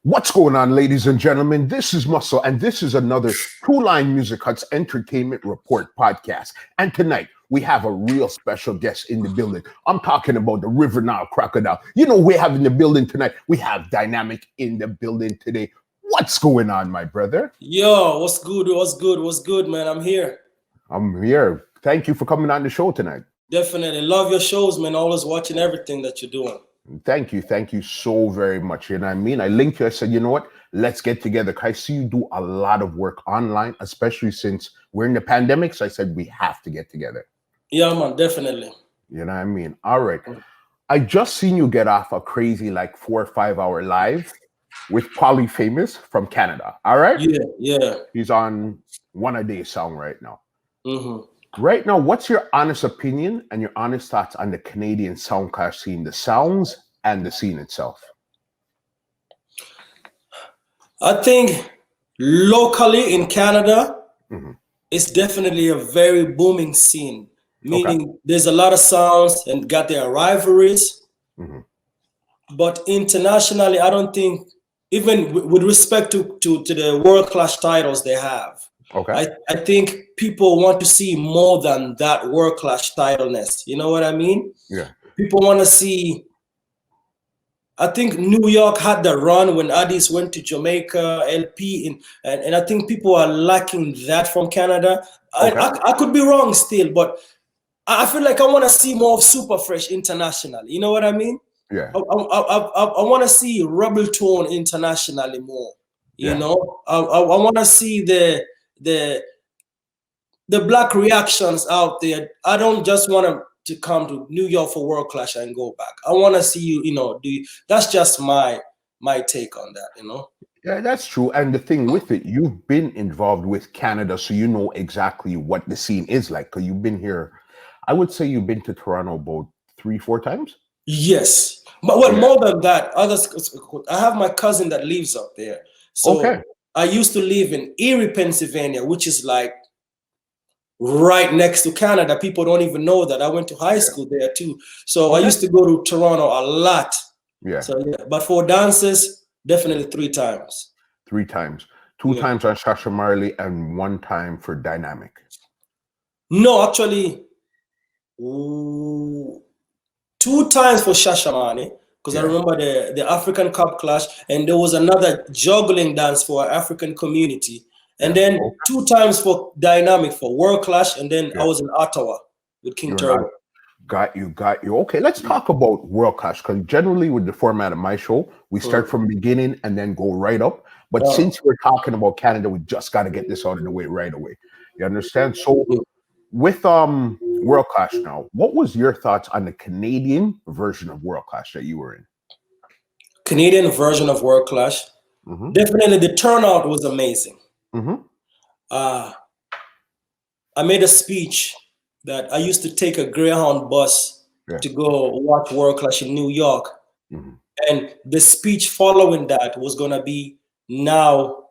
What's going on, ladies and gentlemen? This is Muscle, and this is another Two Line Music Hut's Entertainment Report podcast. And tonight, we have a real special guest in the building. I'm talking about the River Nile Crocodile. You know, we have in the building tonight, we have Dynamq in the building today. What's going on, my brother? Yo, what's good? What's good? What's good, man? I'm here. I'm here. Thank you for coming on the show tonight. Definitely. Love your shows, man. Always watching everything that you're doing. Thank you. Thank you so very much. You know what I mean? I linked you. I said, you know what? Let's get together. I see you do a lot of work online, especially since we're in the pandemic. So I said, we have to get together. Yeah, man. Definitely. You know what I mean? All right. I just seen you get off a crazy 4 or 5 hour live with Polly Famous from Canada. All right? Yeah. He's on One A Day song right now. Mm-hmm. Right now, what's your honest opinion and your honest thoughts on the Canadian sound clash scene, the sounds and the scene itself? I think locally in Canada, it's definitely a very booming scene, meaning there's a lot of sounds and got their rivalries. But internationally, I don't think, even with respect to the world clash titles they have, I think people want to see more than that world clash titleness. You know what I mean? Yeah. People want to see. I think New York had the run when Addis went to Jamaica, LP, and I think people are lacking that from Canada. I could be wrong still, but I feel like I want to see more of Super Fresh internationally. You know what I mean? Yeah. I want to see Rebel Tone internationally more. You know, I want to see the black reactions out there. I don't just want to come to New York for World Clash and go back. I want to see you, that's just my take on that, Yeah, that's true. And the thing with it, you've been involved with Canada, so you know exactly what the scene is like. Because you've been here, I would say you've been to Toronto about 3-4 times. Yes, but more than that, I have my cousin that lives up there. So I used to live in Erie, Pennsylvania, which is like right next to Canada. People don't even know that. I went to high school there too. So I used to go to Toronto a lot. Yeah. So but for dances, definitely 3 times. 3 times. 2 times on Shasha Marley and 1 time for Dynamq. No, actually, 2 times for Shashamane, because I remember the African Cup clash, and there was another juggling dance for our African community. And then 2 times for Dynamq for World Clash, and then I was in Ottawa with King Turbo. Got you. Okay, let's talk about World Clash, because generally with the format of my show, we start from the beginning and then go right up. But since we're talking about Canada, we just got to get this out of the way right away. You understand? So with World Clash now, what was your thoughts on the Canadian version of World Clash that you were in? Canadian version of World Clash? Definitely the turnout was amazing. I made a speech that I used to take a Greyhound bus to go watch World Clash in New York. And the speech following that was going to be, now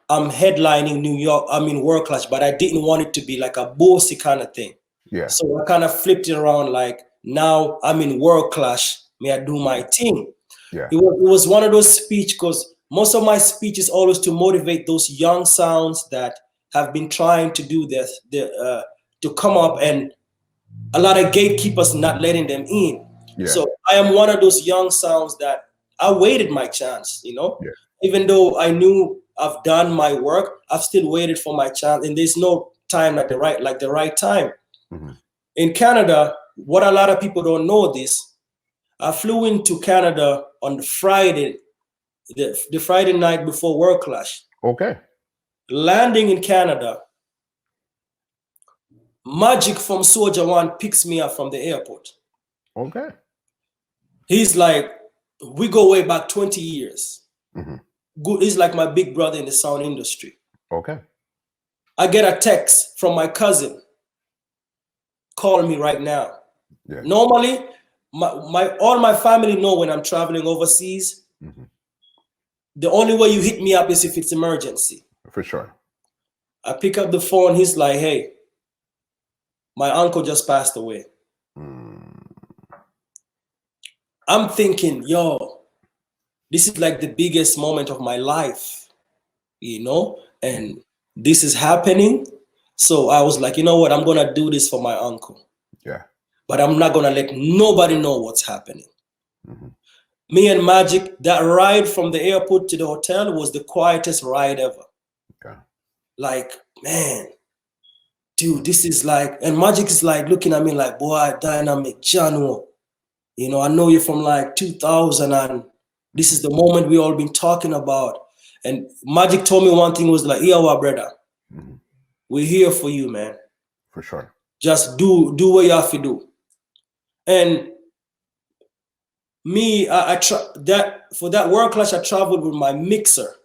I'm headlining World Clash, but I didn't want it to be like a bossy kind of thing. Yeah. So I kind of flipped it around, like, now I'm in World Clash, may I do my thing? Yeah. It was one of those speeches, because most of my speech is always to motivate those young sounds that have been trying to do this, to come up, and a lot of gatekeepers not letting them in. Yeah. So I am one of those young sounds that I waited my chance, even though I knew I've done my work, I've still waited for my chance, and there's no time like the right time. In Canada, what a lot of people don't know this, I flew into Canada on the Friday, the Friday night before World Clash. Landing in Canada, Magic from Soldier One picks me up from the airport. He's like, we go way back 20 years. Good, he's like my big brother in the sound industry. I get a text from my cousin, call me right now. Normally, all my family know when I'm traveling overseas, the only way you hit me up is if it's emergency. For sure. I pick up the phone, he's like, hey, my uncle just passed away. I'm thinking, yo, this is like the biggest moment of my life, and this is happening. So I was like, you know what, I'm gonna do this for my uncle. Yeah. But I'm not gonna let nobody know what's happening. Me and Magic, that ride from the airport to the hotel was the quietest ride ever. Okay. Like, man, dude, this is like, and Magic is like looking at me like, boy, Dynamq, Jano, I know you from like 2000, and this is the moment we all been talking about. And Magic told me one thing, was like, yeah, well, brother, we're here for you, man. For sure. Just do what you have to do. And me, for that World Clash, I traveled with my mixer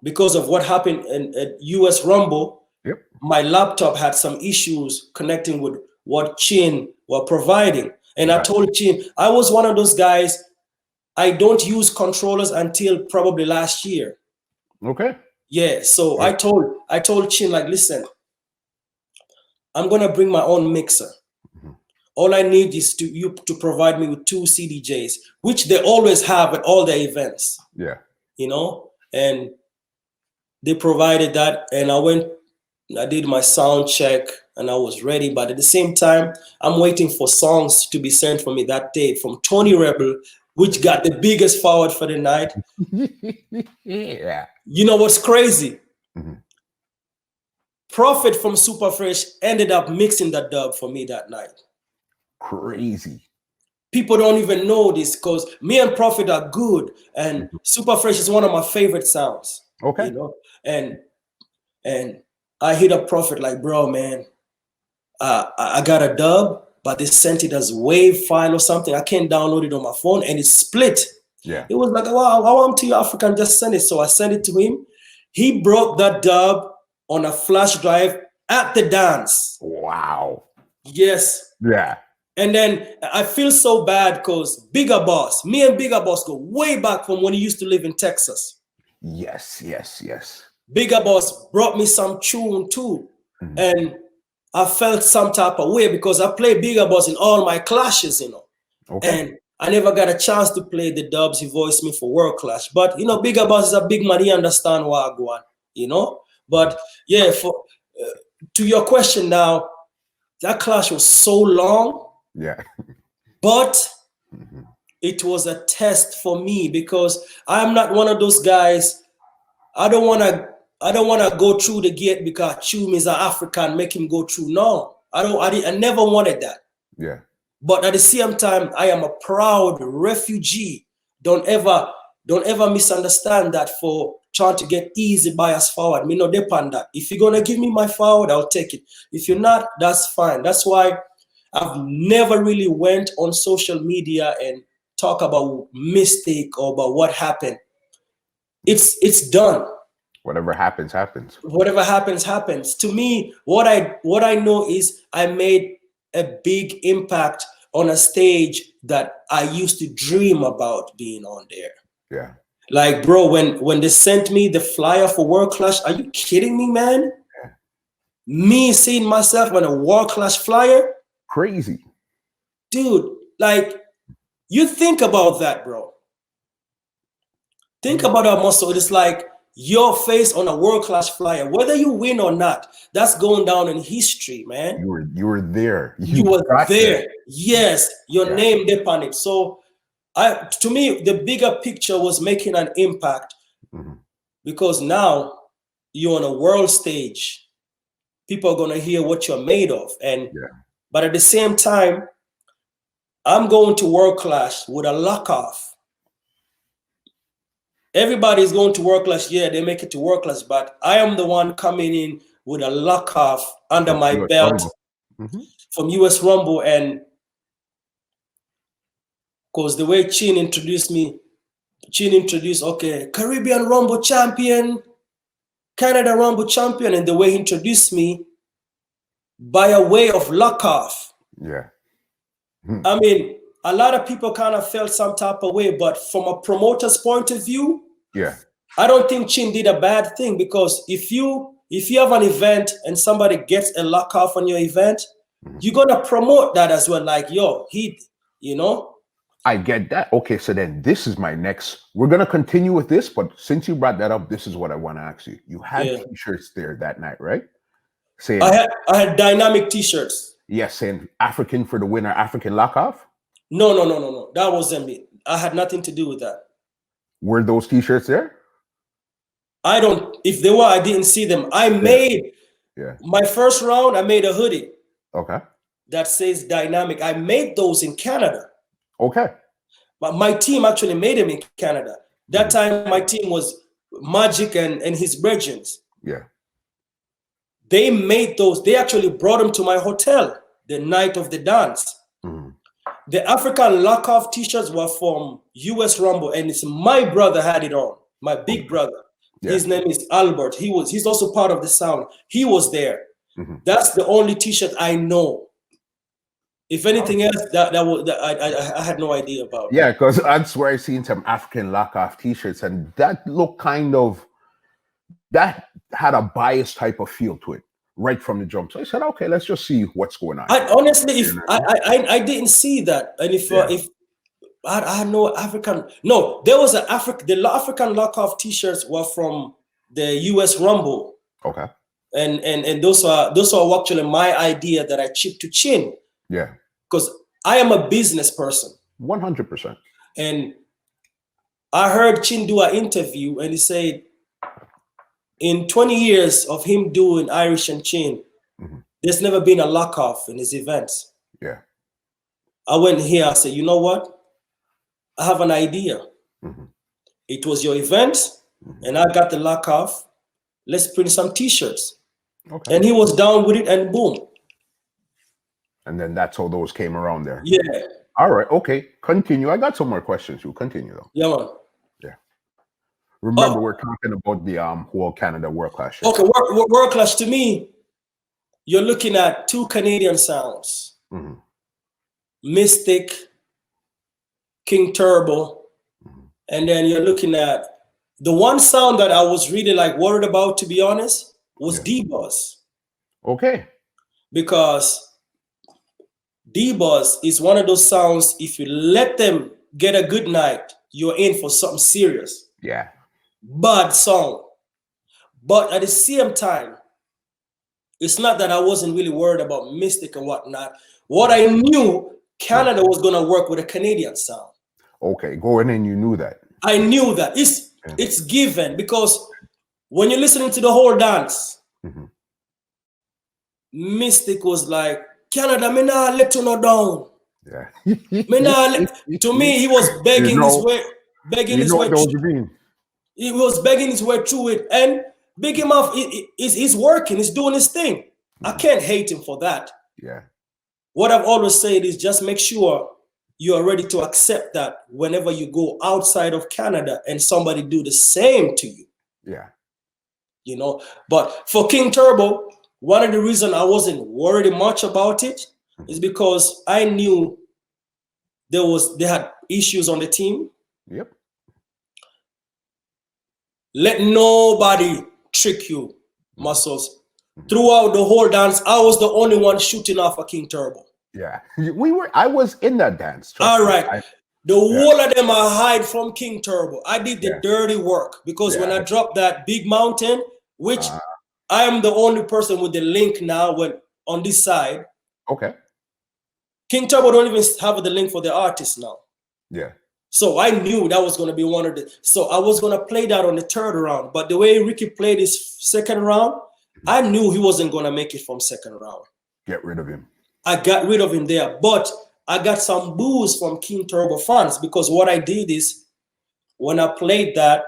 because of what happened at US Rumble. Yep. My laptop had some issues connecting with what Chin were providing. And I told Chin, I was one of those guys, I don't use controllers until probably last year. Okay. Yeah. So I told Chin, like, listen, I'm gonna bring my own mixer. All I need is you to provide me with 2 CDJs, which they always have at all their events. Yeah. And they provided that, and I did my sound check, and I was ready. But at the same time, I'm waiting for songs to be sent for me that day from Tony Rebel, which got the biggest forward for the night. Yeah. You know what's crazy? Prophet from Super Fresh ended up mixing that dub for me that night. Crazy. People don't even know this because me and Prophet are good, and Super Fresh is one of my favorite sounds. Okay. And I hit up Prophet like, bro, man, I got a dub, but they sent it as WAV file or something. I can't download it on my phone, and it's split. Yeah. It was like, wow, I want to African, just send it. So I sent it to him. He brought that dub on a flash drive at the dance. Wow. Yes. Yeah. And then I feel so bad because Bigger Boss, me and Bigger Boss go way back from when he used to live in Texas. Yes. Bigger Boss brought me some tune too. And I felt some type of way because I play Bigger Boss in all my clashes, Okay. And I never got a chance to play the dubs he voiced me for World Clash. But, Bigger Boss is a big man. He understand what I go on, But, yeah, to your question now, that clash was so long. Yeah. But it was a test for me because I'm not one of those guys. I don't want to go through the gate because Chum is an African, make him go through. No, I never wanted that. Yeah. But at the same time, I am a proud refugee. Don't ever misunderstand that for trying to get easy bias forward. Me no depend that. If you're gonna give me my forward, I'll take it. If you're not, that's fine. That's why I've never really went on social media and talk about mistake or about what happened. It's done. Whatever happens, happens. Whatever happens, happens. To me, what I know is I made a big impact on a stage that I used to dream about being on there. Yeah. Like, bro, when they sent me the flyer for World Clash, are you kidding me, man? Yeah. Me seeing myself on a World Clash flyer? Crazy. Dude, like, you think about that, bro. Think about that muscle. It's like your face on a World Clash flyer, whether you win or not, that's going down in history, man. You were there. You were there. Yes, your name upon it. So to me, the bigger picture was making an impact because now you're on a world stage. People are gonna hear what you're made of. But at the same time, I'm going to World Clash with a lock off. Everybody's going to World Clash. Yeah, they make it to World Clash, but I am the one coming in with a lock off under my belt from US Rumble. And because the way Chin introduced, okay, Caribbean Rumble champion, Canada Rumble champion, and the way he introduced me by a way of lock off. Yeah. I mean, a lot of people kind of felt some type of way, but from a promoter's point of view, I don't think Chin did a bad thing because if you have an event and somebody gets a lock off on your event, you're gonna promote that as well. Like, yo, I get that. Okay, so then this is my next. We're gonna continue with this, but since you brought that up, this is what I want to ask you. You had T-shirts there that night, right? Saying I had Dynamq T-shirts. Yes, saying African for the winner, African lock off. No. That wasn't me. I had nothing to do with that. Were those T-shirts there? I don't. If they were, I didn't see them. I made my first round. I made a hoodie. Okay. That says Dynamq. I made those in Canada. Okay. But my team actually made them in Canada. That time, my team was Magic and his brethren. Yeah. They made those. They actually brought them to my hotel the night of the dance. The African lock-off T-shirts were from US Rumble, and it's my brother had it on. My big brother. Yeah. His name is Albert. He's also part of the sound. He was there. That's the only T-shirt I know. If anything else, I had no idea about. Yeah, because that's where I seen some African lock-off T-shirts, and that looked that had a biased type of feel to it right from the jump. So I said, okay, let's just see what's going on. Honestly, if I didn't see that, and if I had no African, no, there was the African lock-off T-shirts were from the US Rumble. Okay. And those are actually my idea that I chip to chin. Yeah. Because I am a business person. 100%. And I heard Chin do an interview, and he said, in 20 years of him doing Irish and Chin, there's never been a lock-off in his events. Yeah. I went here, I said, you know what? I have an idea. It was your event, and I got the lock-off. Let's print some T-shirts. Okay. And he was down with it, and boom. And then that's how those came around there. Yeah. All right. Okay. Continue. I got some more questions. You continue though. Yeah, man. Yeah. Remember, we're talking about the whole Canada World Clash. Okay, World Clash, to me, you're looking at two Canadian sounds. Mystic, King Turbo, and then you're looking at the one sound that I was really like worried about, to be honest, was D-Buzz. Okay. Because D-Buzz is one of those sounds, if you let them get a good night, you're in for something serious. Yeah. Bad song. But at the same time, it's not that I wasn't really worried about Mystic and whatnot. What I knew, Canada was going to work with a Canadian sound. Okay, going in, you knew that. I knew that. It's given, because when you're listening to the whole dance, Mystic was like, Canada, me nah let you no down. Yeah. To me, he was begging his way. He was begging his way through it, and big him off. He's working. He's doing his thing. I can't hate him for that. Yeah. What I've always said is just make sure you are ready to accept that whenever you go outside of Canada and somebody do the same to you. Yeah. You know, but for King Turbo, one of the reasons I wasn't worried much about it is because I knew they had issues on the team. Yep. Let nobody trick you, Muscles. Throughout the whole dance, I was the only one shooting off a King Turbo. Yeah, I was in that dance. All right. The whole of them are hide from King Turbo. I did the dirty work, because when I dropped that Big Mountain, which I am the only person with the link now on this side. Okay. King Turbo don't even have the link for the artist now. Yeah. So I knew that was going to be one of the. So I was going to play that on the third round. But the way Ricky played his second round, I knew he wasn't going to make it from second round. Get rid of him. I got rid of him there. But I got some boos from King Turbo fans, because what I did is when I played that,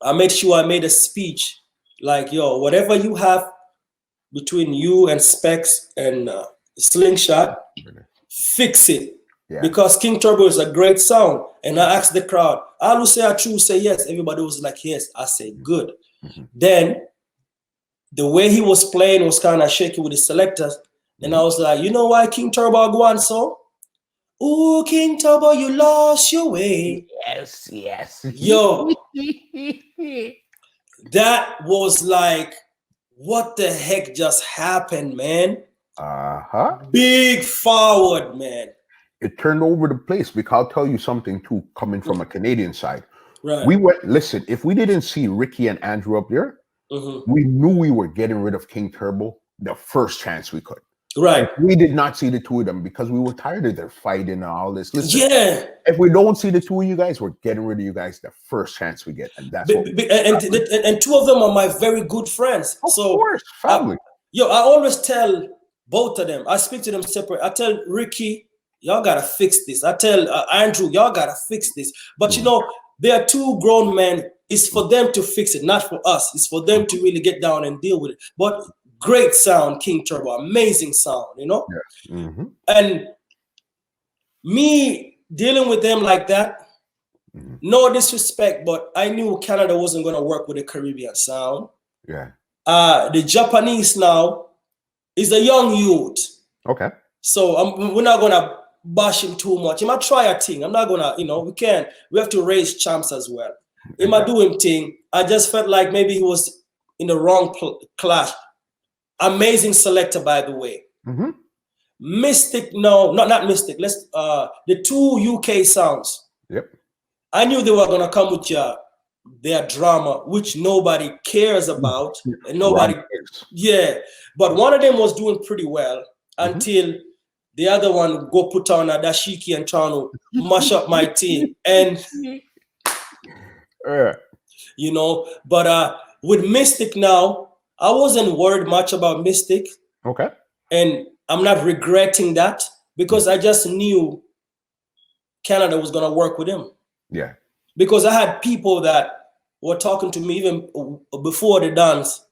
I made sure I made a speech like, yo, whatever you have between you and Specs and Slingshot, fix it. Yeah. Because King Turbo is a great sound. And I asked the crowd, all who say I true say yes. Everybody was like, yes. I say, good. Then the way he was playing was kind of shaky with his selectors. And I was like, you know why King Turbo go on so? Ooh, King Turbo, you lost your way. Yes, yes. Yo. That was like, what the heck just happened, man? Uh-huh. Big forward, man. It turned over the place because I'll tell you something too, coming from a Canadian side. Right. We went, listen, if we didn't see Ricky and Andrew up there, we knew we were getting rid of King Turbo the first chance we could. Right. We did not see the two of them because we were tired of their fighting and all this. Listen, yeah. If we don't see the two of you guys, we're getting rid of you guys the first chance we get. And that's and two of them are my very good friends. Of course, family. I always tell both of them, I speak to them separate. I tell Ricky, y'all gotta fix this. I tell Andrew, y'all gotta fix this. But you know, they are two grown men. It's for them to fix it, not for us. It's for them to really get down and deal with it. But great sound, King Turbo, amazing sound, you know? Yeah. And me dealing with them like that, no disrespect, but I knew Canada wasn't going to work with the Caribbean sound. Yeah. The Japanese now is a young youth. Okay. So we're not going to bash him too much. He might try a thing. I'm not going to, we have to raise champs as well. He might do him thing. I just felt like maybe he was in the wrong clash. Amazing selector, by the way. Mystic, no, not Mystic. Let's the two UK sounds. Yep. I knew they were gonna come with their drama, which nobody cares about, and nobody. Yeah, but one of them was doing pretty well until the other one go put on a dashiki and trying to mash up my team, and But with Mystic now, I wasn't worried much about Mystic. Okay. And I'm not regretting that because I just knew Canada was going to work with him. Yeah. Because I had people that were talking to me even before the dance.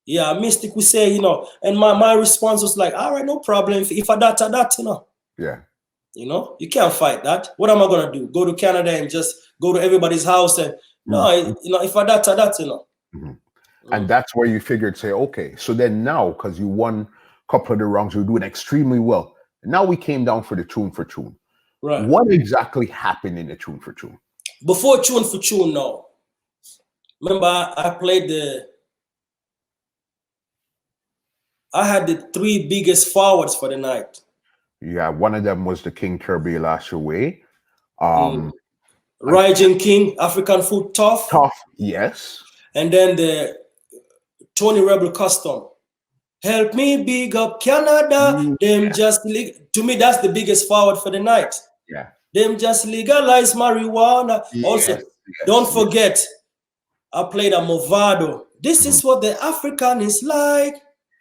Yeah, Mystic, we say, and my response was like, all right, no problem. If I that, Yeah. You can't fight that. What am I going to do? Go to Canada and just go to everybody's house and, if I that, And that's where you figured, say, okay, so then now, because you won a couple of the rounds, you're doing extremely well. Now we came down for the tune for tune. Right. What exactly happened in the tune for tune? Before tune for tune, no. Remember, I had the three biggest forwards for the night. Yeah, one of them was the King Turbo Last Your Way. Rising King, African Food Tough. Tough, yes. And then the Tony Rebel Custom. Help me big up Canada. To me, that's the biggest forward for the night. Yeah. Them just legalize marijuana. Also, don't forget, I played a Movado. This is what the African is like.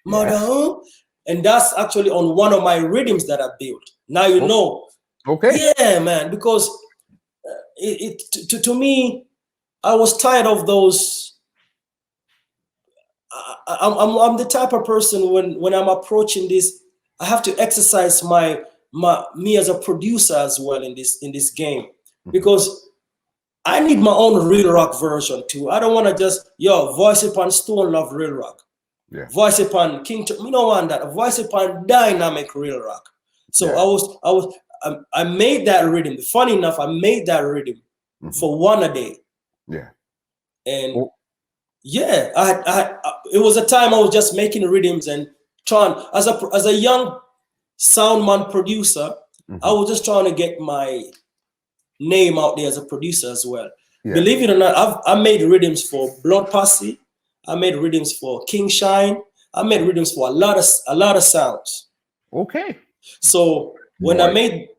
Mataron. And that's actually on one of my rhythms that I built. Now you know. Okay. Yeah, man, because to me, I was tired of those. I'm the type of person when I'm approaching this, I have to exercise me as a producer as well in this game, because I need my own real rock version too. I don't want to just voice upon Stone Love real rock, voice upon King. We don't want that. Voice upon Dynamq real rock. So I made that rhythm. Funny enough, I made that rhythm for one a day. Yeah. And yeah, it was a time I was just making rhythms and trying as a young soundman producer. I was just trying to get my name out there as a producer as well. Yeah. Believe it or not, I made rhythms for Blood Posse. I made rhythms for King Shine. I made rhythms for a lot of sounds. Okay. So when I made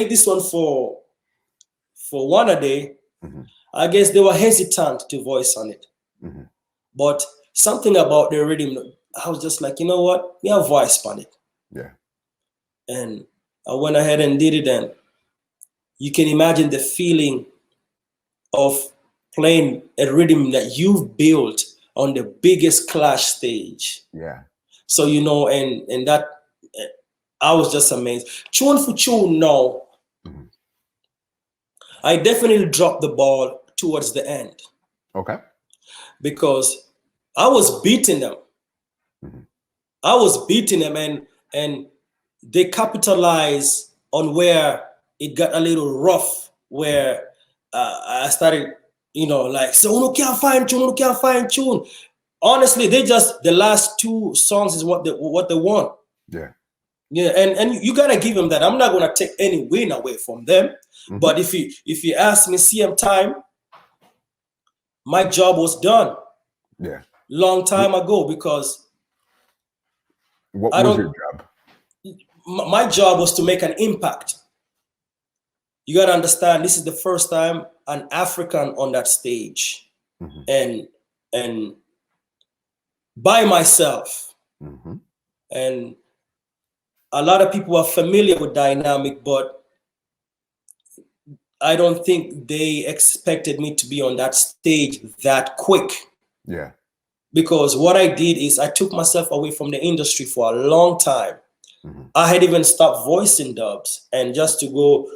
this one for one a day, I guess they were hesitant to voice on it. But something about the rhythm, I was just like, you know what? We have voice on it. Yeah. And I went ahead and did it. And you can imagine the feeling of playing a rhythm that you've built on the biggest clash stage. Yeah. So, and that, I was just amazed. Tune for tune, no. I definitely dropped the ball towards the end. Okay. Because I was beating them. I was beating them, and they capitalized on where it got a little rough, where I started, so no can't find tune. Honestly, the last two songs is what they want. Yeah. Yeah, and you gotta give them that. I'm not gonna take any win away from them. But if you ask me, CM time, my job was done. Yeah. Long time ago, because What was your job? My job was to make an impact. You got to understand, this is the first time an African on that stage, and by myself. And a lot of people are familiar with Dynamq, but I don't think they expected me to be on that stage that quick. Yeah. Because what I did is I took myself away from the industry for a long time. I had even stopped voicing dubs. And just to go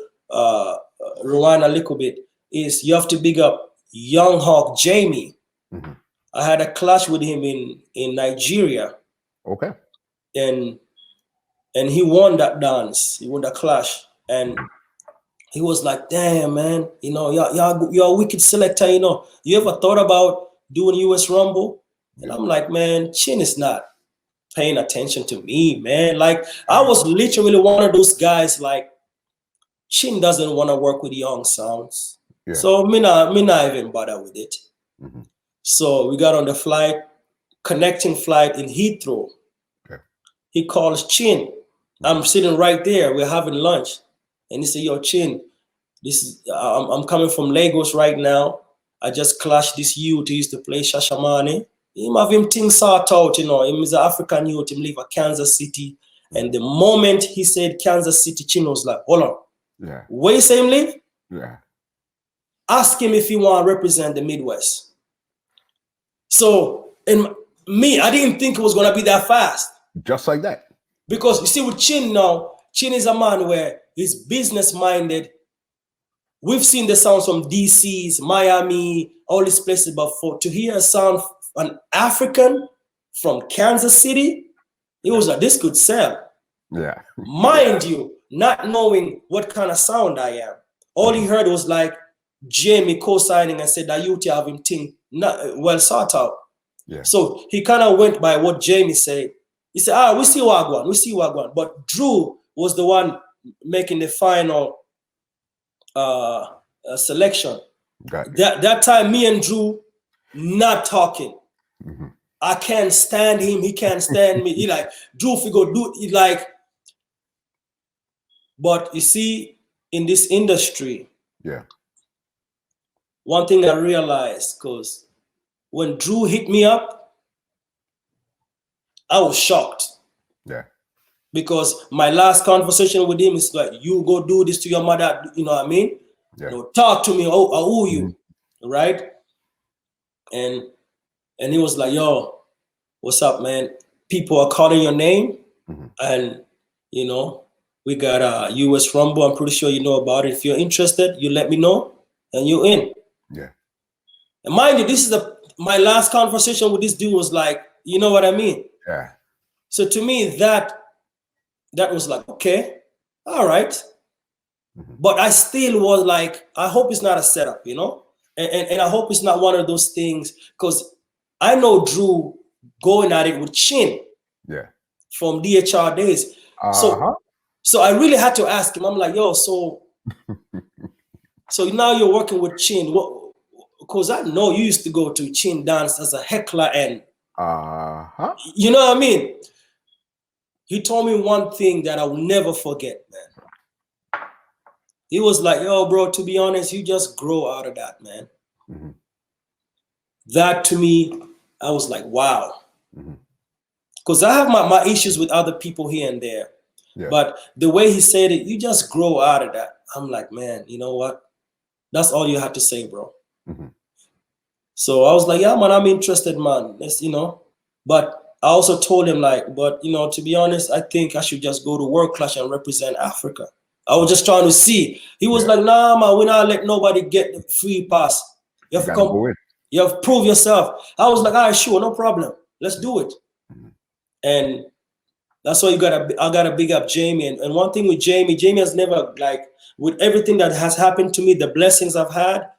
rewind a little bit, is you have to big up Young Hawk Jamie. I had a clash with him in Nigeria. Okay. And he won that dance. He won that clash. And he was like, damn, man, you know, you're a wicked selector, you know. You ever thought about doing US Rumble? And I'm like, man, Chin is not paying attention to me, man. Like, I was literally one of those guys, like, Chin doesn't want to work with young sounds. Yeah. So me not even bother with it. So we got on the flight, connecting flight in Heathrow. Okay. He calls Chin. I'm sitting right there. We're having lunch. And he said, yo, Chin, this is I'm coming from Lagos right now. I just clashed this youth who used to play Shashamane. Him have him things sort out, you know. Him is an African youth. Him live at Kansas City. And the moment he said Kansas City, Chin was like, hold on. Yeah. Where you say him live? Yeah. Ask him if he want to represent the Midwest. So, in me, I didn't think it was going to be that fast. Just like that. Because you see, with Chin now, Chin is a man where he's business-minded. We've seen the sounds from DC's, Miami, all these places, but to hear a sound, an African from Kansas City, it was like, this could sell. Yeah. Mind you, not knowing what kind of sound I am. All he heard was like Jamie co-signing and said that you have him think not well sought out. Yeah. So he kind of went by what Jamie said. He said, we see Wagwan. But Drew was the one making the final selection. That time, me and Drew not talking. I can't stand him. He can't stand me. He like, Drew, if we go do it, like. But you see, in this industry, yeah, one thing I realized, because when Drew hit me up, I was shocked. Yeah. Because my last conversation with him is like, you go do this to your mother, you know what I mean? Yeah. You know, talk to me, who you, right? And he was like, yo, what's up, man? People are calling your name, and, you know, we got a US Rumble. I'm pretty sure you know about it. If you're interested, you let me know, and you're in. Yeah. And mind you, this is my last conversation with this dude was like, you know what I mean? Yeah. So to me, that was like, okay, all right. But I still was like, I hope it's not a setup, you know? And I hope it's not one of those things, because I know Drew going at it with Chin. Yeah. From DHR days. So I really had to ask him. I'm like, yo, so now you're working with Chin. What? Because I know you used to go to Chin dance as a heckler, and you know what I mean? He told me one thing that I will never forget, man. He was like, yo, bro, to be honest, you just grow out of that, man. That to me, I was like, wow. Because I have my issues with other people here and there. Yeah. But the way he said it, you just grow out of that. I'm like, man, you know what? That's all you have to say, bro. So I was like, yeah, man, I'm interested, man. Let's, you know. But I also told him, like, but, you know, to be honest, I think I should just go to World Clash and represent Africa. I was just trying to see. He was like, nah, man, we're not let nobody get the free pass. You have to come. You have to prove yourself. I was like, all right, sure, no problem. Let's do it. And that's why I gotta big up Jamie. And one thing with Jamie has never, like, with everything that has happened to me, the blessings I've had,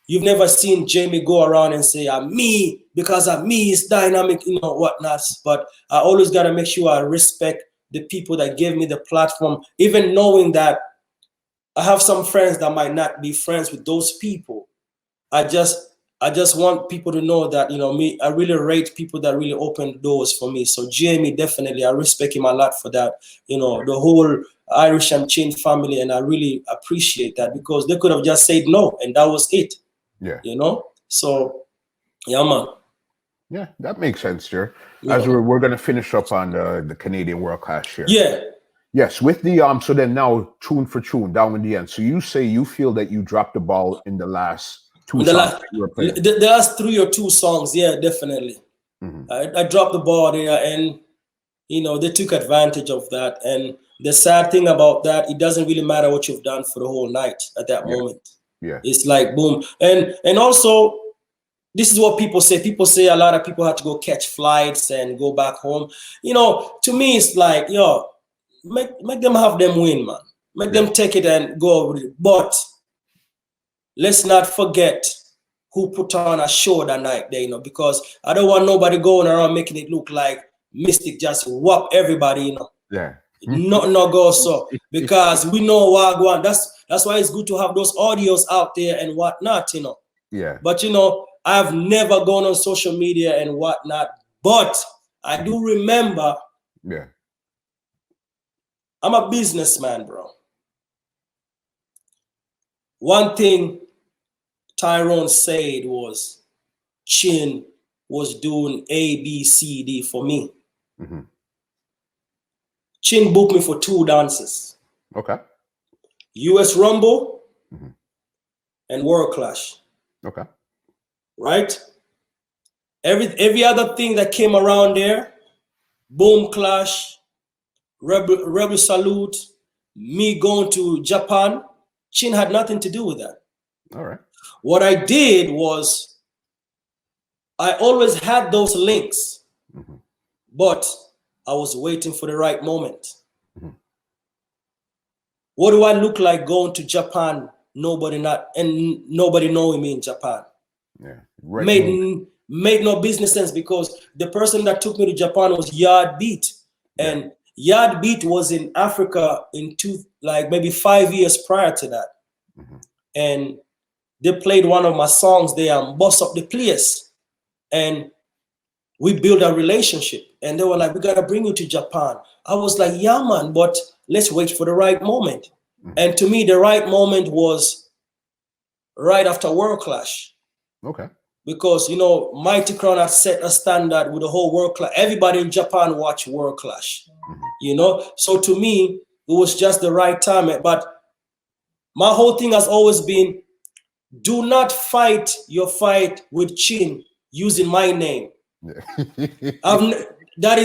you've never seen Jamie go around and say, me, because of me, it's Dynamq, you know, whatnot. But I always gotta make sure I respect the people that gave me the platform, even knowing that I have some friends that might not be friends with those people. I just want people to know that, you know, I really rate people that really open doors for me. So Jamie, definitely, I respect him a lot for that. You know, the whole Irish and Chin family, and I really appreciate that, because they could have just said no, and that was it. Yeah. You know, so yeah, man. Yeah, that makes sense, sir. As we're going to finish up on the Canadian World Class share. Yeah. Yes, with the so then now tune for tune down in the end. So you say you feel that you dropped the ball in the last two songs that you were playing. The last 3 or 2 songs, yeah, definitely. I dropped the ball there, and you know, they took advantage of that. And the sad thing about that, it doesn't really matter what you've done for the whole night at that moment. Yeah. It's like boom. And also, this is what people say. People say a lot of people have to go catch flights and go back home. You know, to me, it's like, yo, make them have them win, man. Make them take it and go over it. But let's not forget who put on a show that night there, you know, because I don't want nobody going around making it look like Mystic just whop everybody, you know. Yeah. No go so, because we know Wagwan. That's why it's good to have those audios out there and whatnot, you know. Yeah. But you know, I've never gone on social media and whatnot. But I do remember. Yeah. I'm a businessman, bro. One thing Tyrone said was Chin was doing A, B, C, D for me. Chin booked me for 2 dances. Okay. US Rumble and World Clash. Okay. Right? Every other thing that came around there, Boom Clash, Rebel Salute, me going to Japan, Chin had nothing to do with that. All right. What I did was I always had those links, but I was waiting for the right moment. What do I look like going to Japan? Nobody knowing me in Japan. Yeah. Right. Made no business sense, because the person that took me to Japan was Yard Beat. And Yard Beat was in Africa in maybe 5 years prior to that. And they played one of my songs there and bust up the place. And we built a relationship. And they were like, we got to bring you to Japan. I was like, yeah, man, but let's wait for the right moment. And to me, the right moment was right after World Clash. Okay. Because, you know, Mighty Crown had set a standard with the whole World Clash. Everybody in Japan watched World Clash, you know? So to me, it was just the right time. But my whole thing has always been, do not fight your fight with Chin using my name. That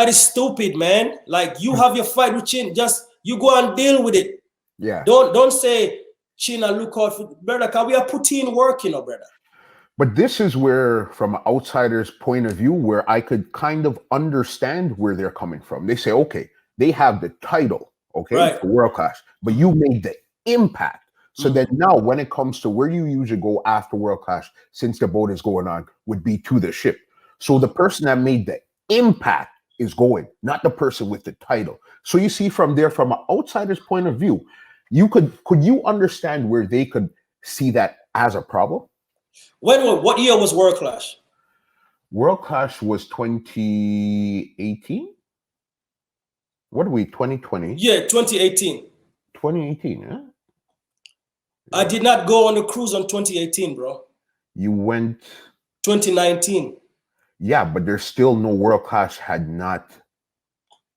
is stupid, man. Like, you have your fight with Chin, just you go and deal with it. Yeah. Don't say Chin and look out for brother, because we are putting in work, you know, brother. But this is where, from an outsider's point of view, where I could kind of understand where they're coming from. They say, okay, they have the title, okay, for World Clash, but you made the impact. So then now when it comes to where you usually go after World Clash, since the boat is going on, would be to the ship. So the person that made the impact is going, not the person with the title. So you see from there, from an outsider's point of view, could you understand where they could see that as a problem? What year was World Clash? World Clash was 2018. What are we, 2020? Yeah, 2018. 2018, huh? I did not go on the cruise on 2018, bro. You went 2019. Yeah, but there's still no World Clash had not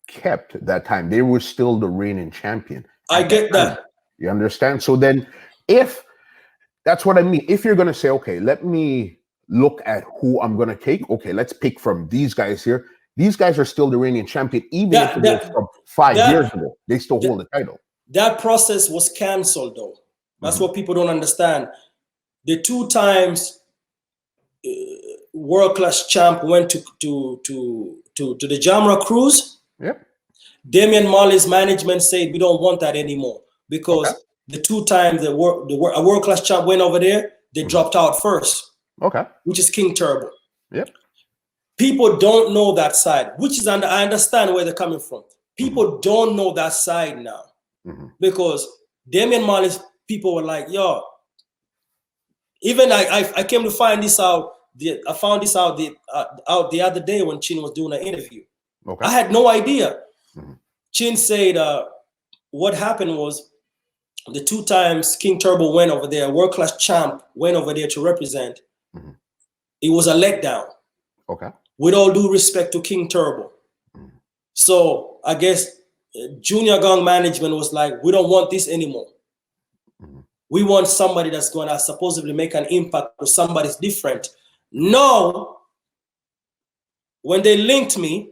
kept that time. They were still the reigning champion. I get that. You understand? So then if that's what I mean, if you're going to say, okay, let me look at who I'm going to take. Okay, let's pick from these guys here. These guys are still the reigning champion, even if it was from 5 years ago. They still hold the title. That process was canceled, though. That's what people don't understand. The 2 times World Clash champ went to the Jamra cruise. Yep. Damian Marley's management said we don't want that anymore, because the 2 times a World Clash champ went over there, they dropped out first. Okay. Which is King Turbo. Yep. people don't know that side, which is, I understand where they're coming from. People don't know that side now because Damian Marley's people were like, yo, even I came to find this out. I found this out the other day when Chin was doing an interview. Okay. I had no idea. Chin said what happened was the 2 times King Turbo went over there, World Class Champ went over there to represent. It was a letdown. Okay. With all due respect to King Turbo. So I guess Junior Gong management was like, we don't want this anymore. We want somebody that's going to supposedly make an impact or somebody's different. No. When they linked me,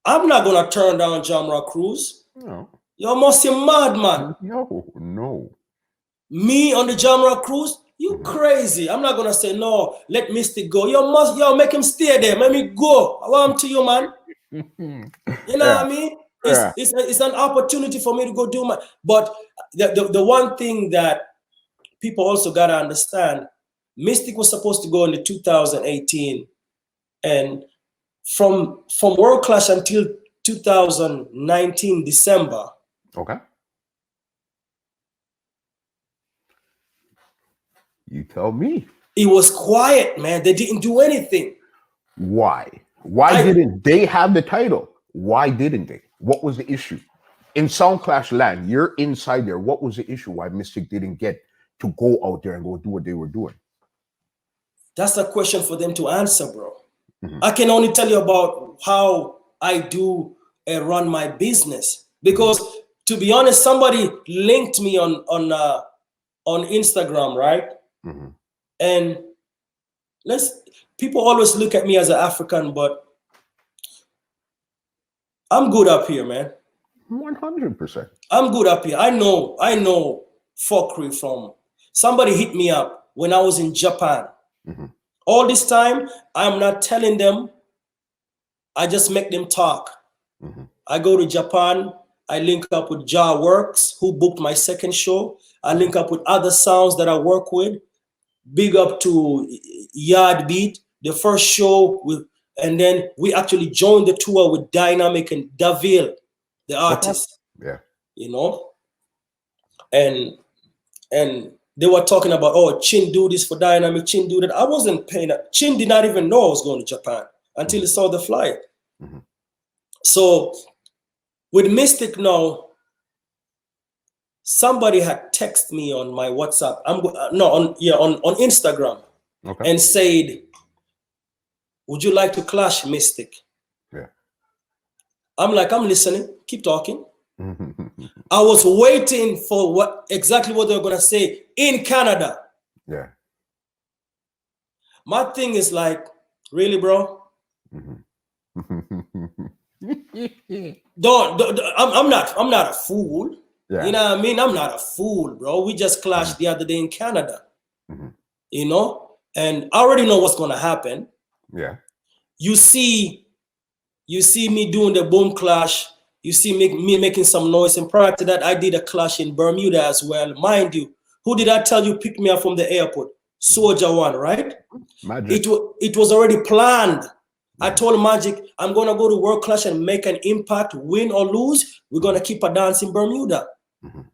I'm not going to turn down Jamrock Cruz. No. You must be mad, man. No. Me on the Jamrock Cruz? You crazy. I'm not going to say, no, let Mystic go. You make him stay there. Let me go. I want him to you, man. You know what I mean? It's an opportunity for me to go do my. But the one thing that people also got to understand, Mystic was supposed to go in the 2018. And from World Clash until 2019 December. Okay. You tell me. It was quiet, man. They didn't do anything. Why? Why didn't they have the title? Why didn't they? What was the issue? In Sound Clash land, you're inside there. What was the issue? Why Mystic didn't get to go out there and go do what they were doing? That's a question for them to answer, bro. I can only tell you about how I do run my business. Because to be honest, somebody linked me on Instagram, right? And people always look at me as an African, but I'm good up here, man. 100%. I'm good up here. I know fuckery from somebody hit me up when I was in Japan. All this time, I'm not telling them. I just make them talk. I go to Japan. I link up with Ja Works, who booked my second show. I link up with other sounds that I work with. Big up to Yard Beat, the first show with, and then we actually joined the tour with Dynamq and Davil, the artist. Yeah. You know? And they were talking about, oh, Chin do this for Dynamq, Chin do that. I wasn't paying that. Chin did not even know I was going to Japan until he saw the flyer. So with Mystic now, somebody had texted me on my WhatsApp. On Instagram, and said, "Would you like to clash Mystic?" Yeah. I'm like, I'm listening. Keep talking. I was waiting for exactly what they were gonna say in Canada. Yeah. My thing is like, really, bro? I'm not a fool. Yeah. You know what I mean? I'm not a fool, bro. We just clashed the other day in Canada. You know? And I already know what's gonna happen. Yeah. You see me doing the boom clash. You see me making some noise. And prior to that, I did a clash in Bermuda as well. Mind you, who did I tell you picked me up from the airport? Soldier One, right? Magic. It was already planned. I told Magic, I'm going to go to World Clash and make an impact, win or lose. We're going to keep a dance in Bermuda.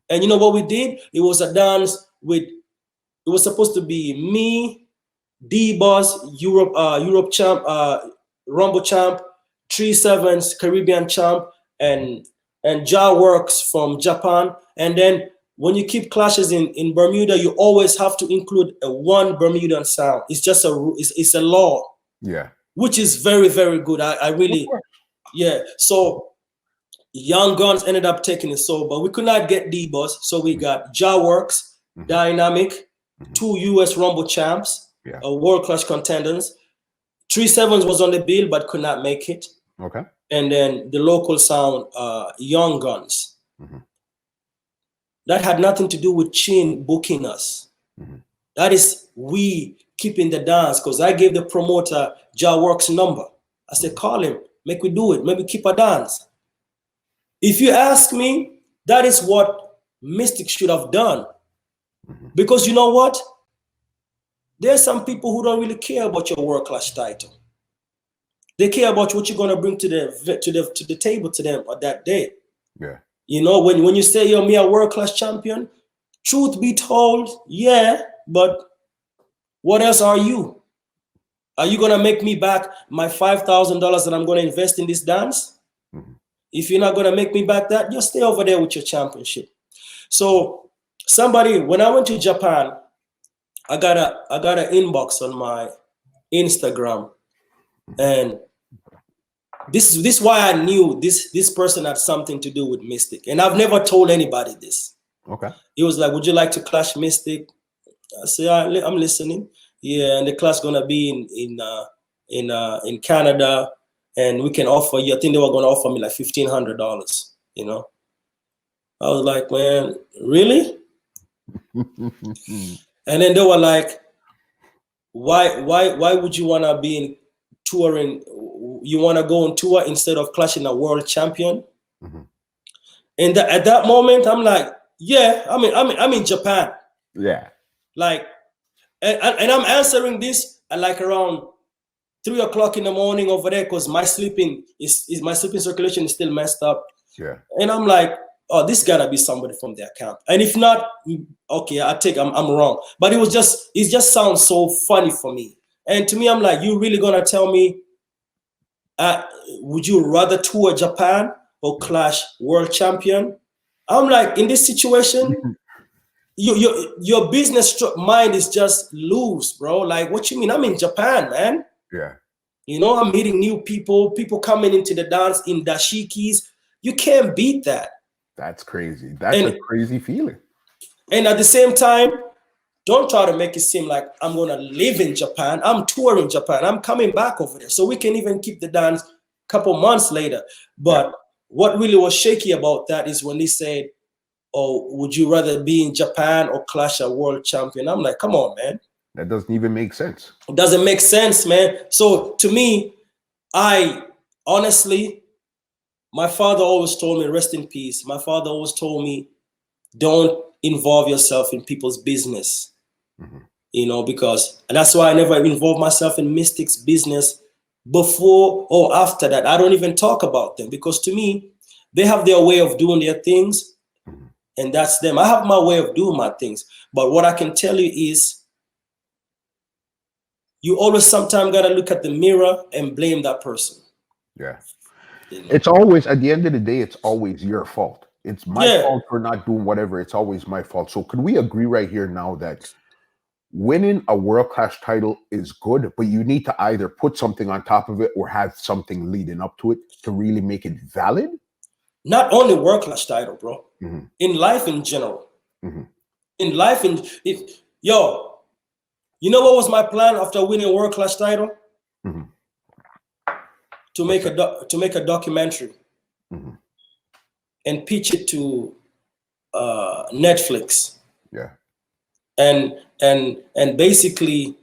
And you know what we did? It was a dance with, it was supposed to be me, D-Boss, Europe champ, Rumble champ, 3-7s, Caribbean champ, and Ja Works from Japan. And then when you keep clashes in Bermuda, you always have to include one Bermudan sound. It's just it's a law. Yeah. Which is very, very good. I really, yeah. So Young Guns ended up taking it. So, but we could not get D-Boss. So we got Ja Works, Dynamq, 2 US Rumble champs, World Clash contenders. 3-7s was on the bill, but could not make it. Okay. And then the local sound, Young Guns. That had nothing to do with Chin booking us. That is we keeping the dance, because I gave the promoter Ja Works number. I said, call him, make we do it, maybe keep a dance. If you ask me, that is what Mystic should have done. Because you know what? There's some people who don't really care about your world class title. They care about what you're gonna bring to the table to them on that day. Yeah. You know, when you say you're me a world class champion, truth be told, yeah, but what else are you? Are you gonna make me back my $5,000 that I'm gonna invest in this dance? Mm-hmm. If you're not gonna make me back that, just stay over there with your championship. So when I went to Japan, I got an inbox on my Instagram, and this is why I knew this person had something to do with Mystic, and I've never told anybody this. Okay. He was like, "Would you like to clash Mystic?" I said, "I'm listening." Yeah, and the clash gonna be in Canada, and we can offer you. I think they were gonna offer me like $1,500. You know, I was like, "Man, really?" And then they were like, why would you want to be in touring? You want to go on tour instead of clashing a world champion? Mm-hmm. And at that moment, I'm like, yeah, I'm in Japan. Yeah. Like, and I'm answering this at like around 3 o'clock in the morning over there because my sleeping circulation is still messed up. Yeah. And I'm like, oh, this gotta be somebody from their camp. And if not, okay, I'm wrong. But it just sounds so funny for me. And to me, I'm like, you really gonna tell me, would you rather tour Japan or clash world champion? I'm like, in this situation, your business mind is just loose, bro. Like, what you mean? I'm in Japan, man. Yeah. You know, I'm meeting new people coming into the dance in dashikis. You can't beat that. That's crazy. That's a crazy feeling. And at the same time, don't try to make it seem like I'm going to live in Japan. I'm touring Japan. I'm coming back over there. So we can even keep the dance a couple months later. But what really was shaky about that is when they said, oh, would you rather be in Japan or clash a world champion? I'm like, come on, man. That doesn't even make sense. It doesn't make sense, man. So to me, honestly, my father always told me, rest in peace. My father always told me, don't involve yourself in people's business. Mm-hmm. You know, and that's why I never involved myself in Mystic's business before or after that. I don't even talk about them because to me, they have their way of doing their things, mm-hmm. and that's them. I have my way of doing my things. But what I can tell you is you always sometimes got to look at the mirror and blame that person. Yeah. You know? It's always, at the end of the day, it's always your fault. It's my fault for not doing whatever. It's always my fault. So could we agree right here now that winning a world class title is good, but you need to either put something on top of it or have something leading up to it to really make it valid? Not only world class title, bro. Mm-hmm. In life in general. Mm-hmm. In life, you know what was my plan after winning world class title? Mm-hmm. To make a documentary, mm-hmm. and pitch it to Netflix. Yeah. And basically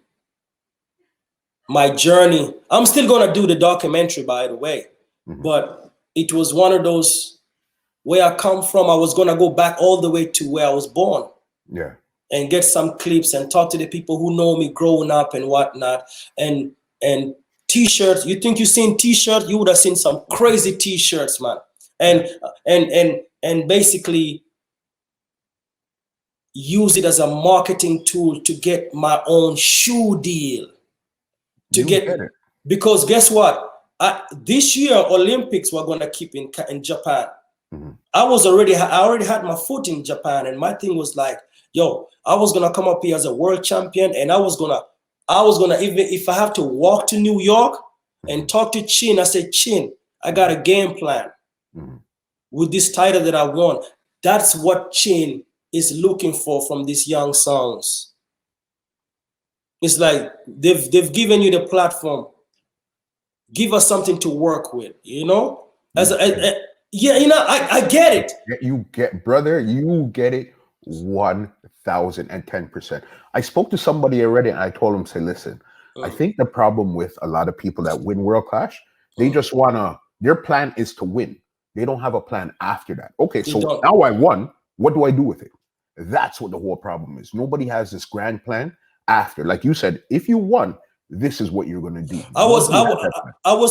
my journey, I'm still gonna do the documentary, by the way, mm-hmm. but it was one of those where I come from. I was gonna go back all the way to where I was born. Yeah. And get some clips and talk to the people who know me growing up and whatnot. And T-shirts. You think you seen T-shirts? You would have seen some crazy T-shirts, man. And basically use it as a marketing tool to get my own shoe deal. Because guess what? This year Olympics were gonna keep in Japan. Mm-hmm. I already had my foot in Japan, and my thing was like, yo, I was gonna come up here as a world champion, and I was gonna even if I have to walk to New York and talk to Chin, I said, Chin, I got a game plan with this title that I won. That's what Chin is looking for from these young songs. It's like they've given you the platform. Give us something to work with, you know? Yeah, you know, I get it. You get it 1,010%. I spoke to somebody already and I told him, say, listen, I think the problem with a lot of people that win World Clash, they just their plan is to win. They don't have a plan after that. Okay, so now I won. What do I do with it? That's what the whole problem is. Nobody has this grand plan. after? Like you said, if you won, this is what you're going to do. I was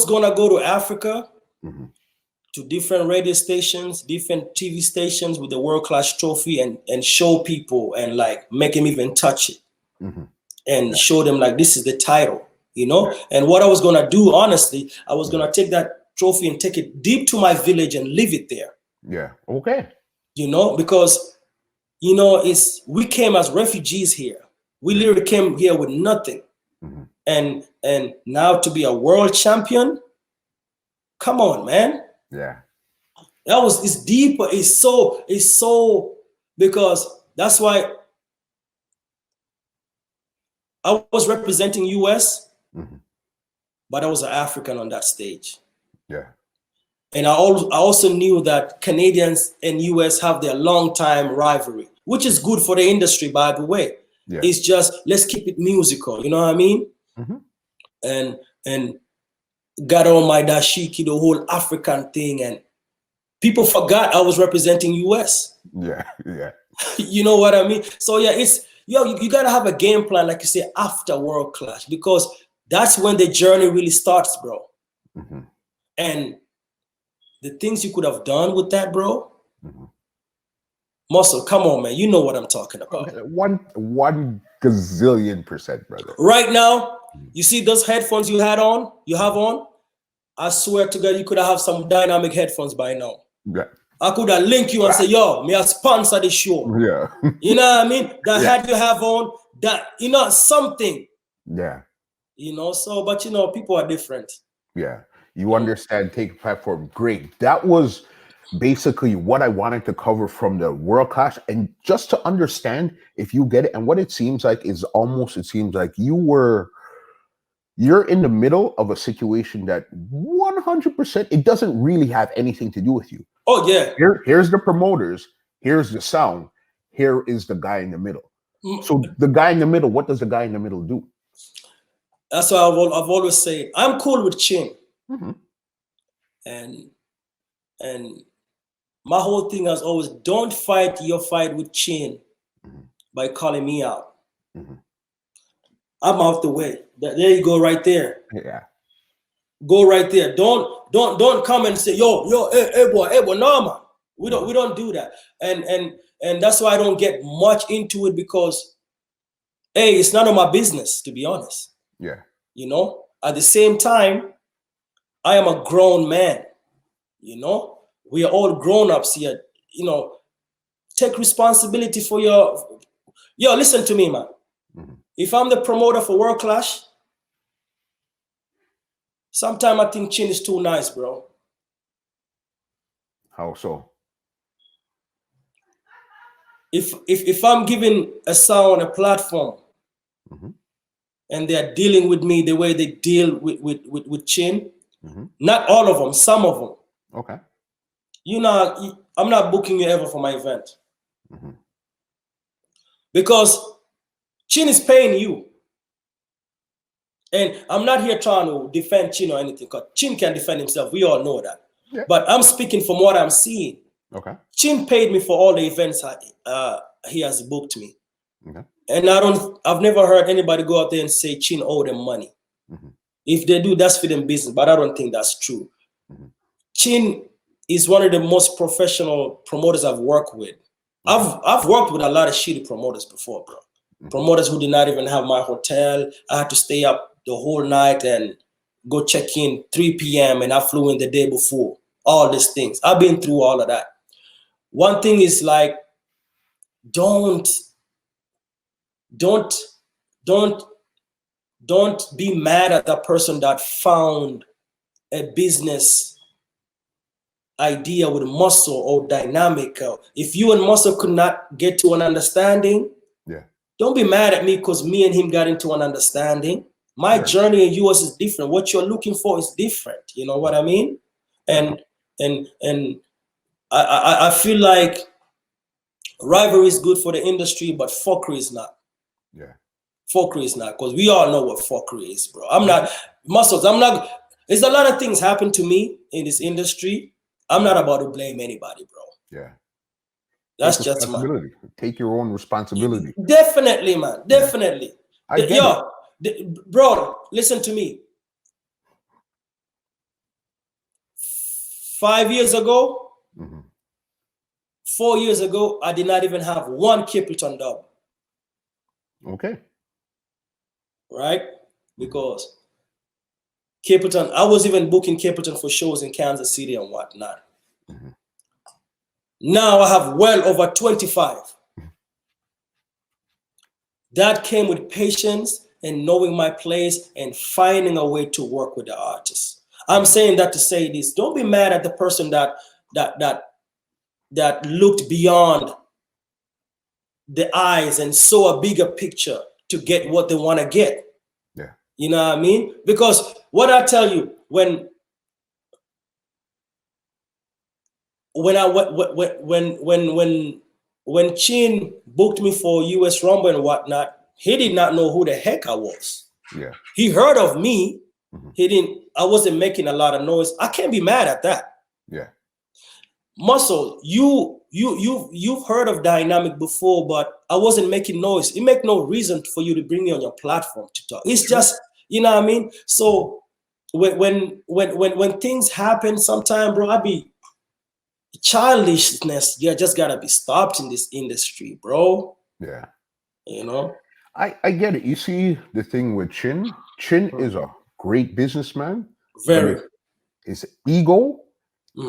going to go to Africa, to different radio stations, different TV stations with the world class trophy, and show people and like make them even touch it, and show them like this is the title, you know. And what I was going to do, honestly, I was going to take that trophy and take it deep to my village and leave it there. Yeah. Okay. You know, because you know, we came as refugees here. We literally came here with nothing. And now to be a world champion, come on, man. Yeah. It's deeper. It's so because that's why I was representing US, but I was an African on that stage. Yeah. And I also knew that Canadians and US have their long time rivalry, which is good for the industry, by the way. Yeah. It's just, let's keep it musical, you know what I mean? And got on my dashiki, the whole African thing, and people forgot I was representing US. Yeah, yeah. You know what I mean? So yeah, you gotta have a game plan, like you say, after World Clash, because that's when the journey really starts, bro. And the things you could have done with that, bro. Muscle, come on, man. You know what I'm talking about. One gazillion %, brother. Right now, you see those headphones you have on? I swear to God, you could have some Dynamq headphones by now. Yeah. I could have linked you and say, yo, may I sponsor the show? Yeah. You know what I mean? The hat you have on, that, you know, something. Yeah. You know, so, but you know, people are different. Yeah. You understand, take a platform. Great. That was basically what I wanted to cover from the World Clash, and just to understand if you get it. And what it seems like is it seems like you're in the middle of a situation that 100%, it doesn't really have anything to do with you. Oh yeah. Here's the promoters, here's the sound, here is the guy in the middle. So the guy in the middle, what does the guy in the middle do? That's why I've always said, I'm cool with Chin. And my whole thing is always, don't fight your fight with Chin by calling me out. I'm out the way. There you go, right there. Yeah. Go right there. Don't come and say, yo, hey boy, no man. We don't do that. And that's why I don't get much into it, because it's none of my business, to be honest. Yeah. You know, at the same time, I am a grown man. You know, we are all grown-ups here. You know, take responsibility for listen to me, man. If I'm the promoter for World Clash, sometimes I think Chin is too nice, bro. How so? If I'm giving a sound a platform, and they're dealing with me the way they deal with Chin, not all of them, some of them. Okay. You know, I'm not booking you ever for my event. Because Chin is paying you. And I'm not here trying to defend Chin or anything, because Chin can defend himself. We all know that. Yeah. But I'm speaking from what I'm seeing. Okay. Chin paid me for all the events he has booked me. Okay. And I've never heard anybody go out there and say Chin owe them money. If they do, that's for them business, but I don't think that's true. Chin is one of the most professional promoters I've worked with. I've worked with a lot of shitty promoters before, bro. Promoters who did not even have my hotel. I had to stay up the whole night and go check in 3 p.m. and I flew in the day before. All these things. I've been through all of that. One thing is like, don't be mad at that person that found a business idea with Muscle or Dynamq. If you and Muscle could not get to an understanding, don't be mad at me because me and him got into an understanding. My journey and yours is different. What you're looking for is different. You know what I mean? And I feel like rivalry is good for the industry, but fuckery is not. Yeah. Fuckery is not, because we all know what fuckery is, bro. There's a lot of things happen to me in this industry. I'm not about to blame anybody, bro. Yeah. That's just my... Take your own responsibility. Definitely, man. Definitely. I get it. Bro, listen to me. 5 years ago, 4 years ago, I did not even have one Capleton dub. Okay. Right? Because Capleton, I was even booking Capleton for shows in Kansas City and whatnot. Now I have well over 25. That came with patience and knowing my place and finding a way to work with the artist. I'm saying that to say this. Don't be mad at the person that looked beyond the eyes and saw a bigger picture to get what they want to get. Yeah. You know what I mean? Because what I tell you, when Chin booked me for US Rumble and whatnot, he did not know who the heck I was. Yeah. He heard of me. I wasn't making a lot of noise. I can't be mad at that. Yeah. Muscle, you've heard of Dynamq before, but I wasn't making noise. It make no reason for you to bring me on your platform to talk. It's just, you know what I mean? So when things happen sometime, bro, I be childishness, just gotta be stopped in this industry, bro. Yeah. You know? I get it. You see the thing with Chin is a great businessman. Very. His ego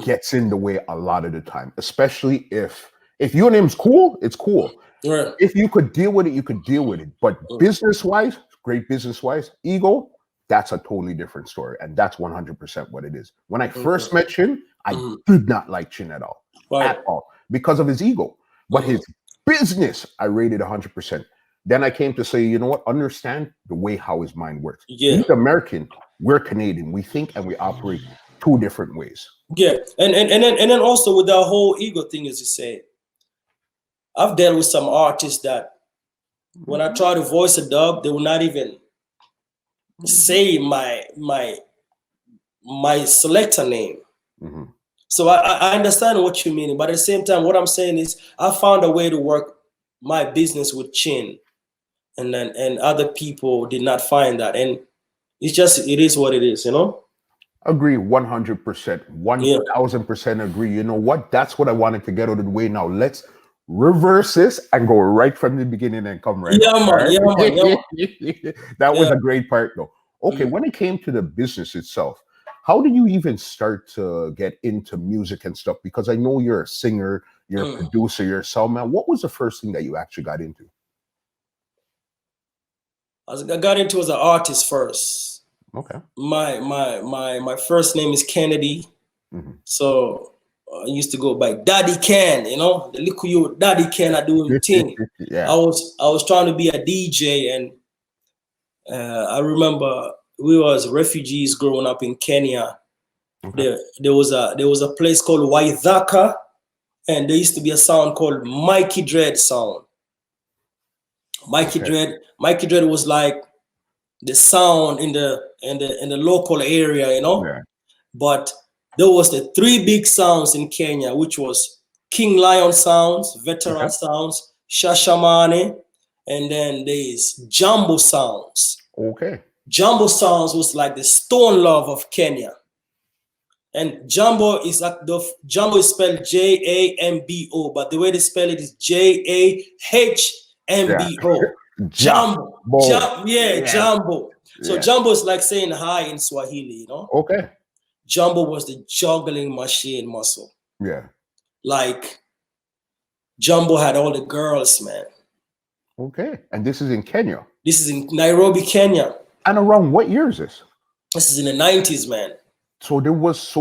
gets in the way a lot of the time, especially if your name's cool, it's cool. Right. If you could deal with it, you could deal with it. But business-wise, great business-wise, ego, that's a totally different story. And that's 100% what it is. When I first met Chin, I did not like Chin at all. Right. At all. Because of his ego. But his business, I rated 100%. Then I came to say, you know what? Understand the way how his mind works. Yeah. He's American. We're Canadian. We think and we operate two different ways. Yeah, and then also with that whole ego thing, as you say, I've dealt with some artists that when I try to voice a dub, they will not even say my selector name. So I understand what you mean, but at the same time, what I'm saying is I found a way to work my business with Chin, and other people did not find that, and it is what it is, you know. Agree 100%, 1000% agree. You know what? That's what I wanted to get out of the way. Now let's reverse this and go right from the beginning and come right. Yeah, man. Right? Yeah, man. That was a great part, though. Okay, when it came to the business itself, how did you even start to get into music and stuff? Because I know you're a singer, you're a producer, you're a soundman. What was the first thing that you actually got into? I got into as an artist first. Okay. My first name is Kennedy, so I used to go by Daddy Ken. You know, the little you Daddy Ken, I do him thing. Yeah. I was trying to be a DJ, and I remember we was refugees growing up in Kenya. Okay. There was a place called Waithaka, and there used to be a sound called Mikey Dread sound. Mikey Dread was like the sound in the local area, you know. Yeah. But there was the three big sounds in Kenya, which was King Lion sounds, Veteran sounds, Shashamane, and then there's Jumbo sounds. Okay. Jumbo sounds was like the Stone Love of Kenya. And Jumbo is Jumbo is spelled Jambo, but the way they spell it is Jahmbo. Jumbo. Jumbo. So Jumbo is like saying hi in Swahili, you know? Okay. Jumbo was the juggling machine muscle. Yeah. Like Jumbo had all the girls, man. Okay. And this is in Kenya? This is in Nairobi, Kenya. And around what year is this? This is in the 90s, man. So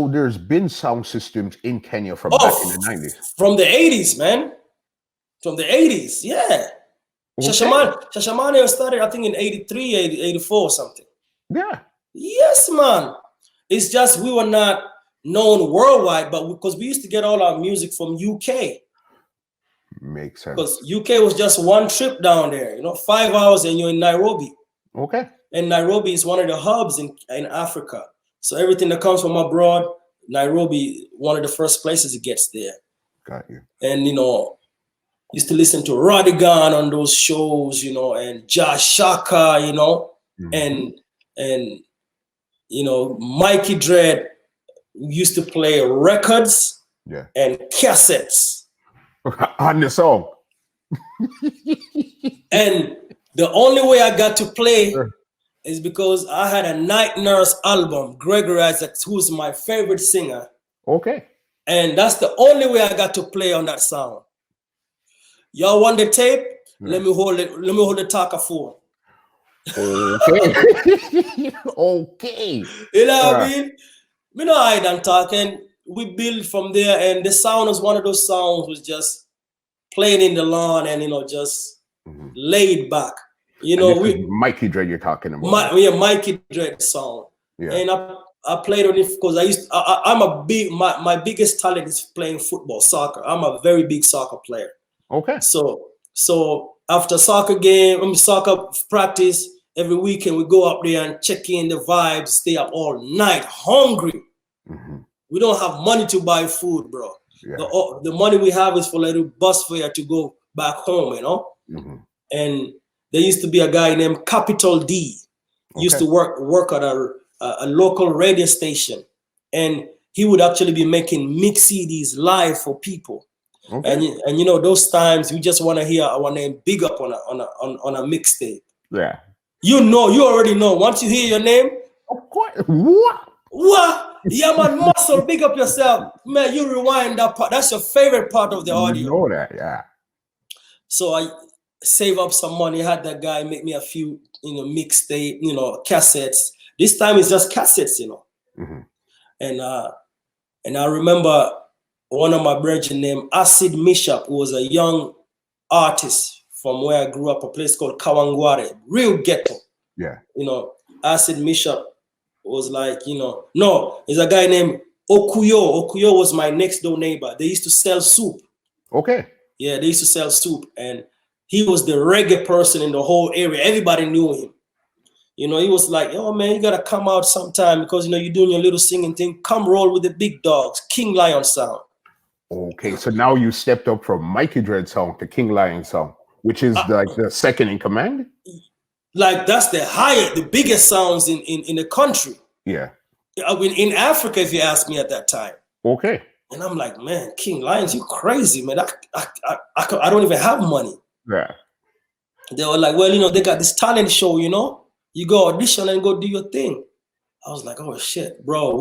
there's been sound systems in Kenya from back in the 90s. From the 80s, man. From the 80s, yeah. Okay. Shashamane started, I think, in 83, 84 or something. Yeah. Yes, man. It's just we were not known worldwide, but because we used to get all our music from UK. Makes sense. Because UK was just one trip down there, you know, 5 hours and you're in Nairobi. Okay. And Nairobi is one of the hubs in Africa. So everything that comes from abroad, Nairobi, one of the first places it gets there. Got you. And, you know, Used to listen to Rodigan on those shows, you know, and Josh Shaka, you know, and you know, Mikey Dread used to play records and cassettes on the song. And the only way I got to play is because I had a Night Nurse album, Gregory Isaacs, who's my favorite singer. Okay. And that's the only way I got to play on that sound. Y'all want the tape? Let me hold it. Let me hold the Taka 4. Okay. Okay. You know what I mean? We know I done talking. We build from there, and the sound was one of those sounds was just playing in the lawn and, you know, just laid back. You know, Mikey Dread you're talking about. Mikey Dread song. Yeah. And I played on it because I'm a big, my biggest talent is playing football, soccer. I'm a very big soccer player. Okay. So after soccer practice, every weekend we go up there and check in the vibes, stay up all night, hungry. We don't have money to buy food, bro. Yeah. The money we have is for a little bus fare to go back home, you know? And there used to be a guy named Capital D. Used to work at a local radio station. And he would actually be making mix CDs live for people. Okay. And you know, those times you just want to hear our name big up on a mixtape. Yeah. You already know. Once you hear your name, of course. What? Yeah, man, muscle, big up yourself. Man, you rewind that part. That's your favorite part of the audio. You know that, yeah. So I save up some money, had that guy make me a few, you know, mixtape, you know, cassettes. This time it's just cassettes, you know. And I remember one of my brethren named Acid Mishap, who was a young artist from where I grew up, a place called Kawangware, real ghetto. Yeah. You know, Acid Mishap was like, you know, no, there's a guy named Okuyo. Okuyo was my next door neighbor. They used to sell soup. Okay. Yeah, they used to sell soup. And he was the reggae person in the whole area. Everybody knew him. You know, he was like, oh man, you gotta come out sometime because, you know, you're doing your little singing thing. Come roll with the big dogs, King Lion sound. Okay, so now you stepped up from Mikey Dread song to King Lion song, which is like the second in command? Like that's the biggest sounds in the country. Yeah. I mean, in Africa, if you ask me at that time. Okay. And I'm like, man, King Lions, you crazy, man. I don't even have money. Yeah. They were like, well, you know, they got this talent show, you know. You go audition and go do your thing. I was like, oh shit, bro.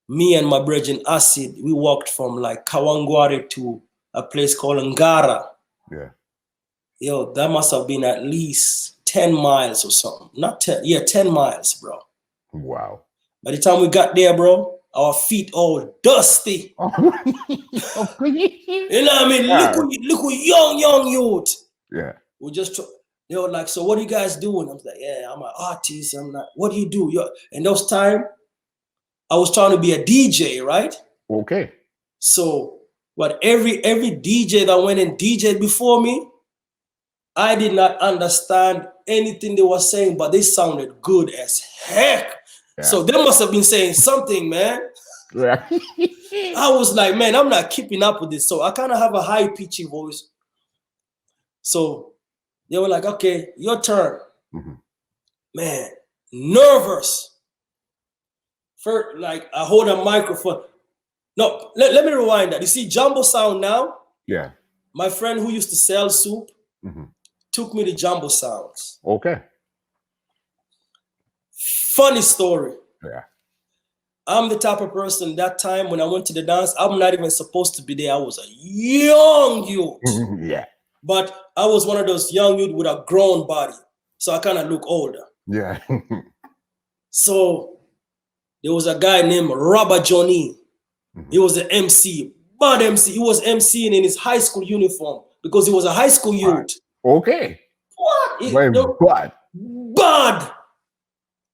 Me and my brethren Acid, we walked from like Kawangware to a place called Ngara. Yeah. Yo, that must have been at least 10 miles or something. Not 10, 10 miles, bro. Wow. By the time we got there, bro, our feet all dusty. You know what I mean? Yeah. Look who young youth. Yeah. We just, they were like, so what are you guys doing? I was like, yeah, I'm an artist. I'm like, what do you do? And those time, I was trying to be a DJ, right? Okay. So, but every DJ that went and DJed before me, I did not understand anything they were saying, but they sounded good as heck. Yeah. So they must have been saying something, man. Yeah. I was like, man, I'm not keeping up with this. So I kind of have a high-pitchy voice. So they were like, okay, your turn. Man, nervous. First, like I hold a microphone. No, let me rewind that. You see Jumbo Sound now? Yeah. My friend who used to sell soup took me to Jumbo Sounds. Okay. Funny story. Yeah. I'm the type of person that time when I went to the dance, I'm not even supposed to be there. I was a young youth. Yeah. But I was one of those young youth with a grown body. So I kind of look older. Yeah. So there was a guy named Robert Johnny. He was the MC, bad MC. He was MCing in his high school uniform because he was a high school youth. Okay. What? Bad.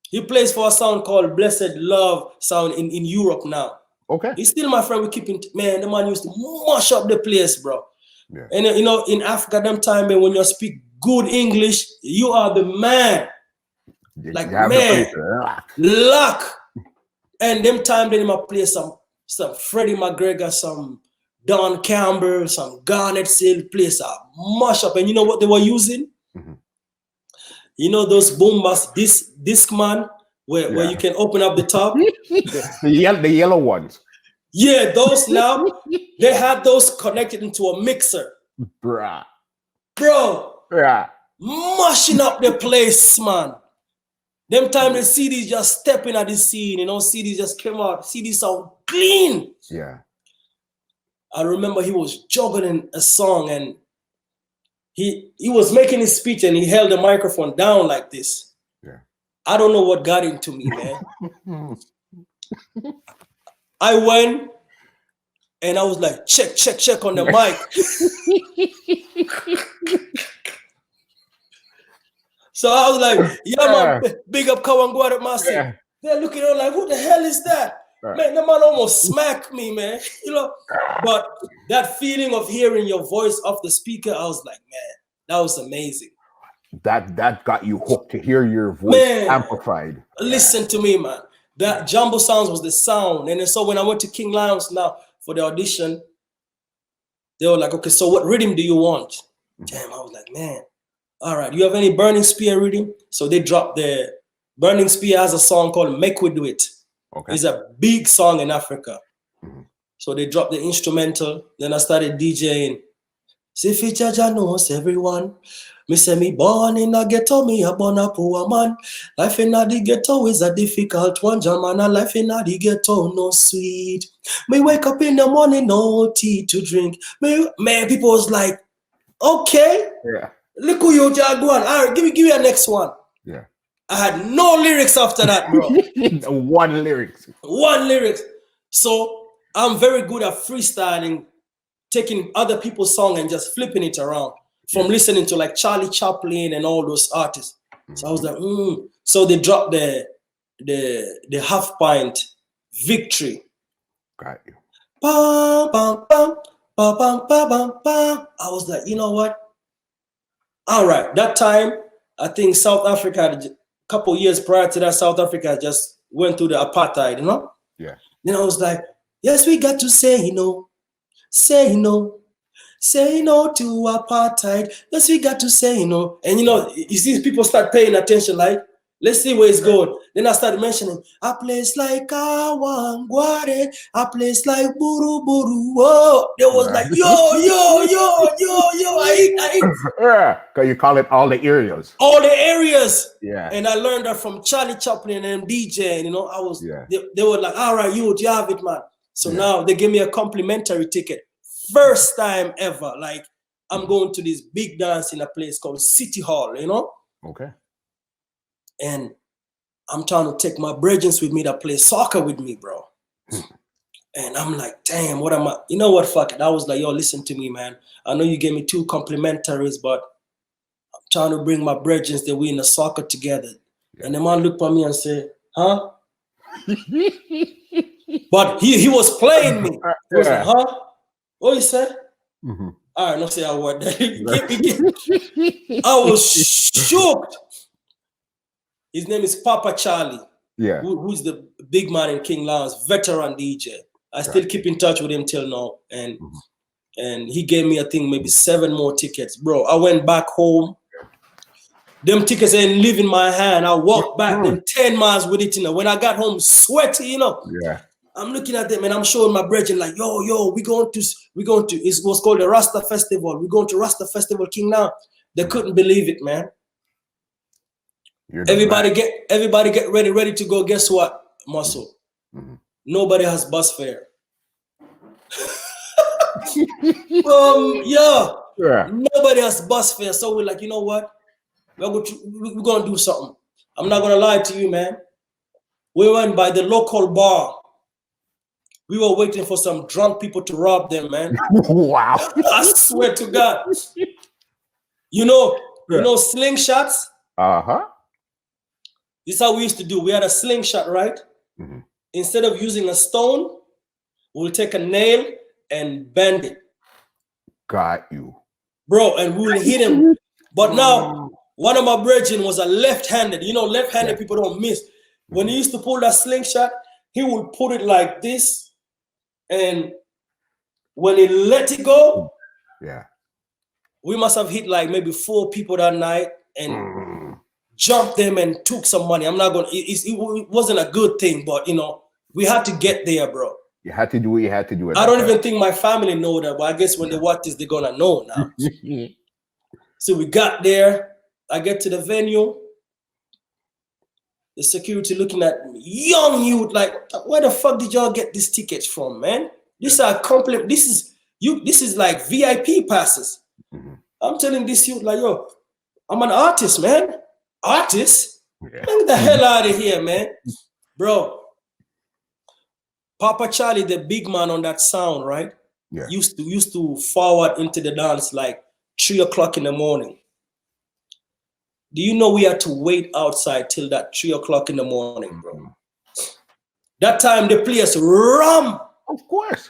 He plays for a sound called Blessed Love sound in Europe now. Okay. He's still my friend. We keep him. Man, the man used to mash up the place, bro. Yeah. And you know, in Africa, them time, man, when you speak good English, you are the man. Like, man, luck. And them time, then I play some Freddie McGregor, some Don Campbell, some Garnet Sale, place a mash up. And you know what they were using? You know those boom bass Discman where you can open up the top? the yellow ones. Yeah, those now, they had those connected into a mixer. Bro. Yeah. Mashing up the place, man. Them time the CDs just stepping at the scene, you know, CDs just came out. CDs sound clean. Yeah. I remember he was juggling a song and he was making his speech and he held the microphone down like this. Yeah. I don't know what got into me, man. I went and I was like, check on the mic. So I was like, yeah, man, big up Kawangwara Master. Yeah. They're looking at like, who the hell is that? Man, the man almost smacked me, man. You know, but that feeling of hearing your voice off the speaker, I was like, man, that was amazing. That got you hooked to hear your voice amplified. Listen to me, man. That Jumbo Sounds was the sound. And then so when I went to King Lions now for the audition, they were like, okay, so what rhythm do you want? Damn, I was like, man, all right, you have any Burning Spear rhythm? So they dropped the Burning Spear has a song called Make We Do It. Okay. It's a big song in Africa. So they dropped the instrumental. Then I started DJing. See, Jaja knows everyone. Me say me born in a ghetto, me a born a poor man. Life in a the ghetto is a difficult one, German. Life in a the ghetto no sweet. Me wake up in the morning, no tea to drink. Man, people was like, okay, look who you Jaguar. All right, give me a next one. Yeah. I had no lyrics after that, bro. One lyrics. So I'm very good at freestyling, taking other people's song and just flipping it around from listening to like Charlie Chaplin and all those artists. So I was like, So they dropped the half pint Victory. Got you. Bam, bam, bam, bam, bam, bam, bam. I was like, you know what? All right. That time, I think South Africa, a couple years prior to that, South Africa just went through the apartheid, you know? Yeah. Then I was like, yes, we got to say no. Say no. Say no to apartheid. Yes, we got to say no. And you know, you see people start paying attention, like, let's see where it's going. Then I started mentioning a place like Kawangware, a place like Buru Buru. Whoa, they was like, yo, I Yeah, because you call it all the areas. All the areas. Yeah. And I learned that from Charlie Chaplin and DJ. You know, I was, they were like, all right, you have it, man. So now they gave me a complimentary ticket. First time ever. Like, I'm going to this big dance in a place called City Hall, you know? Okay. And I'm trying to take my brethren with me that play soccer with me, bro. And I'm like, damn, what am I? You know what? Fuck it. I was like, yo, listen to me, man. I know you gave me 2 complimentaries, but I'm trying to bring my brethren that we in the soccer together. Yeah. And the man looked at me and said, huh? But he was playing me. He was like, huh? What you said? All right, let's say a word. I was shocked. His name is Papa Charlie. Yeah. Who's the big man in King Lions, veteran DJ. I still keep in touch with him till now. And he gave me, I think, maybe 7 more tickets. Bro, I went back home. Them tickets ain't leave in my hand. I walked back them 10 miles with it, you know. When I got home, sweaty, you know. Yeah. I'm looking at them and I'm showing my brethren like, yo, we going to, it was called the Rasta Festival. We're going to Rasta Festival King now. They couldn't believe it, man. Everybody get ready to go. Guess what, Muscle? Nobody has bus fare. Nobody has bus fare. So we're like, you know what? We're going to do something. I'm not going to lie to you, man. We went by the local bar. We were waiting for some drunk people to rob them, man. Wow. I swear to God. You know slingshots? Uh-huh. This is how we used to do. We had a slingshot, right? Instead of using a stone, we'll take a nail and bend it. Got you. Bro, and we'll hit him. But now, one of my brethren was a left-handed. You know, left-handed people don't miss. When he used to pull that slingshot, he would put it like this, and when he let it go, yeah, we must have hit like maybe 4 people that night and jumped them and took some money. I'm not gonna. It wasn't a good thing, but we had to get there, bro. you had to do what you had to do. I don't even think my family know that, but I guess when they watch this, they're gonna know now. So we got there. I get to the venue. The security looking at me, young youth, like, where the fuck did y'all get these tickets from, man? These are complete. This is like VIP passes. I'm telling this youth, like, yo, I'm an artist, man. Artist? Yeah. Get the hell out of here, man. Bro, Papa Charlie, the big man on that sound, right? Yeah. Used to forward into the dance like 3 o'clock in the morning. Do you know we had to wait outside till that 3 o'clock in the morning, bro? That time the place rum. Of course.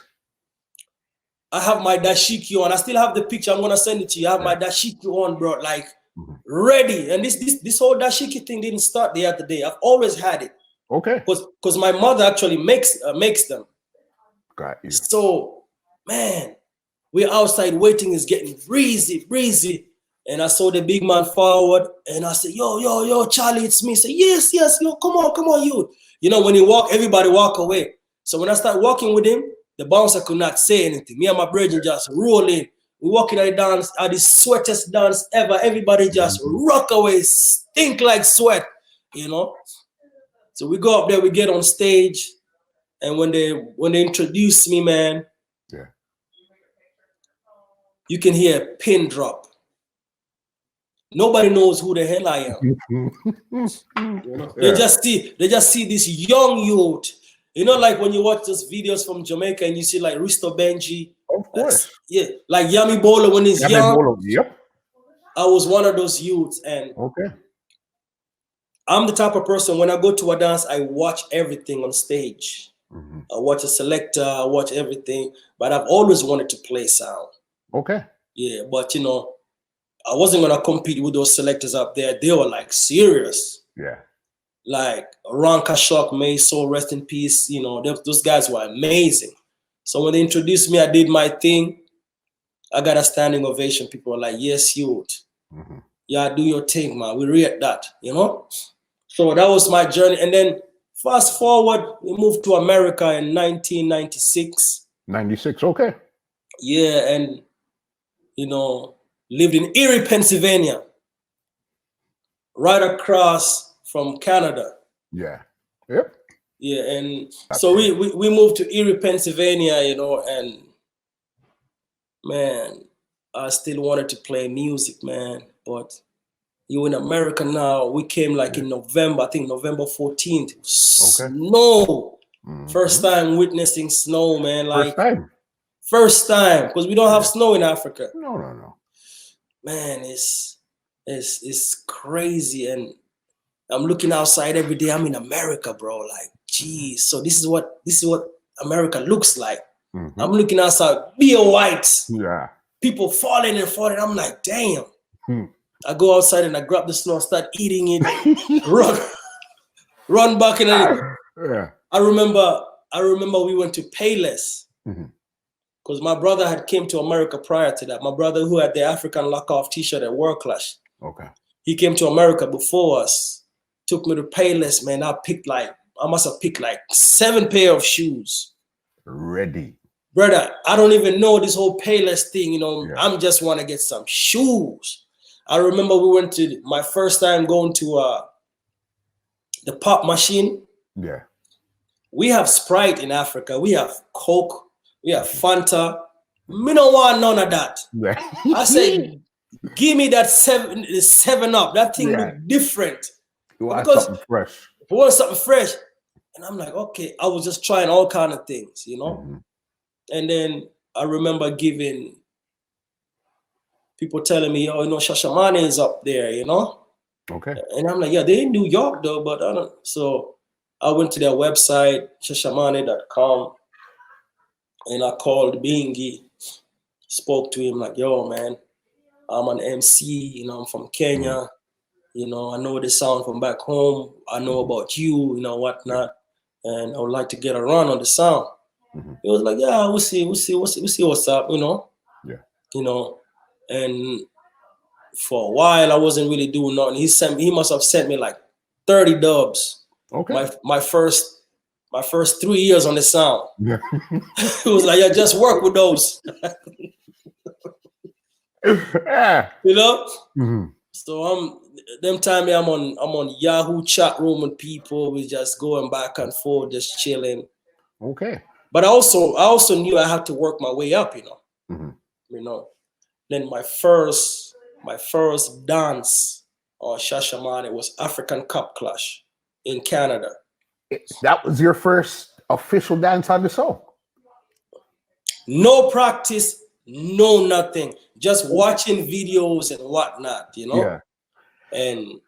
I have my dashiki on. I still have the picture. I'm gonna send it to you. I have my dashiki on, bro, like ready. And this whole dashiki thing didn't start the other day. I've always had it. Okay. Because my mother actually makes them. Got you. So, man, we're outside waiting. It's getting breezy. And I saw the big man forward, and I said, yo, Charlie, it's me. I said, yes, yo, come on, you. When he walk, everybody walk away. So when I start walking with him, the bouncer could not say anything. Me and my brethren just roll in. We walking at the dance, at the sweatiest dance ever. Everybody just rock away, stink like sweat, So we go up there, we get on stage, and when they introduce me, man, you can hear a pin drop. Nobody knows who the hell I am. They just see this young youth. Like when you watch those videos from Jamaica and you see like Risto Benji. Of course. Like Yami Bolo when he's young. Bolo, yep. I was one of those youths, and I'm the type of person, when I go to a dance, I watch everything on stage. I watch a selector, I watch everything, but I've always wanted to play sound. Okay. Yeah, but I wasn't gonna compete with those selectors up there. They were like serious. Yeah. Like Ron Kashok, May Soul, rest in peace. Those guys were amazing. So when they introduced me, I did my thing. I got a standing ovation. People were like, yes, youth. Yeah, do your thing, man. We read that, So that was my journey. And then fast forward, we moved to America in 1996. 96, okay. Yeah, and lived in Erie, Pennsylvania, right across from Canada. Yeah. Yep. Yeah, and so we moved to Erie, Pennsylvania, and man, I still wanted to play music, man. But you in America now, we came like in November, I think November 14th. Snow. First time witnessing snow, man. Like first time, because we don't have snow in Africa. No. Man, it's crazy, and I'm looking outside every day. I'm in America, bro. Like, geez. So this is what America looks like. I'm looking outside, beer whites. Yeah. People falling. I'm like, damn. I go outside and I grab the snow, start eating it, run back in it. Yeah. I remember we went to Payless. Because my brother had came to America prior to that. My brother who had the African Lock-Off t-shirt at World Clash. Okay. He came to America before us. Took me to Payless, man. I must have picked like 7 pair of shoes. Ready. Brother, I don't even know this whole Payless thing, I'm just want to get some shoes. I remember we went to my first time going to the pop machine. Yeah. We have Sprite in Africa. We have Coke. We have Fanta. Me don't want none of that. I say, give me that 7-Up. That thing look different. You want something fresh. I want something fresh. And I'm like, okay. I was just trying all kind of things, And then I remember giving people telling me, Shashamane is up there, Okay. And I'm like, yeah, they're in New York though, but I don't. So I went to their website, shashamane.com. And I called Bingi, spoke to him like, yo, man, I'm an MC, I'm from Kenya. I know the sound from back home. I know about you, whatnot. And I would like to get a run on the sound. He was like, yeah, we'll see what's up, you know. Yeah. You know, and for a while I wasn't really doing nothing. He must have sent me like 30 dubs. Okay. My first 3 years on the sound. Yeah. It was like, yeah, just work with those. Yeah. You know? Mm-hmm. So them time I'm on Yahoo chat room with people. We just going back and forth, just chilling. Okay. But I also knew I had to work my way up, you know. Mm-hmm. You know. Then my first dance on Shashamane was African Cup Clash in Canada. That was your first official dance on the song? No practice, no nothing. Just watching videos and whatnot, you know? Yeah. And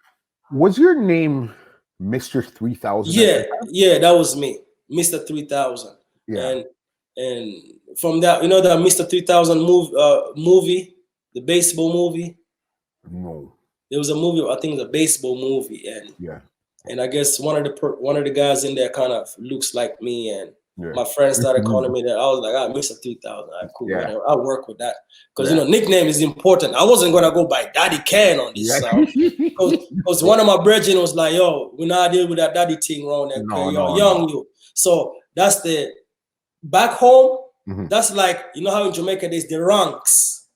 was your name Mr. 3000? Yeah, that was me, Mr. 3000. Yeah. And from that, you know that Mr. 3000 movie, the baseball movie? No. There was a movie, I think it was a baseball movie, and Yeah. And I guess one of the guys in there kind of looks like me, and Yeah. my friends started calling me that. I was like, Mr. 3000, I'm cool, Yeah. whatever. I'll work with that. Because, you know, nickname is important. I wasn't going to go by Daddy Ken on this sound. Because one of my brethren was like, yo, we're not dealing with that daddy thing around there. No, You're no, young, no. you. So that's the, back home, Mhm. that's like, you know how in Jamaica there's the ranks,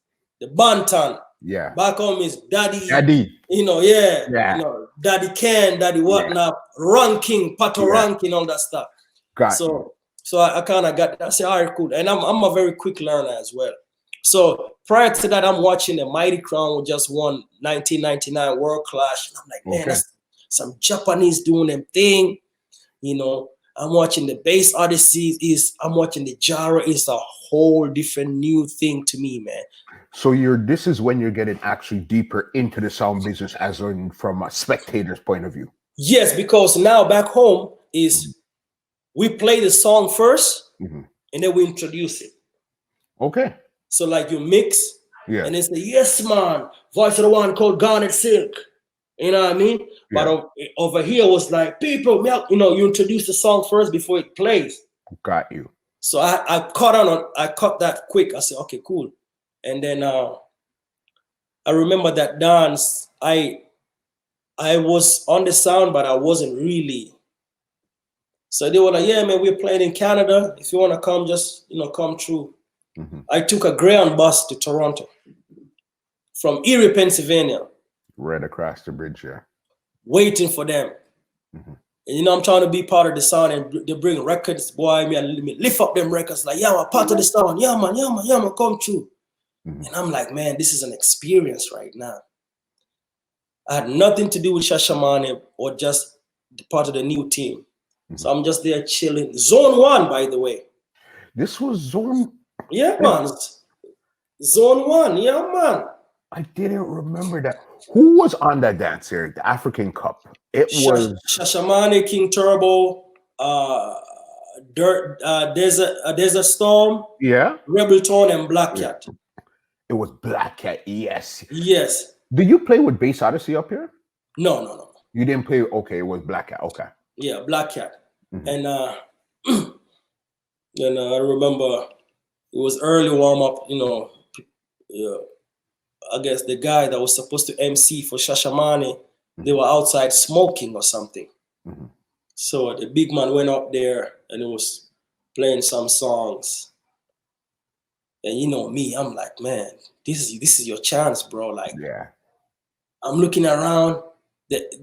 the bantan. Yeah. Back home is daddy. Daddy. You know, Yeah. you know, Daddy Ken, Daddy whatnot, ranking, pato ranking, all that stuff. So I kind of got that. I said, all right, cool. And I'm a very quick learner as well. So prior to that, I'm watching the Mighty Crown, who just won 1999 World Clash. And I'm like, man, that's some Japanese doing them thing. You know, I'm watching the Bass Odyssey. I'm watching the Jara. It's a whole different new thing to me, man. So this is when you're getting actually deeper into the sound business, as in from a spectator's point of view. Yes, because now back home is we play the song first, and then we introduce it. Okay. So like you mix, yeah, and it's the yes man, voice of the one called Garnet Silk. You know what I mean? Yeah. But over here was like, people, you know, you introduce the song first before it plays. Got you. So I caught that quick. I said, okay, cool. And then I remember that dance. I was on the sound, but I wasn't really. So they were like, yeah, man, we're playing in Canada. If you want to come, just, you know, come through. I took a Greyhound bus to Toronto from Erie, Pennsylvania. Right across the bridge, yeah. Waiting for them. And, you know, I'm trying to be part of the sound, and they bring records, boy, me lift up them records like, yeah, I'm part of the sound. Yeah, man, come through. And I'm like, man, this is an experience right now. I had nothing to do with Shashamane or just part of the new team. So I'm just there chilling. Zone 1, by the way. This was Zone? Yeah, man. Zone 1, yeah, man. I didn't remember that. Who was on that dance here? The African Cup. It was Shashamane, King Turbo, Desert Storm, yeah, Rebel Tone, and Black Cat. It was Black Cat, yes. Yes. Did you play with Bass Odyssey up here? No. You didn't play, okay, it was Black Cat, okay. Yeah, Black Cat. And then I remember it was early warm-up, you know, I guess the guy that was supposed to MC for Shashamane, they were outside smoking or something. So the big man went up there and he was playing some songs. And you know me, I'm like, man, this is your chance, bro. Like, yeah. I'm looking around.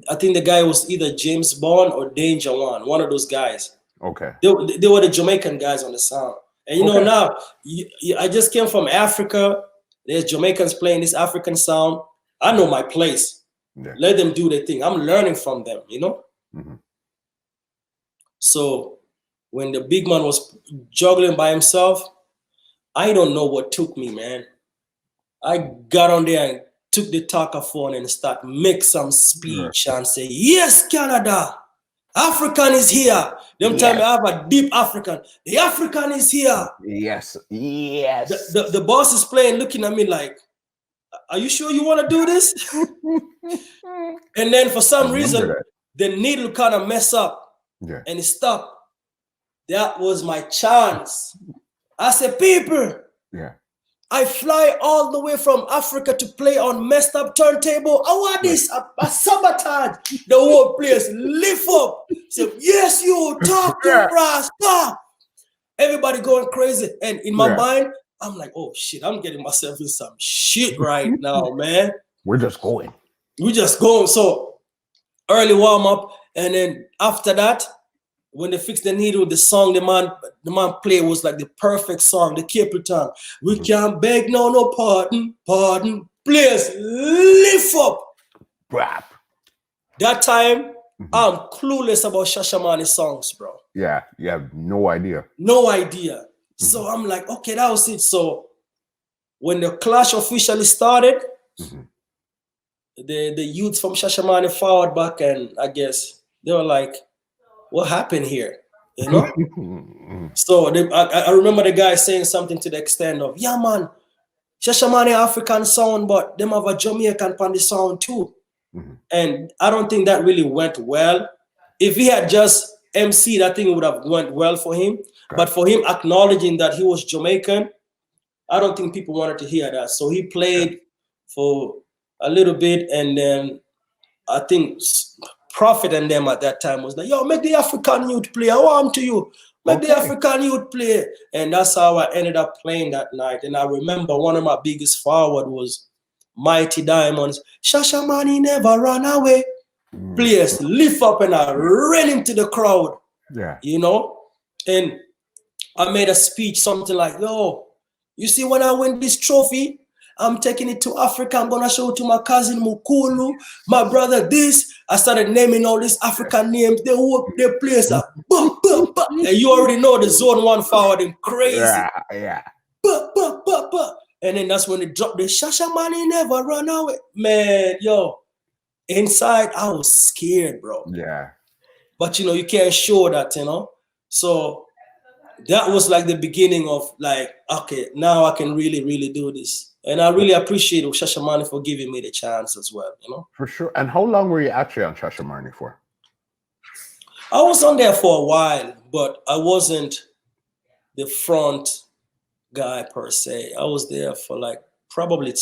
I think the guy was either James Bond or Danger one of those guys. Okay. They were the Jamaican guys on the sound. And you know now, I just came from Africa. There's Jamaicans playing this African sound. I know my place. Yeah. Let them do their thing. I'm learning from them, you know? So when the big man was juggling by himself, I don't know what took me, man. I got on there and took the talkaphone and start make some speech and say, yes, Canada, African is here. Them time I have a deep African. The African is here. Yes. The boss is playing, looking at me like, are you sure you want to do this? And then for some reason, the needle kind of mess up and it stopped. that was my chance. I said, people, Yeah. I fly all the way from Africa to play on messed up turntable. I want this. I sabotage the whole place. Lift up. Say, yes, you talk to Rasta. Everybody going crazy. And in my mind, I'm like, oh shit, I'm getting myself in some shit right now, man. We're just going. We just going. So early warm up. And then after that, when they fixed the needle, the song the man played was like the perfect song, the Capleton. We can't beg no pardon. Please lift up. Rap. That time, I'm clueless about Shashamane songs, bro. Yeah, you have no idea. No idea. So I'm like, okay, that was it. So when the clash officially started, the youth from Shashamane forward back, and I guess they were like, what happened here? You know? So I remember the guy saying something to the extent of, yeah, man, Shashamane African sound, but them have a Jamaican pandy sound too. And I don't think that really went well. If he had just MC'd, I think it would have went well for him. But for him acknowledging that he was Jamaican, I don't think people wanted to hear that. So he played for a little bit, and then I think Prophet and them at that time was like, yo, make the African youth play. I want to you. Make the African youth play. And that's how I ended up playing that night. And I remember one of my biggest forward was Mighty Diamonds. Shashamane never run away. Players lift up, and I ran into the crowd. Yeah. You know? And I made a speech, something like, yo, you see, when I win this trophy, I'm taking it to Africa. I'm going to show it to my cousin Mukulu, my brother this. I started naming all these African names. They work their place. And you already know the zone one forward and crazy. Yeah. And then that's when they dropped the Shashamane never run away. Man, yo, inside I was scared, bro. Yeah. But, you know, you can't show that, you know. So that was like the beginning of like, okay, now I can really, really do this. And I really appreciate Shashamane for giving me the chance as well, you know. For sure. And how long were you actually on Shashamane for? I was on there for a while, but I wasn't the front guy per se. I was there for like probably,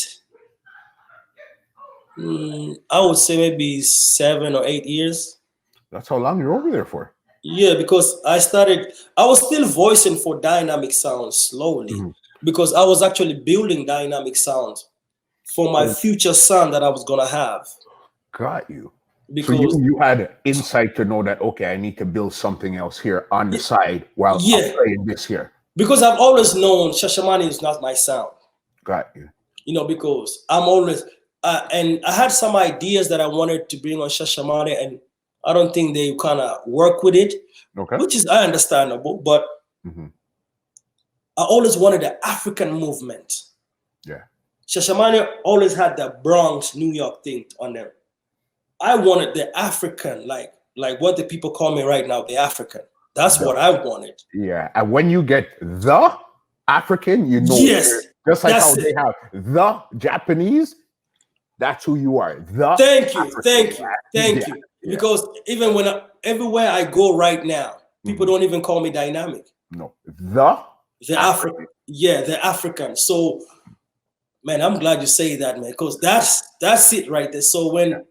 I would say maybe 7 or 8 years. That's how long you're over there for? Yeah, because I was still voicing for Dynamq sounds slowly. Because I was actually building Dynamq sounds for my future son that I was gonna have. Got you. Because so you had insight to know that, okay, I need to build something else here on the side while I'm playing this here. Because I've always known Shashamane is not my sound. Got you. You know, because I'm always and I had some ideas that I wanted to bring on Shashamane, and I don't think they kind of work with it. Okay. Which is understandable, but I always wanted the African movement. Yeah. Shashamane always had the Bronx, New York thing on them. I wanted the African, like what the people call me right now, the African. That's what I wanted. Yeah. And when you get the African, you know, just like how they have the Japanese, that's who you are. The Thank you. African. Thank you. Because even when everywhere I go right now, people don't even call me Dynamq. No. The African. Yeah, the African. So, man, I'm glad you say that, man, because that's it right there. So when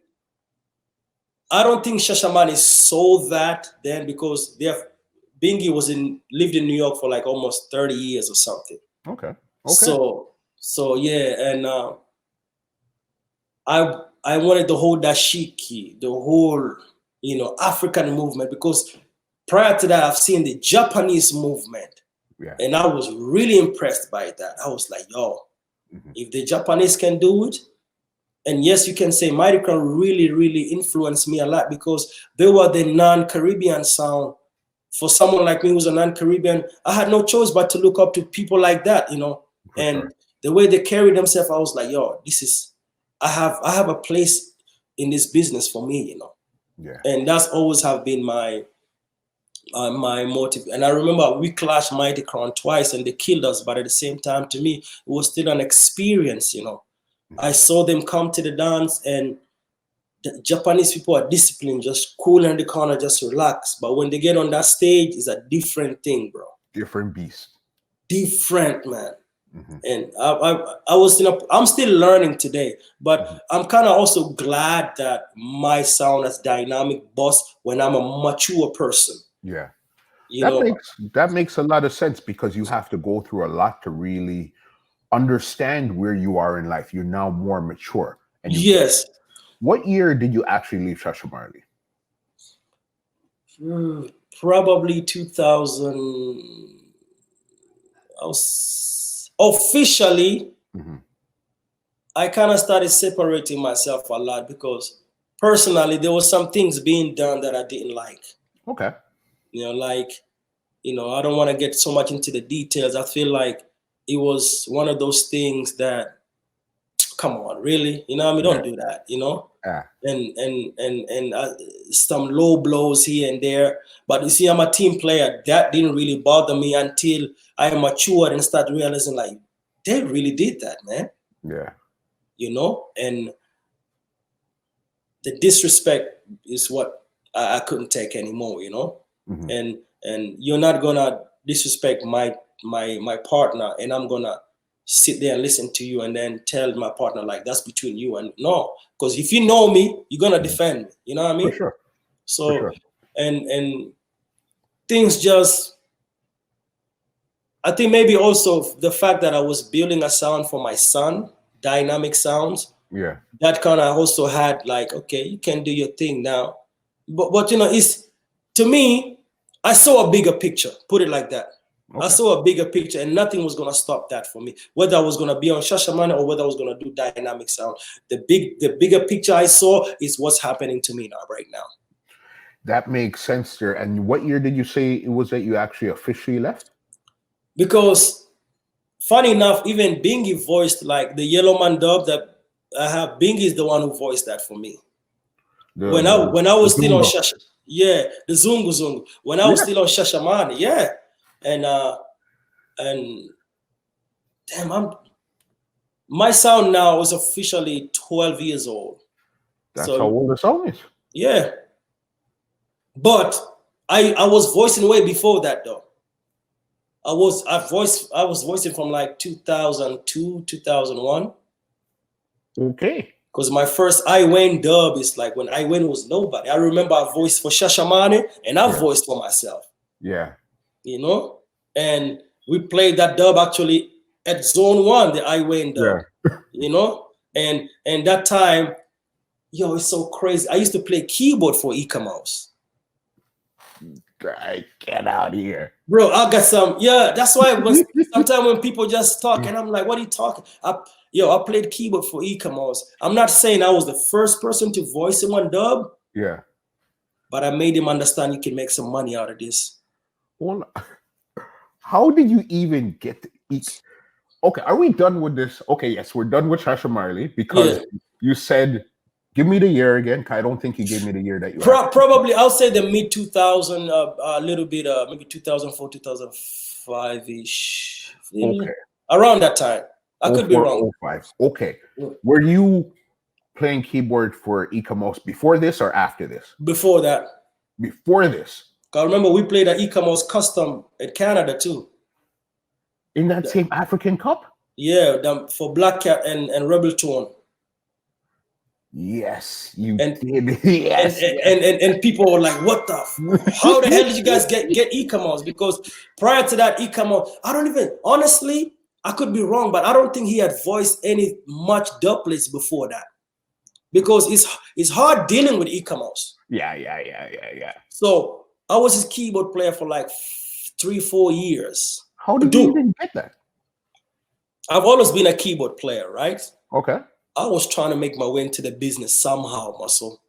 I don't think Shashamane sold that then, because Bingy lived in New York for like almost 30 years or something. Okay. So yeah, and I wanted the whole dashiki, the whole, you know, African movement, because prior to that I've seen the Japanese movement. Yeah. And I was really impressed by that. I was like, yo, if the Japanese can do it, and yes, you can say Mataron really, really influenced me a lot, because they were the non-Caribbean sound. For someone like me who's a non-Caribbean, I had no choice but to look up to people like that, you know. And the way they carry themselves, I was like, yo, I have a place in this business for me, you know. Yeah. And that's always have been my motive. And I remember we clashed Mataron twice and they killed us, but at the same time, to me, it was still an experience, you know. I saw them come to the dance, and the Japanese people are disciplined, just cool in the corner, just relax. But when they get on that stage, it's a different thing, bro. Different beast. Different, man. And I'm still learning today, but I'm kind of also glad that my sound as Dynamq boss when I'm a mature person. Yeah. You know, that makes a lot of sense because you have to go through a lot to really understand where you are in life. You're now more mature. And yes. What year did you actually leave Shasha Marley? Probably 2000. I was officially, I kind of started separating myself a lot because personally there was some things being done that I didn't like. Okay. You know, like, I don't want to get so much into the details. I feel like it was one of those things that, come on, really? Don't do that, Yeah. And some low blows here and there. But you see, I'm a team player. That didn't really bother me until I matured and started realizing, like, they really did that, man. Yeah. And the disrespect is what I couldn't take anymore, And you're not gonna disrespect my partner, and I'm gonna sit there and listen to you and then tell my partner, like, that's between you and no. Because if you know me, you're gonna defend me. You know what I mean? For sure. So For sure. and things just, I think maybe also the fact that I was building a sound for my son, Dynamq sounds. Yeah. That kind of also had like, okay, you can do your thing now. But it's, to me, I saw a bigger picture, put it like that. Okay. I saw a bigger picture and nothing was going to stop that for me. Whether I was going to be on Shashamane or whether I was going to do Dynamq sound. The bigger picture I saw is what's happening to me now, right now. That makes sense there. And what year did you say it was that you actually officially left? Because funny enough, even Bingy voiced like the Yellow Man dub that I have. Bingy is the one who voiced that for me. When I was still on Shasha, the Zungu Zungu. When I was still on Shashamane, and damn, my sound now is officially 12 years old. That's how old the song is. Yeah, but I was voicing way before that though. I was voicing from like 2002, 2001. Okay. Because my first Iwayne dub is like when Iwayne was nobody. I remember I voiced for Shashamane and I voiced for myself. Yeah. And we played that dub actually at Zone 1, the Iwayne dub. Yeah. And that time, it's so crazy. I used to play keyboard for Ika Mouse. Get out here. Bro, I got some, that's why sometimes when people just talk and I'm like, what are you talking? I played keyboard for Ika Mouse. I'm not saying I was the first person to voice in one dub. Yeah. But I made him understand you can make some money out of this. Well, how did you even get to eat? Okay, are we done with this? Okay, yes, we're done with Shasha Marley because you said, give me the year again. I don't think you gave me the year that you probably, I'll say the mid 2000, a little bit, maybe 2004, 2005-ish. Okay. Around that time. I could be wrong. 05. Okay. Were you playing keyboard for Ika Mouse before this or after this? Before that. Before this? I remember we played at Ika Mouse Custom in Canada too. In that same African Cup? Yeah, for Black Cat and Rebel Tone. Yes, you did. Yes. And people were like, what the how the hell did you guys get Ika Mouse? Because prior to that, Ika Mouse, honestly, I could be wrong, but I don't think he had voiced any much doublets before that. Because it's hard dealing with Ika Mouse. Yeah. So I was his keyboard player for like 3-4 years. How did you even get that? I've always been a keyboard player, right? Okay. I was trying to make my way into the business somehow, Muscle.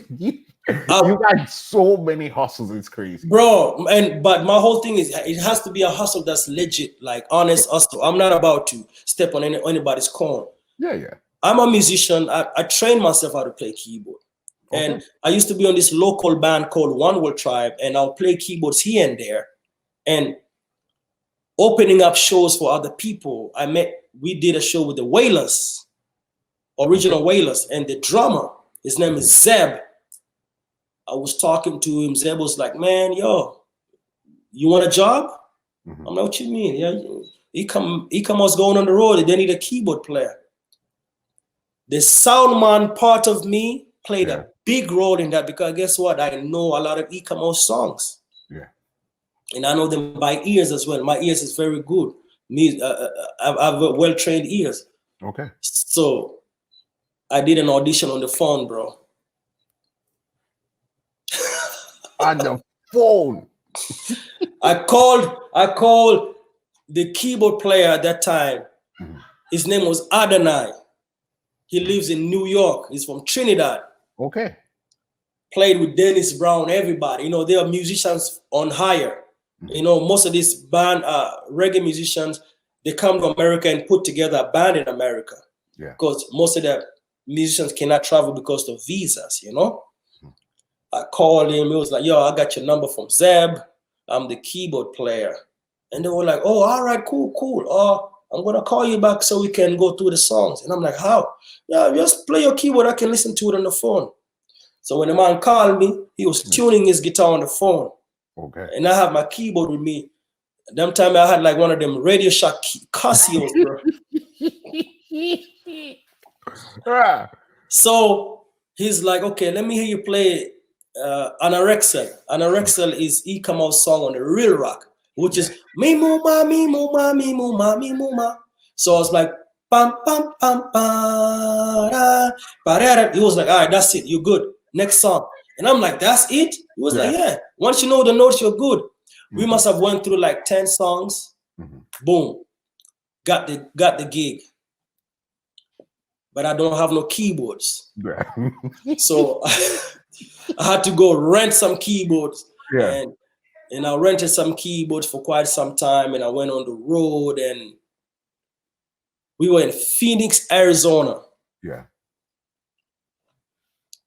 You got so many hustles, it's crazy. Bro, but my whole thing is it has to be a hustle that's legit, like honest hustle. I'm not about to step on anybody's corn. Yeah. I'm a musician. I trained myself how to play keyboard. Okay. And I used to be on this local band called One World Tribe, and I'll play keyboards here and there. And opening up shows for other people, we did a show with the Wailers, original Wailers, and the drummer His name is Zeb. I was talking to him. Zeb was like, man, yo, you want a job? I'm like, what you mean? Yeah, E-commerce going on the road. They need a keyboard player. The sound man part of me played a big role in that, because guess what? I know a lot of e-commerce songs. Yeah. And I know them by ears as well. My ears is very good. I have well-trained ears. Okay. So I did an audition on the phone, bro. On the phone. I called the keyboard player at that time. His name was Adonai. He lives in New York. He's from Trinidad. Okay. Played with Dennis Brown, everybody. You know, they are musicians on hire. You know, most of these band, reggae musicians, they come to America and put together a band in America. Yeah. Because most of the musicians cannot travel because of visas, you know. I called him. He was like, yo, I got your number from Zeb. I'm the keyboard player. And they were like, oh, all right, cool. I'm going to call you back so we can go through the songs. And I'm like, how? Yeah, just play your keyboard. I can listen to it on the phone. So when the man called me, he was tuning his guitar on the phone. Okay. And I have my keyboard with me. Them time I had like one of them Radio Shack Casios, bro. So he's like, okay, let me hear you play Anorexel. Anorexel is E-commerce song on the Real Rock, which is me muma, me muma, me muma, me muma. So I was like, pam, pam, pam, pam, da. He was like, all right, that's it. You're good. Next song. And I'm like, that's it? He was like, yeah. Once you know the notes, you're good. We must have went through like 10 songs. Boom. Got the gig. But I don't have no keyboards. So I had to go rent some keyboards. Yeah. And I rented some keyboards for quite some time. And I went on the road, and we were in Phoenix, Arizona. Yeah.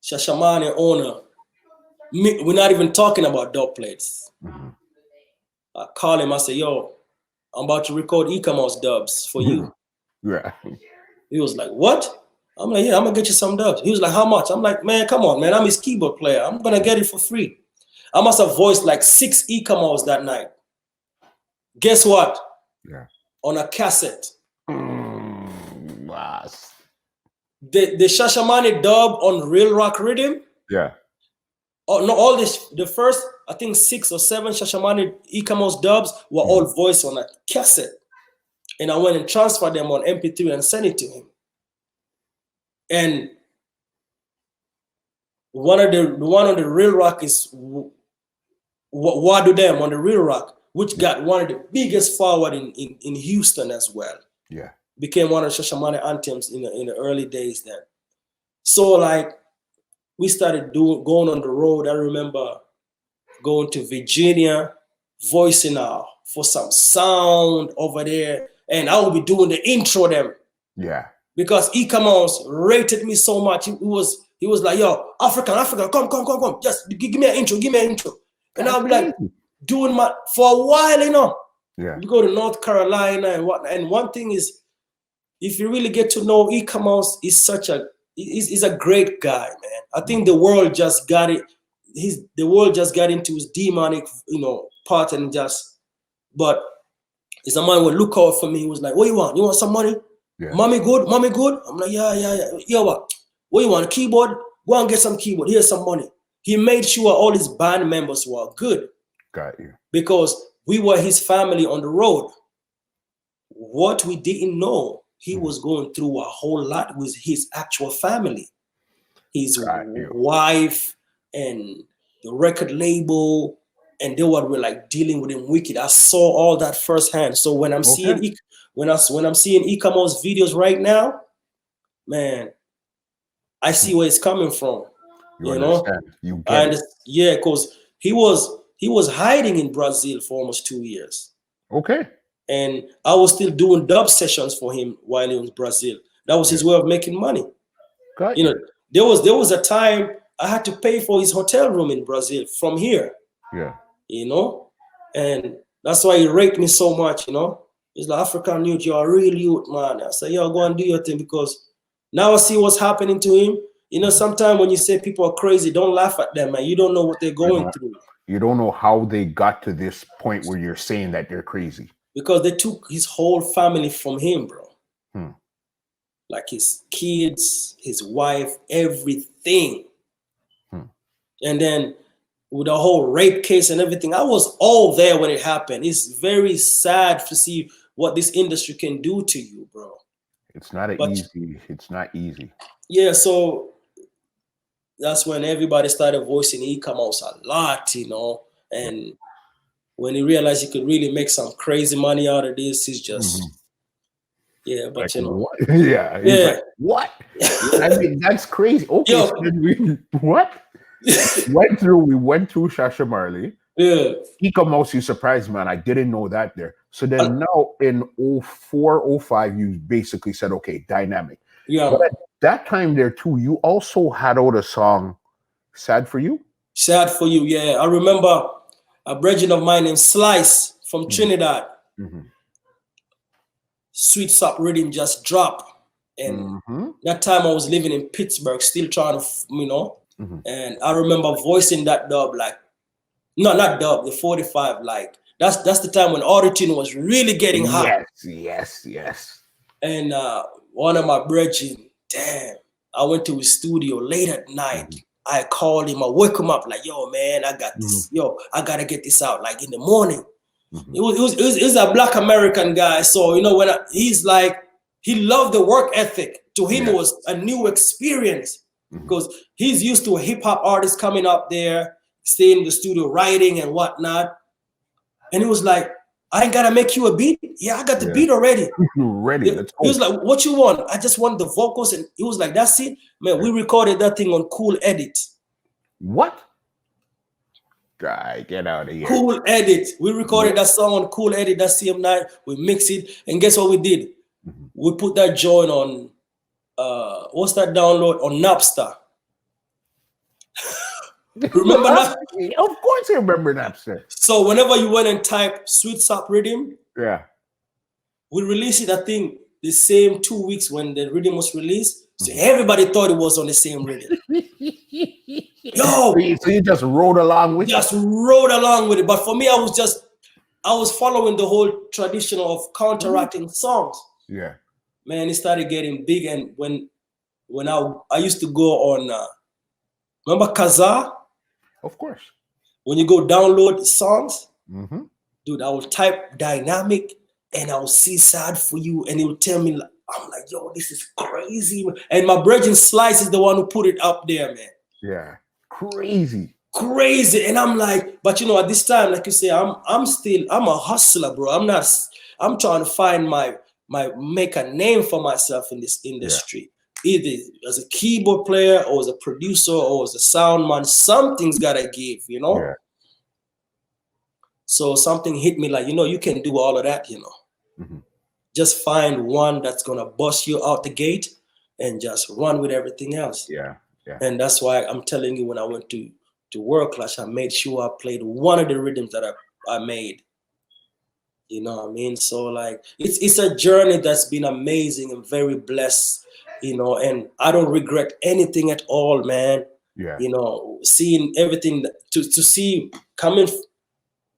Shashamane owner. We're not even talking about dub plates. I call him. I say, yo, I'm about to record e-commerce dubs for you. Yeah. He was like, what? I'm like, yeah, I'm going to get you some dubs. He was like, how much? I'm like, man, come on, man. I'm his keyboard player. I'm going to get it for free. I must have voiced like 6 e-commerce that night. Guess what? Yeah. On a cassette. Nice. The Shashamane dub on Real Rock Rhythm. Yeah. Oh, no, all this, the first, I think 6 or 7 Shashamane e-commerce dubs were all voiced on a cassette. And I went and transferred them on MP3 and sent it to him. And the one on the Real Rock is Wadu Dem on the Real Rock, which got one of the biggest forward in Houston as well. Yeah. Became one of the Shashamane anthems in the early days then. So like we started going on the road. I remember going to Virginia, voicing for some sound over there. And I would be doing the intro them. Yeah. Because E-commerce rated me so much. He was like, yo, African, come. Just give me an intro. And I'll be like doing for a while, you know. Yeah. You go to North Carolina and whatnot. And one thing is, if you really get to know E-commerce, he's a great guy, man. I think the world just got it. The world just got into his demonic, part and but it's a man who would look out for me. He was like, what you want? You want some money? Yeah. Mommy good? I'm like, yeah. Yo, what you want? A keyboard? Go and get some keyboard. Here's some money. He made sure all his band members were good. Got you. Because we were his family on the road. What we didn't know, he was going through a whole lot with his actual family. His wife and the record label, and they were like dealing with him wicked. I saw all that firsthand. So when I'm seeing when I'm seeing e-commerce videos right now, man, I see where it's coming from. You understand. Know, yeah, because he was hiding in Brazil for almost 2 years. Okay. And I was still doing dub sessions for him while he was in Brazil. That was his way of making money. Got you. There was a time I had to pay for his hotel room in Brazil from here. Yeah. And that's why he raked me so much, He's like, African youth, you're a real youth, man. I said, yo, go and do your thing, because now I see what's happening to him. You know, sometimes when you say people are crazy, don't laugh at them, man. You don't know what they're going through. You don't know how they got to this point where you're saying that they're crazy. Because they took his whole family from him, bro. Like his kids, his wife, everything. And then with the whole rape case and everything, I was all there when it happened. It's very sad to see what this industry can do to you, bro. It's not easy. It's not easy. Yeah, so that's when everybody started voicing he come out a lot, you know. And when he realized he could really make some crazy money out of this, he's just yeah, but like, you know, what? yeah, like, what? I mean, that's crazy. Okay, yo, so then what? we went through Shasha Marley. Yeah, he come out, you surprised, man. I didn't know that there. So then now in 04, 05, you basically said, okay, Dynamq. Yeah. But at that time there too, you also had out a song, Sad For You. Sad For You, yeah. I remember a brethren of mine named Slice from Trinidad. Sweet Sop Rhythm just dropped. And that time I was living in Pittsburgh, still trying to, you know. And I remember voicing that dub, like, no, not dub, the 45, like, that's the time when autotune was really getting hot. Yes. And one of my brethren, damn, I went to his studio late at night. I called him, I woke him up like, yo, man, I got this. Yo, I got to get this out, like, in the morning. It was a Black American guy. So, you know, when he's like, he loved the work ethic. To him, it was a new experience because he's used to a hip hop artist coming up there, staying in the studio, writing and whatnot. And he was like, I ain't got to make you a beat. Yeah, I got the beat already. Ready. He was like, what you want? I just want the vocals. And he was like, that's it. Man, we recorded that thing on Cool Edit. What? Get out of here. Cool Edit. We recorded that song on Cool Edit that same night. We mixed it. And guess what we did? We put that joint on, what's that download? On Napster. Remember that? Of course I remember Napster. So whenever you went and type Sweet Sop Rhythm, we released it, I think, the same 2 weeks when the rhythm was released. So everybody thought it was on the same rhythm. Yo! So you just rode along with it? Just rode along with it. But for me, I was following the whole tradition of counteracting songs. Yeah. Man, it started getting big. And when I used to go on, remember Kazaa? Of course. When you go download songs, dude, I will type Dynamq and I will see Sad For You, and it will tell me, I'm like, yo, this is crazy. And my brethren Slice is the one who put it up there, man. Yeah, crazy. And I'm like, but you know, at this time, like you say, I'm a hustler, bro. I'm trying to find make a name for myself in this industry. Either as a keyboard player or as a producer or as a sound man, something's gotta give, you know? Yeah. So something hit me like, you know, you can do all of that, you know. Just find one that's gonna bust you out the gate and just run with everything else. Yeah. And that's why I'm telling you, when I went to World Clash, I made sure I played one of the rhythms that I made. You know what I mean? So like it's a journey that's been amazing and very blessed, you know, and I don't regret anything at all, man. Yeah. You know, seeing everything to see coming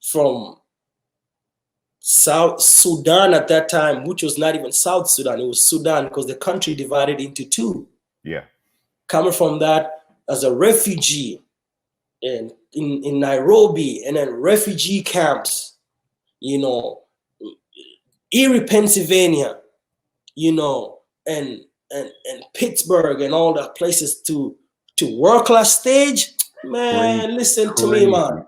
from South Sudan at that time, which was not even South Sudan, it was Sudan because the country divided into two. Yeah. Coming from that as a refugee in Nairobi, and then refugee camps, you know, Erie, Pennsylvania, you know, and Pittsburgh and all the places to World Class stage, man. Listen to me, man.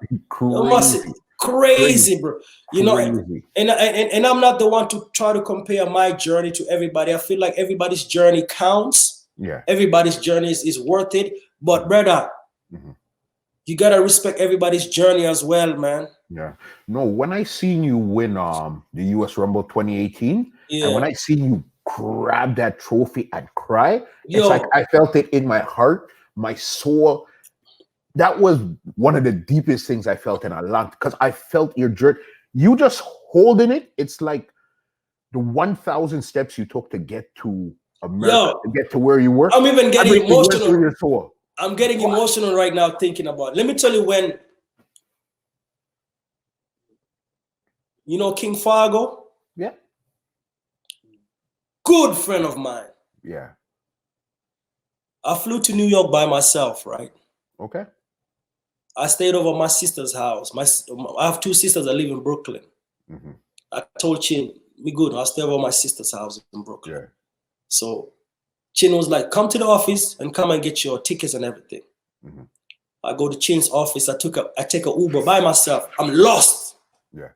Crazy, bro. You know, and I'm not the one to try to compare my journey to everybody. I feel like everybody's journey counts. Yeah. Everybody's journey is worth it. But brother, you gotta respect everybody's journey as well, man. Yeah. No, when I seen you win the US Rumble 2018, and when I seen you grab that trophy and cry, it's like I felt it in my heart, my soul. That was one of the deepest things I felt in a long, because I felt your journey. You just holding it. It's like the 1,000 steps you took to get to America to get to where you were. I'm even getting emotional. Your soul. I'm getting emotional right now thinking about it. Let me tell you when, you know, King Fargo? Yeah. Good friend of mine. Yeah. I flew to New York by myself, right? Okay. I stayed over my sister's house. I have 2 sisters that live in Brooklyn. I told Chin, me good, I'll stay over my sister's house in Brooklyn. Yeah. So Chin was like, come to the office and come and get your tickets and everything. I go to Chin's office. I take a Uber by myself. I'm lost. Yeah.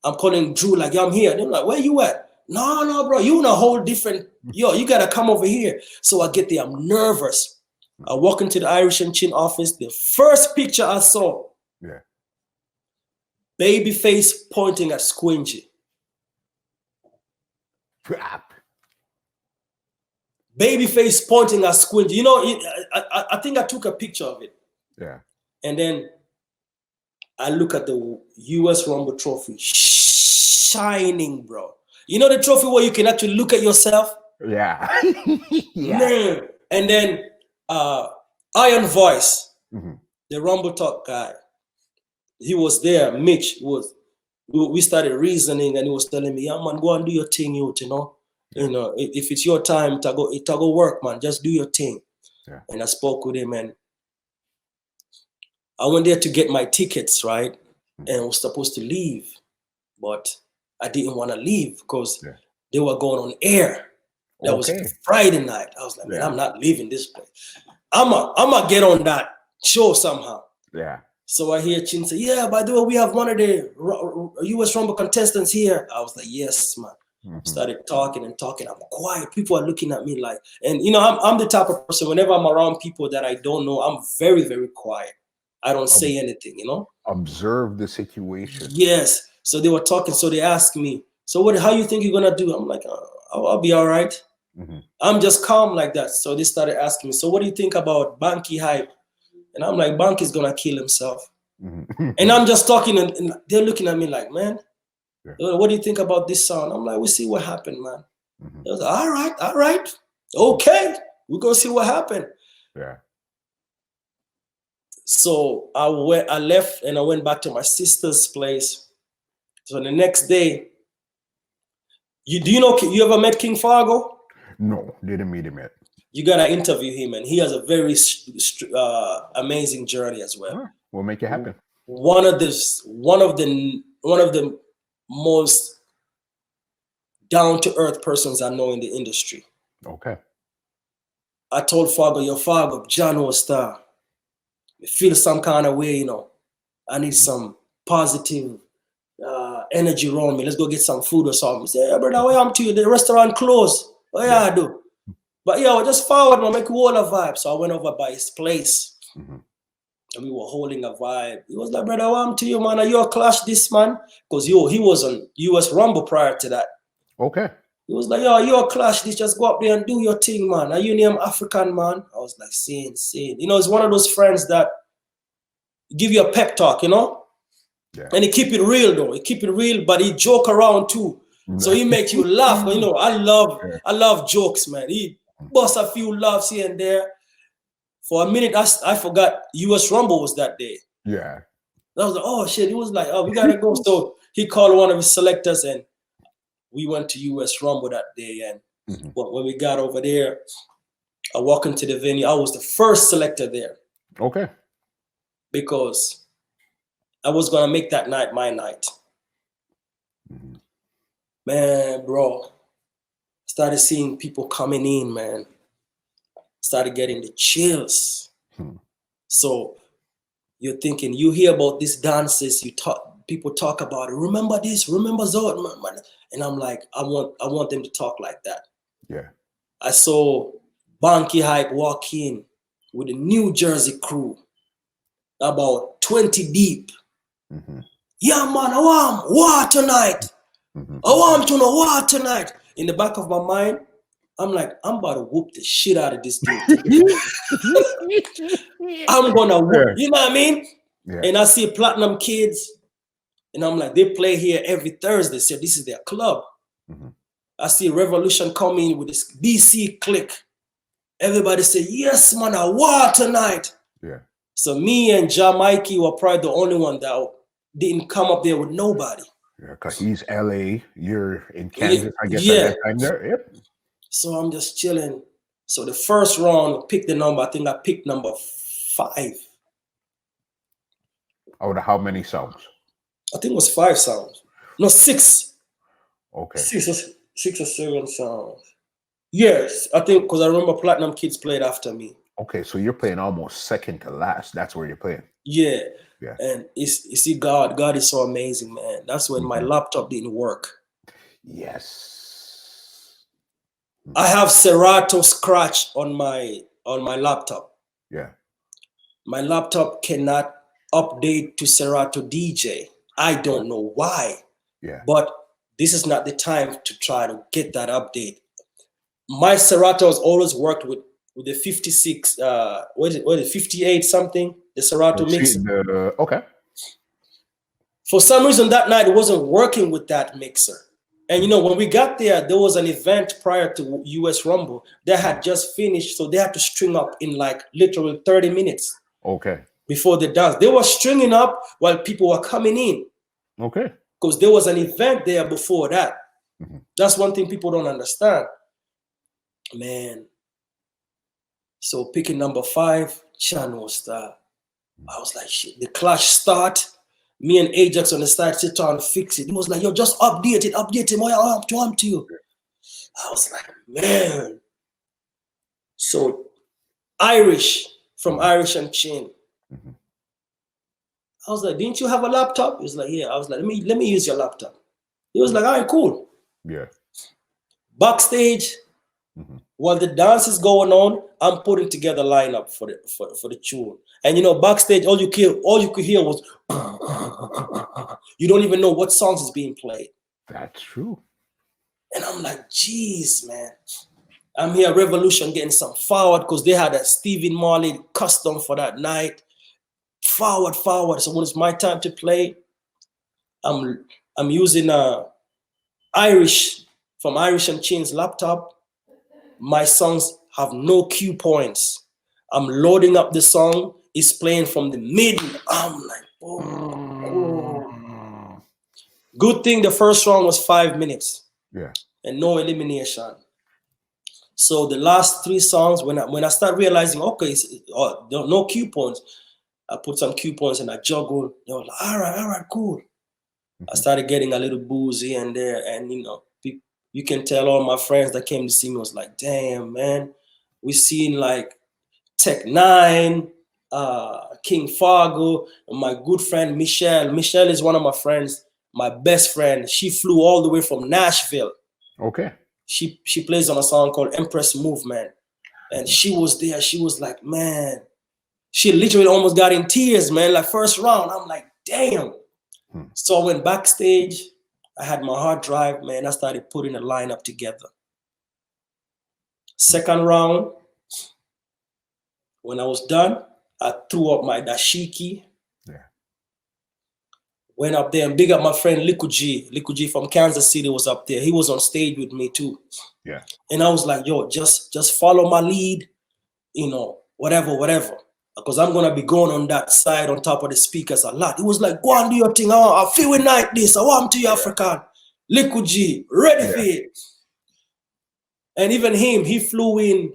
I'm calling Drew like, yo, I'm here. They're like, where you at? No, bro, you in a whole different, you gotta come over here. So I get there, I'm nervous. I walk into the Irish and Chin office. The first picture I saw, baby face pointing at Squingy. Crap. Baby face pointing at Squingy. You know, I think I took a picture of it. Yeah. And then I look at the US Rumble trophy, shining, bro. You know the trophy where you can actually look at yourself? Yeah. Man. And then Iron Voice, the Rumble Talk guy, he was there. Mitch was. We started reasoning, and he was telling me, "Yeah, man, go and do your thing, you know. If it's your time to go work, man, just do your thing." Yeah. And I spoke with him, and I went there to get my tickets, right? And I was supposed to leave, but I didn't want to leave because they were going on air. That was Friday night. I was like, man, I'm not leaving this place. I'm gonna get on that show somehow. Yeah. So I hear Chin say, yeah, by the way, we have one of the US Rumble contestants here. I was like, yes, man. Started talking. I'm quiet. People are looking at me like, and you know, I'm the type of person, whenever I'm around people that I don't know, I'm very, very quiet. I don't say anything, you know? Observe the situation. Yes. So they were talking. So they asked me, so how you think you're going to do? I'm like, I'll be all right. I'm just calm like that. So they started asking me, so what do you think about Banky hype? And I'm like, Banky's going to kill himself. And I'm just talking and they're looking at me like, man, what do you think about this song? I'm like, we'll see what happened, man. They was like, all right. Okay. We're going to see what happened. Yeah. So I left and I went back to my sister's place. So the next day, you ever met King Fargo? No, didn't meet him yet. You gotta interview him, and he has a very amazing journey as well. We'll make it happen. One of the most down to earth persons I know in the industry. Okay. I told Fargo, yo, Fargo, John was star. Feel some kind of way, you know. I need some positive energy around me. Let's go get some food or something. He said, yeah, brother, where am to you? The restaurant closed. What I do? But yeah, just forward, man, make a whole vibe. So I went over by his place. And we were holding a vibe. He was like, brother, what am to you, man? Are you a Clash this, man? Because he was on US Rumble prior to that. Okay. He was like, yo, you're a Clash this, just go up there and do your thing, man. Are you name African, man? I was like, saying. You know, it's one of those friends that give you a pep talk, you know? Yeah. And he keep it real, though. He keep it real, but he joke around, too. So he make you laugh. You know, I love jokes, man. He bust a few laughs here and there. For a minute, I forgot US Rumble was that day. Yeah. I was like, oh, shit. He was like, oh, we got to go. So he called one of his selectors, and we went to US Rumble that day. And when we got over there, I walked into the venue. I was the first selector there. Okay. Because I was going to make that night my night. Man, bro. Started seeing people coming in, man. Started getting the chills. So you're thinking, you hear about these dances, people talk about it. Remember this, remember that, man. And I'm like, I want them to talk like that. Yeah. I saw Banky Hype walk in with a New Jersey crew, about 20 deep. Yeah, man, I want war tonight. I want to know war tonight. In the back of my mind, I'm like, I'm about to whoop the shit out of this dude. I'm gonna whoop, you know what I mean? Yeah. And I see Platinum Kids, and I'm like, they play here every Thursday. So this is their club. I see Revolution coming with this BC click. Everybody say, yes, man, I war tonight. Yeah. So me and Dynamq were probably the only one that didn't come up there with nobody. Yeah, because he's LA, you're in Kansas, I guess, Yeah. at that time there. Yep. So I'm just chilling. So the first round, pick the number. I think I picked number 5. Out of how many songs? I think it was 5 songs. No, 6. Okay. 6 or 7 songs. Yes, I think because I remember Platinum Kids played after me. Okay, so you're playing almost second to last. That's where you're playing. Yeah. Yeah. And you see, God is so amazing, man. That's when my laptop didn't work. Yes. I have Serato scratch on my laptop. Yeah. My laptop cannot update to Serato DJ. I don't know why. Yeah. But this is not the time to try to get that update. My Serato has always worked with the 56, what is it, 58 something, the Serato mixer. Okay. For some reason that night it wasn't working with that mixer. And when we got there was an event prior to US Rumble that had just finished, so they had to string up in like literally 30 minutes. Okay. Before the dance. They were stringing up while people were coming in. Okay. Because there was an event there before that. That's one thing people don't understand. Man. So picking number 5, Channel Star. I was like, shit, the clash start. Me and Ajax on the side sit down and fix it. He was like, yo, just update it. I'm to you. I was like, man. So Irish from Irish and Chin. I was like, didn't you have a laptop? He was like, yeah. I was like, let me use your laptop. He was like, all right, cool. Yeah. Backstage, while the dance is going on, I'm putting together a lineup for the tune. And backstage, all you could hear was you don't even know what songs is being played. That's true. And I'm like, geez, man. I'm here, Revolution, getting some forward because they had a Stephen Marley custom for that night. Forward. So when it's my time to play, I'm using Irish from Irish and Chin's laptop. My songs have no cue points. I'm loading up the song. It's playing from the middle. I'm like, oh. Good thing the first round was 5 minutes. Yeah. And no elimination. So the last 3 songs, when I start realizing, okay, there are no cue points, I put some cue points and I juggled. They were like, all right, cool. I started getting a little boozy here and there. And, you can tell all my friends that came to see me was like, damn, man, we seen like Tech 9, King Fargo, and my good friend Michelle. Michelle is one of my friends, my best friend. She flew all the way from Nashville. Okay. She plays on a song called Empress Movement. And she was there. She was like, man, she literally almost got in tears, man. Like first round, I'm like, damn. So I went backstage. I had my hard drive, man. I started putting a lineup together. Second round, when I was done, I threw up my dashiki. Yeah. Went up there and big up my friend Liku G from Kansas City was up there. He was on stage with me too. Yeah. And I was like, yo, just follow my lead, whatever. Because I'm gonna be going on that side on top of the speakers a lot. He was like, go and do your thing. I feel it like this. I want to you African. Liku G, ready for it. And even him, he flew in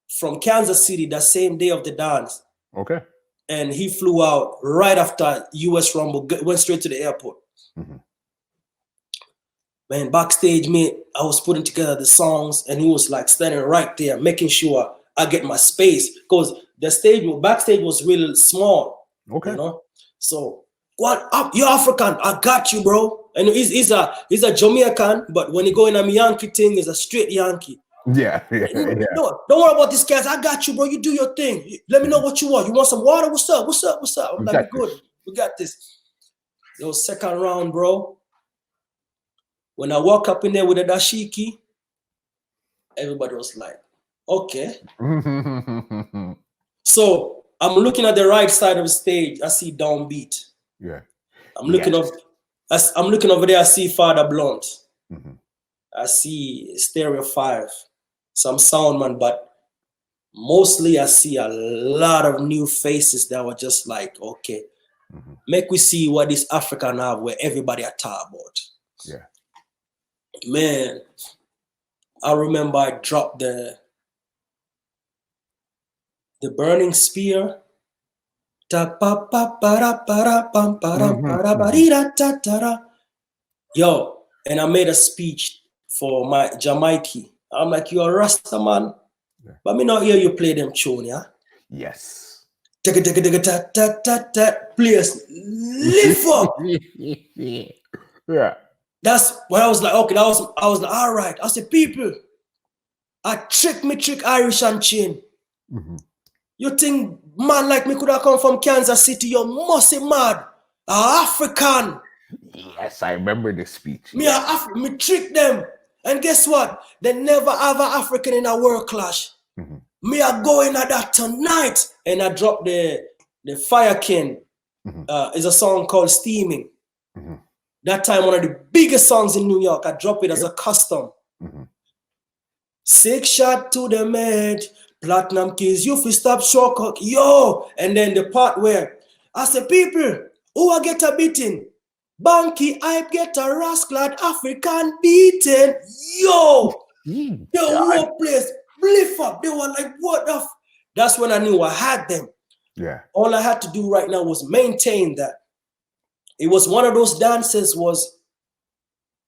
from Kansas City that same day of the dance. Okay. And he flew out right after US Rumble, went straight to the airport. Man, backstage, I was putting together the songs and he was like standing right there, making sure I get my space. Because the backstage was really small. Okay. So, what up? You're African. I got you, bro. And he's a Jamaican, but when you go in a Yankee thing, he's a straight Yankee. Yeah. No, don't worry about this, guys. I got you, bro. You do your thing. Let me know what you want. You want some water? What's up? I'm like, good. We got this. It was second round, bro. When I walk up in there with a dashiki, everybody was like, okay. So I'm looking at the right side of the stage. I see Downbeat. Yeah. I'm looking over there. I see Father Blunt. I see Stereo 5, some soundman, but mostly I see a lot of new faces that were just like, okay, make we see what this African have where everybody are talking about. Yeah. Man, I remember I dropped the Burning Spear. Yo, and I made a speech for my Jamaica. I'm like, you're a Rasta man, but me not hear you play them tune, yeah? Yes. Place, lift up. Yeah. That's when I was like, okay, I was like, all right. I said, people, I trick Irish and chain. You think man like me could have come from Kansas City? You must be mad. African. Yes, I remember the speech. Me trick them. And guess what? They never have an African in a world clash. Me are going at that tonight. And I dropped the Fire King. Is a song called Steaming. That time, one of the biggest songs in New York. I dropped it as a custom. 6 shot to the head. Platinum keys, you fi stop shortcut. Yo! And then the part where I say, people, who I get a beating? Banky, I get a rascal African beating. Yo! The whole place bliff up. They were like, what the That's when I knew I had them. Yeah. All I had to do right now was maintain that. It was one of those dances was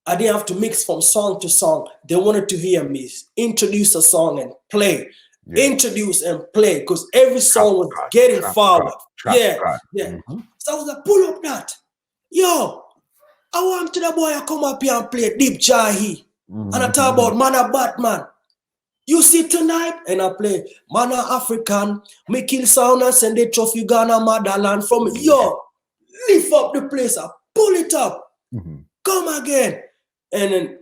I didn't have to mix from song to song. They wanted to hear me introduce a song and play. Introduce and play because every song was getting forward. So I was like, pull up that. Yo, I want to the boy I come up here and play Deep Jahi. And I talk about Mana Batman. You see tonight, and I play Mana African, me kill sound and send it to Ghana motherland from yo, lift up the place, I pull it up, come again. And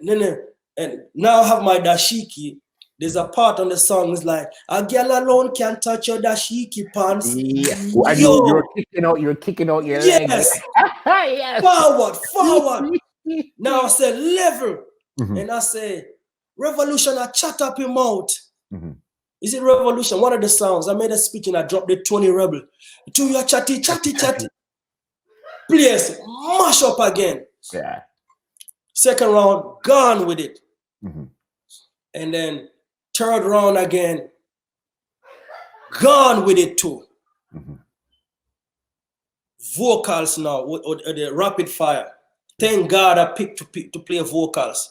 now I have my dashiki. There's a part on the song is like, a girl alone can't touch your dashiki pants. Yes. You're kicking out your leg. Yes. Forward. Now I say level. And I say, revolution, I chat up your mouth. Is it revolution? One of the sounds. I made a speech and I dropped the 20 rebel. To your chatty. Please, mash up again. Yeah. Second round, gone with it. And then third round again, gone with it too. Vocals now, with the rapid fire. Thank God I picked to play vocals.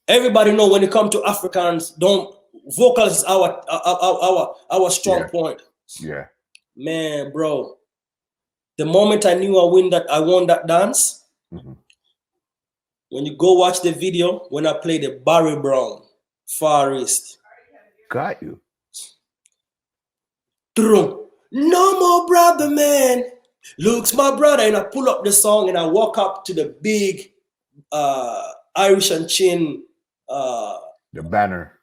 Everybody know when it comes to Africans, vocals is our strong point. Yeah. Man, bro. The moment I knew I won that dance, when you go watch the video, when I play the Barry Brown, Far East. Got you. No more brother, man. Luke's my brother. And I pull up the song and I walk up to the big Irish and Chin. The banner.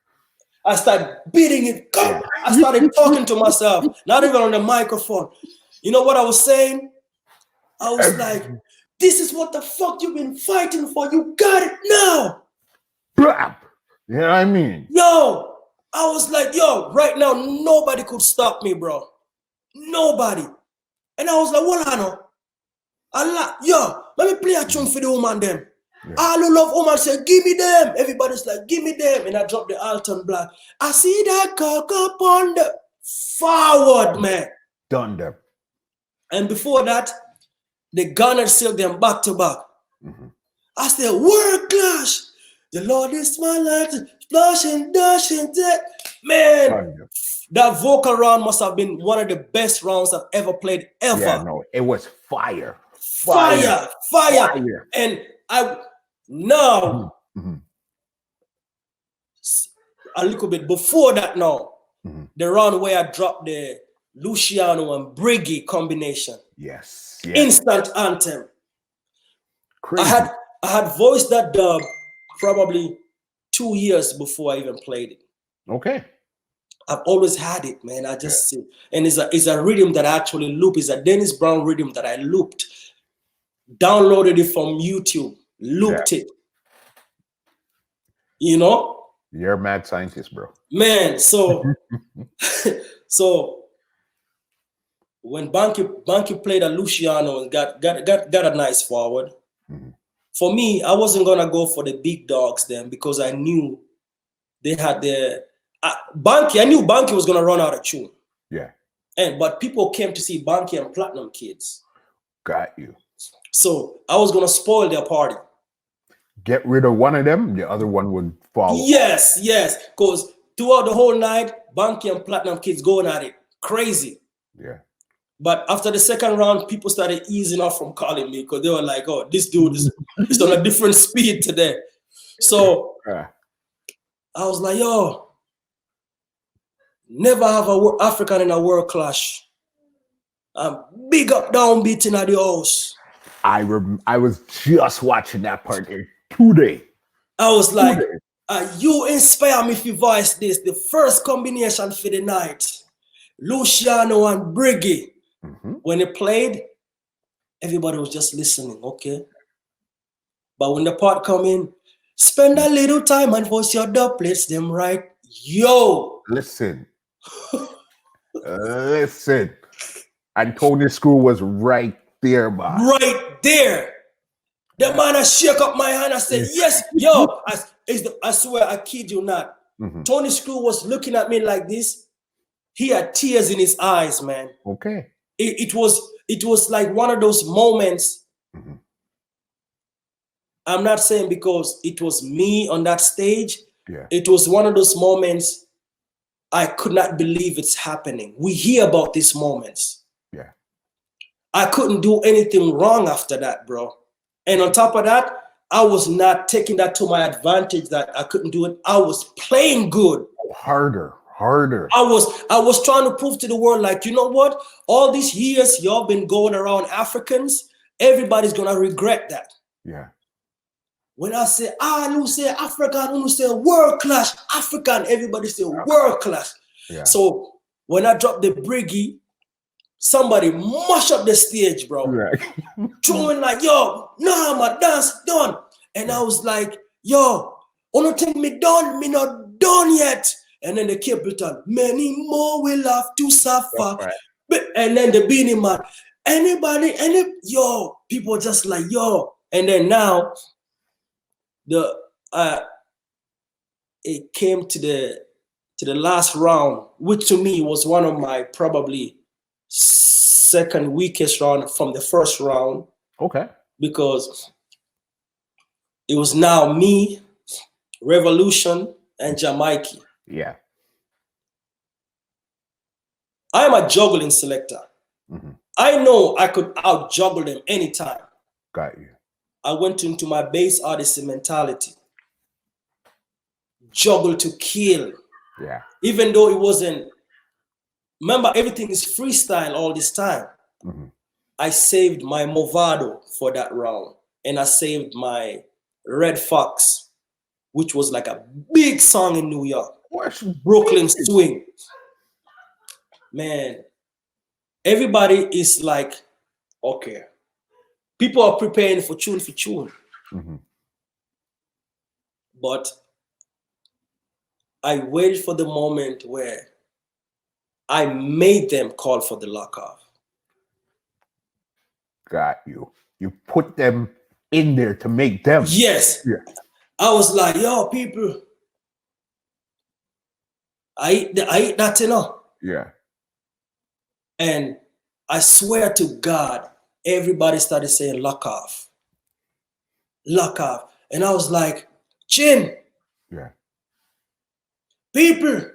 I started beating it. Come. I started talking to myself, not even on the microphone. You know what I was saying? I was like, this is what the fuck you've been fighting for. You got it now. You know what I mean? Yo, I was like, yo, right now, nobody could stop me, bro. Nobody. And I was like, well, I know. Yo, let me play a tune for the woman them. All who love woman say, give me them. Everybody's like, give me them. And I drop the Alton Black. I see that cock up on the forward, man. Done them. And before that, the Gunner sealed them back to back. I said, word clash. The Lord is my light, splashing, dashing, man. That vocal round must have been one of the best rounds I've ever played, ever. Yeah, no, it was fire. And now, a little bit before that now, the round where I dropped the Luciano and Briggy combination. Yes. Instant anthem. Crazy. I had voiced that dub probably 2 years before I even played it. Okay. I've always had it, man. I just see. And it's a rhythm that I actually loop. It's a Dennis Brown rhythm that I looped. Downloaded it from YouTube. Looped it. You know? You're a mad scientist, bro. Man, so so when Banky played a Luciano and got a nice forward, for me, I wasn't gonna go for the big dogs then because I knew they had their Banky. I knew Banky was gonna run out of tune. Yeah. But people came to see Banky and Platinum Kids. Got you. So I was gonna spoil their party. Get rid of one of them, the other one would follow. Yes, because throughout the whole night, Banky and Platinum Kids going at it crazy. Yeah. But after the second round, people started easing off from calling me because they were like, "Oh, this dude is on a different speed today." So I was like, "Yo, never have a African in a world clash. Big up downbeat in the house." I was just watching that part there today. I was like, "You inspire me for voice this. The first combination for the night, Luciano and Briggy." When it played, everybody was just listening, okay? But when the part come in, spend a little time and voice your doublets them right. Yo! Listen. Listen. And Tony Screw was right there, man. Right there. The man I shake up my hand and said, yes, yo. I swear, I kid you not. Tony Screw was looking at me like this. He had tears in his eyes, man. Okay. It was like one of those moments. I'm not saying because it was me on that stage. Yeah. It was one of those moments I could not believe it's happening. We hear about these moments. Yeah. I couldn't do anything wrong after that, bro. And on top of that, I was not taking that to my advantage that I couldn't do it. I was playing good. Harder. I was trying to prove to the world, like, you know what? All these years y'all been going around Africans, everybody's gonna regret that. Yeah. When I say, you say African, you say world class, African, everybody say world class. Yeah. So when I dropped the Briggy, somebody mash up the stage, bro. Right. Throwing like, yo, nah, my dance done. And I was like, yo, I don't think me done, me not done yet. And then they kept returning, many more will have to suffer. Right. And then the Beanie Man, yo, people just like, yo. And then now, it came to the last round, which to me was one of my probably second weakest round from the first round. Okay. Because it was now me, Revolution, and Dynamq. Yeah. I'm a juggling selector. I know I could out juggle them anytime. Got you. I went into my bass artist mentality. Juggle to kill. Yeah. Even though it wasn't, remember everything is freestyle all this time. I saved my Movado for that round. And I saved my Red Fox, which was like a big song in New York. Brooklyn Swing. Man, everybody is like, okay. People are preparing for tune. But I waited for the moment where I made them call for the lock-off. Got you. You put them in there to make them. Yes. Yeah. I was like, yo, people, I eat that, you know. Yeah. And I swear to God, everybody started saying lock off. And I was like, Chin. Yeah. People,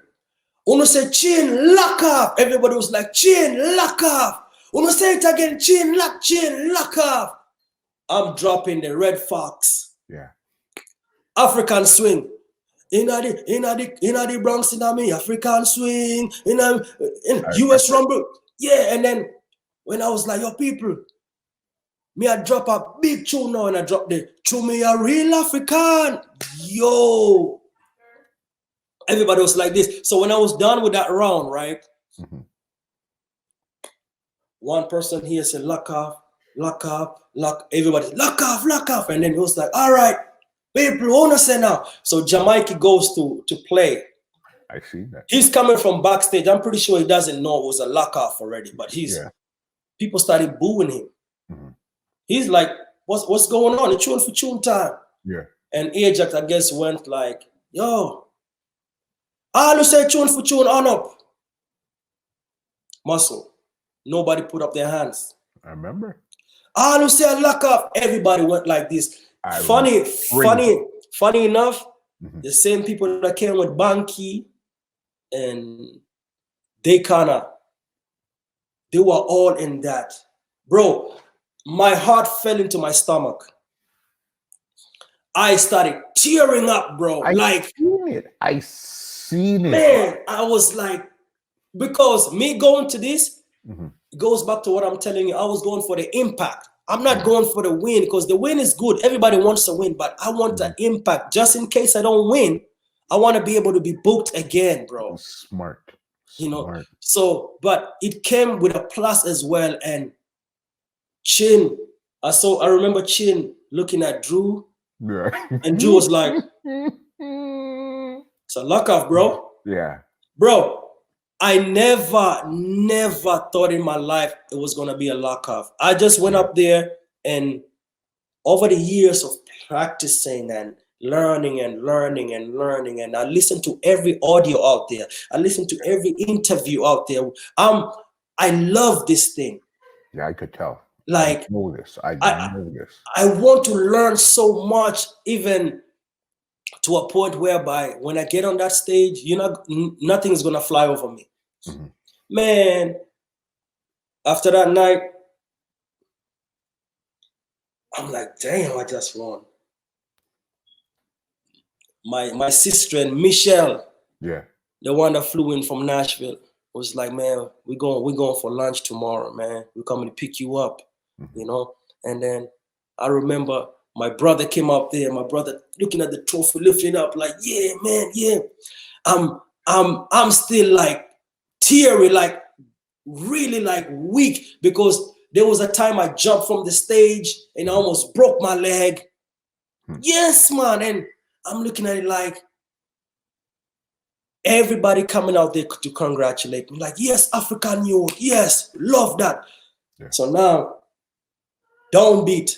wanna say Chin, lock off. Everybody was like, Chin, lock off. Wanna say it again, Chin, lock off. I'm dropping the Red Fox. Yeah. African Swing. In the Bronx, in me, African Swing, in US Rumble. Yeah, and then when I was like, yo, people, me I drop a big tune now and I drop the to me a real African. Yo. Everybody was like this. So when I was done with that round, right? One person here said, lock off. Everybody, lock off. And then it was like, all right. People wanna say now. So Jamaica goes to play. I see that. He's coming from backstage. I'm pretty sure he doesn't know it was a lock off already, but people started booing him. Mm-hmm. He's like, what's going on? It's tune for tune time. Yeah. And Ajax, I guess, went like, yo, I'll say tune for tune on up. Muscle. Nobody put up their hands. I remember. I'll say lock off. Everybody went like this. Funny enough, mm-hmm. the same people that came with Banky and they were all in that. Bro, my heart fell into my stomach. I started tearing up, bro. I seen it. Man, I was like, because me going to this, mm-hmm. it goes back to what I'm telling you. I was going for the impact. I'm not going for the win because the win is good. Everybody wants to win, but I want the impact. Just in case I don't win, I want to be able to be booked again, bro. Smart. You know, so, but it came with a plus as well. And Chin, I remember Chin looking at Drew, and Drew was like, it's a lock off, bro. Yeah. Bro, I never thought in my life it was going to be a lock off. I just went up there, and over the years of practicing and learning, and I listened to every audio out there. I listened to every interview out there. I love this thing. Yeah, I could tell. Like, I know this. I know this. I want to learn so much, even to a point whereby when I get on that stage, nothing is gonna fly over me. Mm-hmm. Man, after that night, I'm like, damn, I just won. My sister and Michelle, the one that flew in from Nashville, was like, man, we're going for lunch tomorrow, man. We're coming to pick you up, And then I remember my brother came up there. My brother looking at the trophy, lifting up, like, yeah, man, yeah. I'm still like teary, like really like weak, because there was a time I jumped from the stage and I almost broke my leg. Yes, man. And I'm looking at it like everybody coming out there to congratulate me. Like, yes, African youth. Yes, love that. Yeah. So now, Downbeat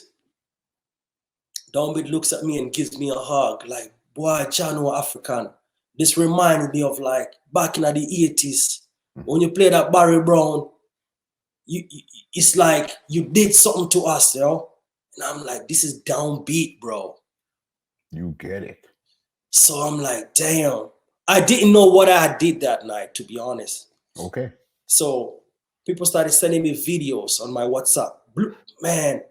looks at me and gives me a hug. Like, boy, Chano African. This reminded me of like back in the 80s when you played at Barry Brown. It's like you did something to us, And I'm like, this is Downbeat, bro. You get it. So I'm like, damn. I didn't know what I did that night, to be honest. Okay. So people started sending me videos on my WhatsApp. Man,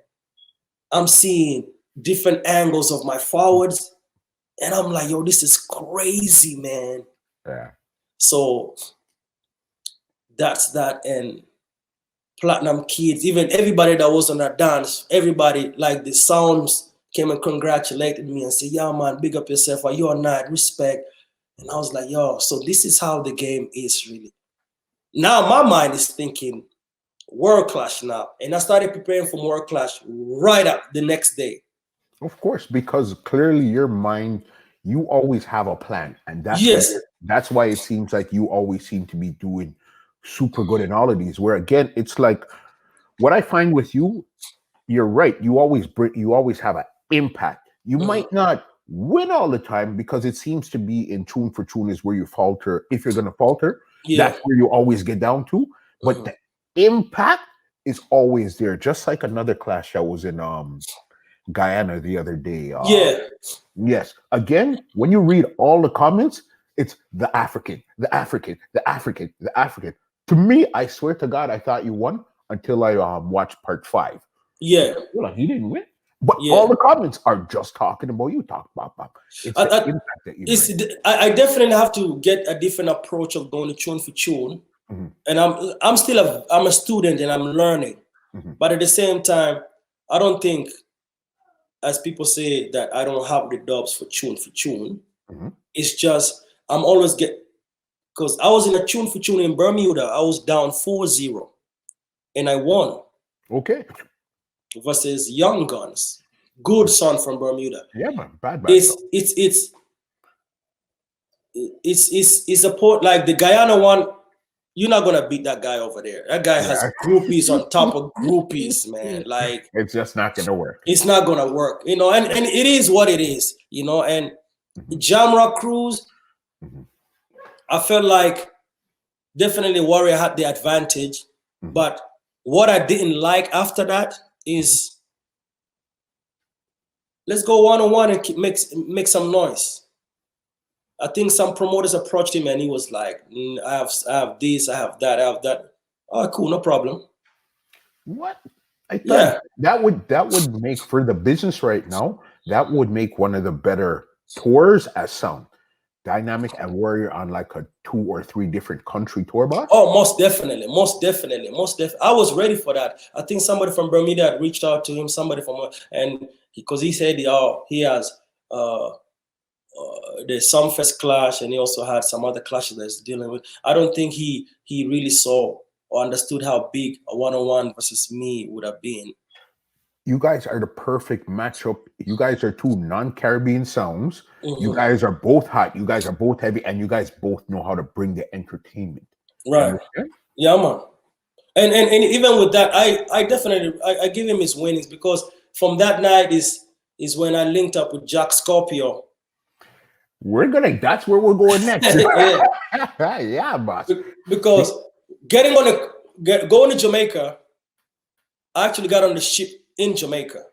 I'm seeing different angles of my forwards. And I'm like, yo, this is crazy, man. Yeah. So that's that. And Platinum Kids, even everybody that was on that dance, everybody, like the sounds came and congratulated me and said, yeah, man, big up yourself. You're not, respect. And I was like, yo, so this is how the game is really. Now my mind is thinking World Clash now. And I started preparing for World Clash right up the next day. Of course, because clearly your mind, you always have a plan. And that's why it seems like you always seem to be doing super good in all of these. Where again, it's like what I find with you, you're right. You always have an impact. You might not win all the time because it seems to be in tune for tune is where you falter. If you're going to falter, that's where you always get down to. But the impact is always there. Just like another clash that was in Guyana the other day. Yes. Again, when you read all the comments, it's the African. To me, I swear to God, I thought you won until I watched part 5. Yeah. You're like, you didn't win. But all the comments are just talking about you. Talk about it's the impact that you bring. I definitely have to get a different approach of going to tune for tune. And I'm still I'm a student and I'm learning. But at the same time, I don't think, as people say, that I don't have the dubs for tune. It's just I'm always because I was in a tune for tune in Bermuda. I was down 4-0 and I won. Okay. Versus Young Guns. good son from Bermuda. Yeah, man, bad. It's a port like the Guyana one. You're not gonna beat that guy over there. That guy has groupies on top of groupies, man. Like it's just not gonna work. It's not gonna work, you know. And it is what it is, you know. And Jamrock Cruise, I felt like definitely Warrior had the advantage, but what I didn't like after that is let's go one-on-one and make some noise. I think some promoters approached him and he was like, I have this, I have that, I have that. Oh, cool, no problem. What? I thought that would make for the business right now, that would make one of the better tours as some Dynamq and Warrior on like a 2 or 3 different country tour bus. Oh, most definitely. I was ready for that. I think somebody from Bermuda had reached out to him, and because he said he has the Sumfest clash, and he also had some other clashes that he's dealing with. I don't think he really saw or understood how big a one-on-one versus me would have been. You guys are the perfect matchup. You guys are 2 non-Caribbean sounds. You guys are both hot. You guys are both heavy, and you guys both know how to bring the entertainment. Right? Yeah, man. And even with that, I definitely give him his winnings, because from that night is when I linked up with Jack Scorpio. That's where we're going next. Yeah, boss. Because going to Jamaica, I actually got on the ship in Jamaica.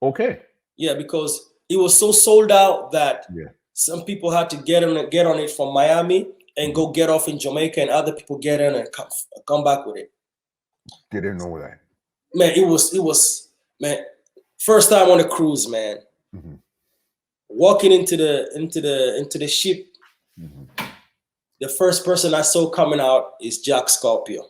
Okay. Yeah, because it was so sold out that some people had to get on it from Miami and go get off in Jamaica, and other people get in and come back with it. Didn't know that. Man, it was man, first time on a cruise, man. Walking into the ship, the first person I saw coming out is Jack Scorpio.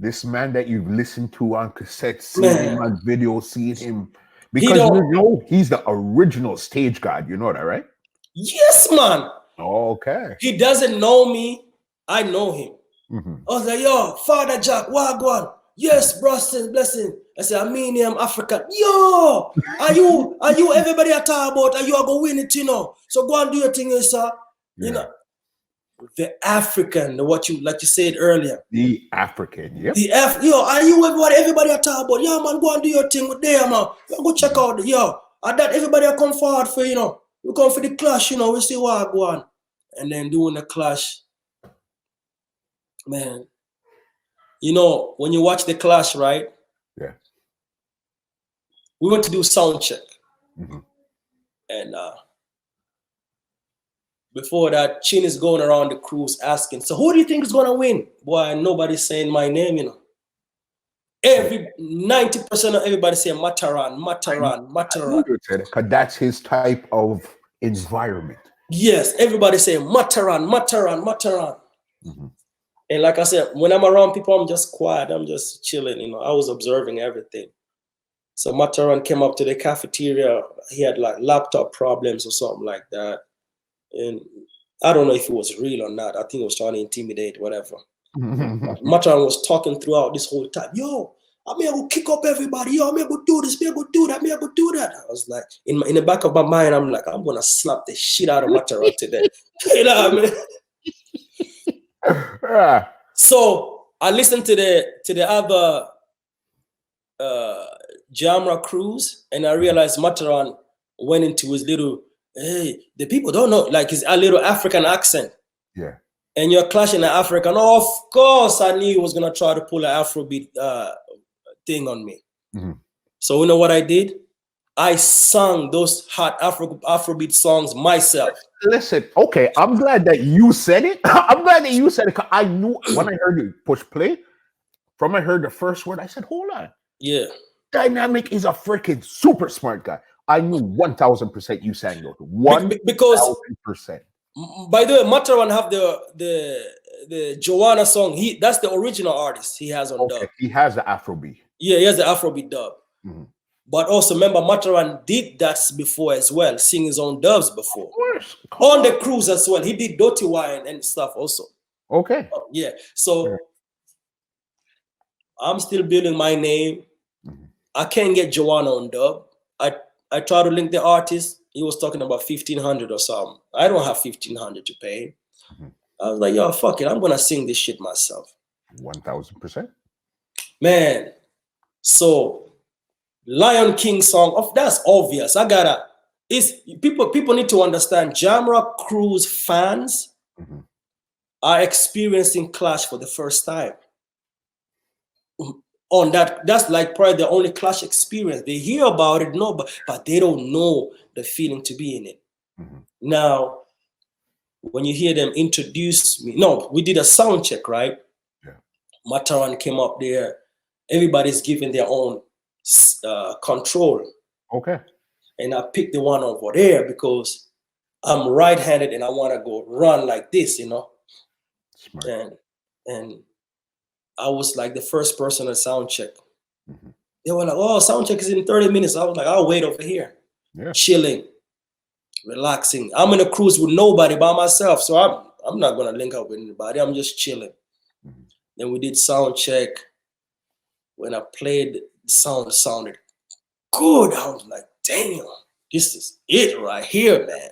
This man that you've listened to on cassette, seen him on video, seen him, because you know he's the original stage god. You know that, right? Yes, man. Okay. He doesn't know me. I know him. I was like, yo, Father Jack, wagwan. Yes, blessing. I said, Armenian, African. Yo, are you everybody at talk about? Are you going to win it, you know? So go and do your thing, sir. You know, the African, like you said earlier. The African, yep. Are you everybody at talk about? Yeah, man, go and do your thing with them, man. Go check out, and that everybody come forward for, you know. We come for the clash, you know, we see what go on. And then doing the clash, man. You know, when you watch the clash, right? Yeah. We went to do sound check. And before that, Chin is going around the cruise asking, so who do you think is going to win? Boy, nobody's saying my name, you know. 90% of everybody saying Mataron. Because that's his type of environment. Yes, everybody saying Mataron. And like I said, when I'm around people, I'm just quiet. I'm just chilling, you know. I was observing everything. So Mataron came up to the cafeteria. He had like laptop problems or something like that. And I don't know if it was real or not. I think he was trying to intimidate, whatever. Mataron was talking throughout this whole time. Yo, I'm going to kick up everybody. Yo, I'm going to do this. I'm going to do that. I'm going to do that. I was like, in the back of my mind, I'm like, I'm going to slap the shit out of Mataron today. You know what I mean? So I listened to the other Jamrock cruise, and I realized Mataron went into his little, hey, the people don't know, like his a little African accent. Yeah. And you're clashing the African. Of course, I knew he was gonna try to pull an Afrobeat thing on me. So you know what I did? I sung those hot Afrobeat songs myself. Listen, okay, I'm glad that you said it. I'm glad that you said it, because I knew when I heard you push play, I heard the first word, I said, hold on. Yeah. Dynamq is a freaking super smart guy. I knew 1000% you sang those. 1000%. By the way, Mataron have the Joanna song. That's the original artist he has on dub. He has the Afrobeat. Yeah, he has the Afrobeat dub. But also remember, Mataron did that before as well, sing his own dubs before. Of course. On the cruise as well. He did Dirty Wine and stuff also. Okay. Yeah. So I'm still building my name. I can't get Joanna on dub. I try to link the artist. He was talking about 1,500 or something. I don't have 1,500 to pay. I was like, yo, fuck it. I'm gonna sing this shit myself. 1,000%. Man, so Lion King song, that's obvious. People need to understand Jamrock Cruise fans are experiencing Clash for the first time. On that's like probably the only Clash experience. They hear about it, but they don't know the feeling to be in it. Now, when you hear them introduce me, we did a sound check, right? Yeah. Mataron came up there. Everybody's giving their own control. Okay. And I picked the one over there because I'm right-handed and I want to go run like this, Smart. And I was like the first person at sound check. They were like, oh, sound check is in 30 minutes. I was like, I'll wait over here. Yeah. Chilling, relaxing. I'm in a cruise with nobody by myself. So I'm not going to link up with anybody. I'm just chilling. Then we did sound check. When I played, the sound sounded good. I was like, damn, this is it right here, man.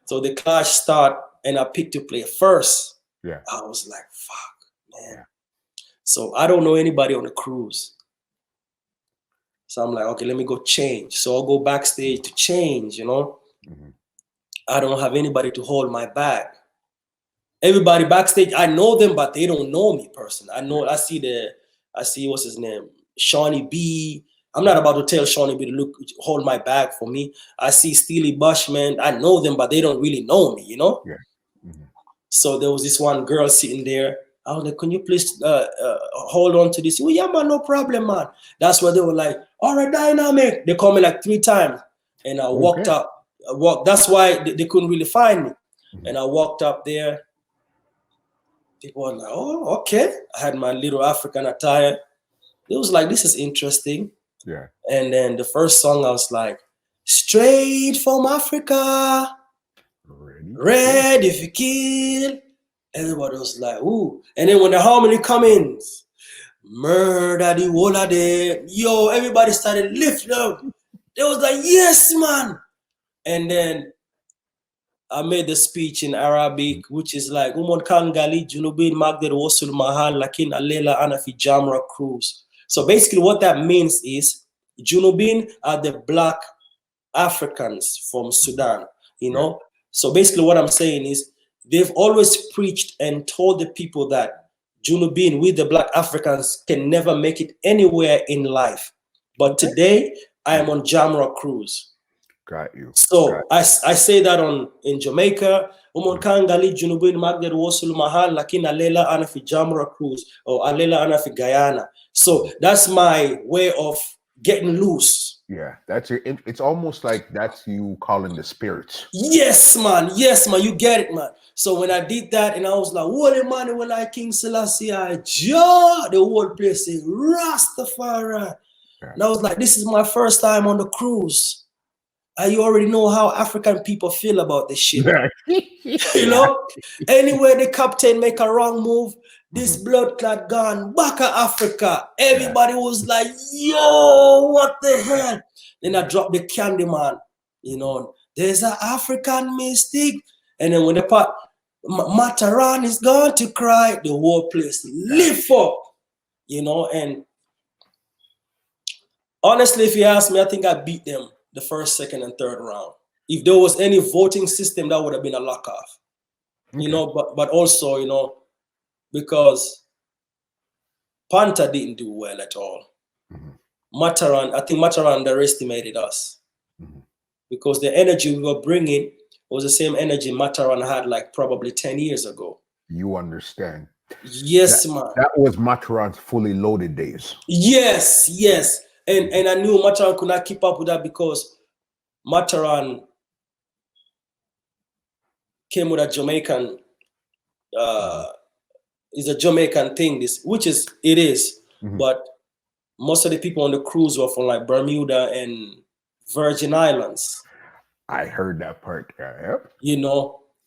So the Clash start and I picked to play first. Yeah. I was like, fuck, man. Yeah. So I don't know anybody on the cruise. So I'm like, okay, let me go change. So I'll go backstage to change, I don't have anybody to hold my bag. Everybody backstage, I know them, but they don't know me personally. I see what's his name? Shawnee B. I'm not about to tell Shawnee B to hold my bag for me. I see Steely Bushman. I know them, but they don't really know me, Yeah. So there was this one girl sitting there. I was like, can you please hold on to this? Well, yeah, man, no problem, man. That's where they were like, all right, Dynamq. They called me like 3 times. And I walked up. That's why they couldn't really find me. And I walked up there. People were like, oh, okay. I had my little African attire. It was like, this is interesting. Yeah. And then the first song, I was like, straight from Africa, ready for kill. Everybody was like, ooh. And then when the harmony comes in, murder the whole of them. Yo, everybody started lifting up. They was like, yes, man. And then I made the speech in Arabic, which is like, Umon kan gali junubin magder wasul mahal lakin alela anafi Jamrock Cruise. So basically what that means is Junubin are the black Africans from Sudan, So basically what I'm saying is they've always preached and told the people that Junubin, we the black Africans, can never make it anywhere in life. But today I am on Jamrock Cruise. Got you. So I say that in Jamaica, Kangali Junubin Magder Wasul Mahal Lakin Alela Anafi Jamrock Cruise or Alela Anafi Guyana. So that's my way of getting loose. Yeah, it's almost like that's you calling the spirits. Yes, man. You get it, man. So when I did that and I was like, holy man, when I King Selassie, the whole place is Rastafari. Yeah. And I was like, this is my first time on the cruise. And you already know how African people feel about this shit. Anywhere the captain make a wrong move, this blood clot gone back to Africa. Everybody was like, yo, what the hell? Then I dropped the candy man, there's an African mystic. And then when the part Mataron is going to cry, the whole place lift up, and honestly, if you ask me, I think I beat them the first, second, and third round. If there was any voting system, that would have been a lock off. Okay. But also, because Panther didn't do well at all. Mataron, I think Mataron underestimated us because the energy we were bringing was the same energy Mataron had like probably 10 years ago. You understand? Yes, man. That was Mataron's fully loaded days. Yes. And I knew Mataron could not keep up with that because Mataron came with a Jamaican, is a Jamaican thing, it is. But most of the people on the cruise were from like Bermuda and Virgin Islands. I heard that part.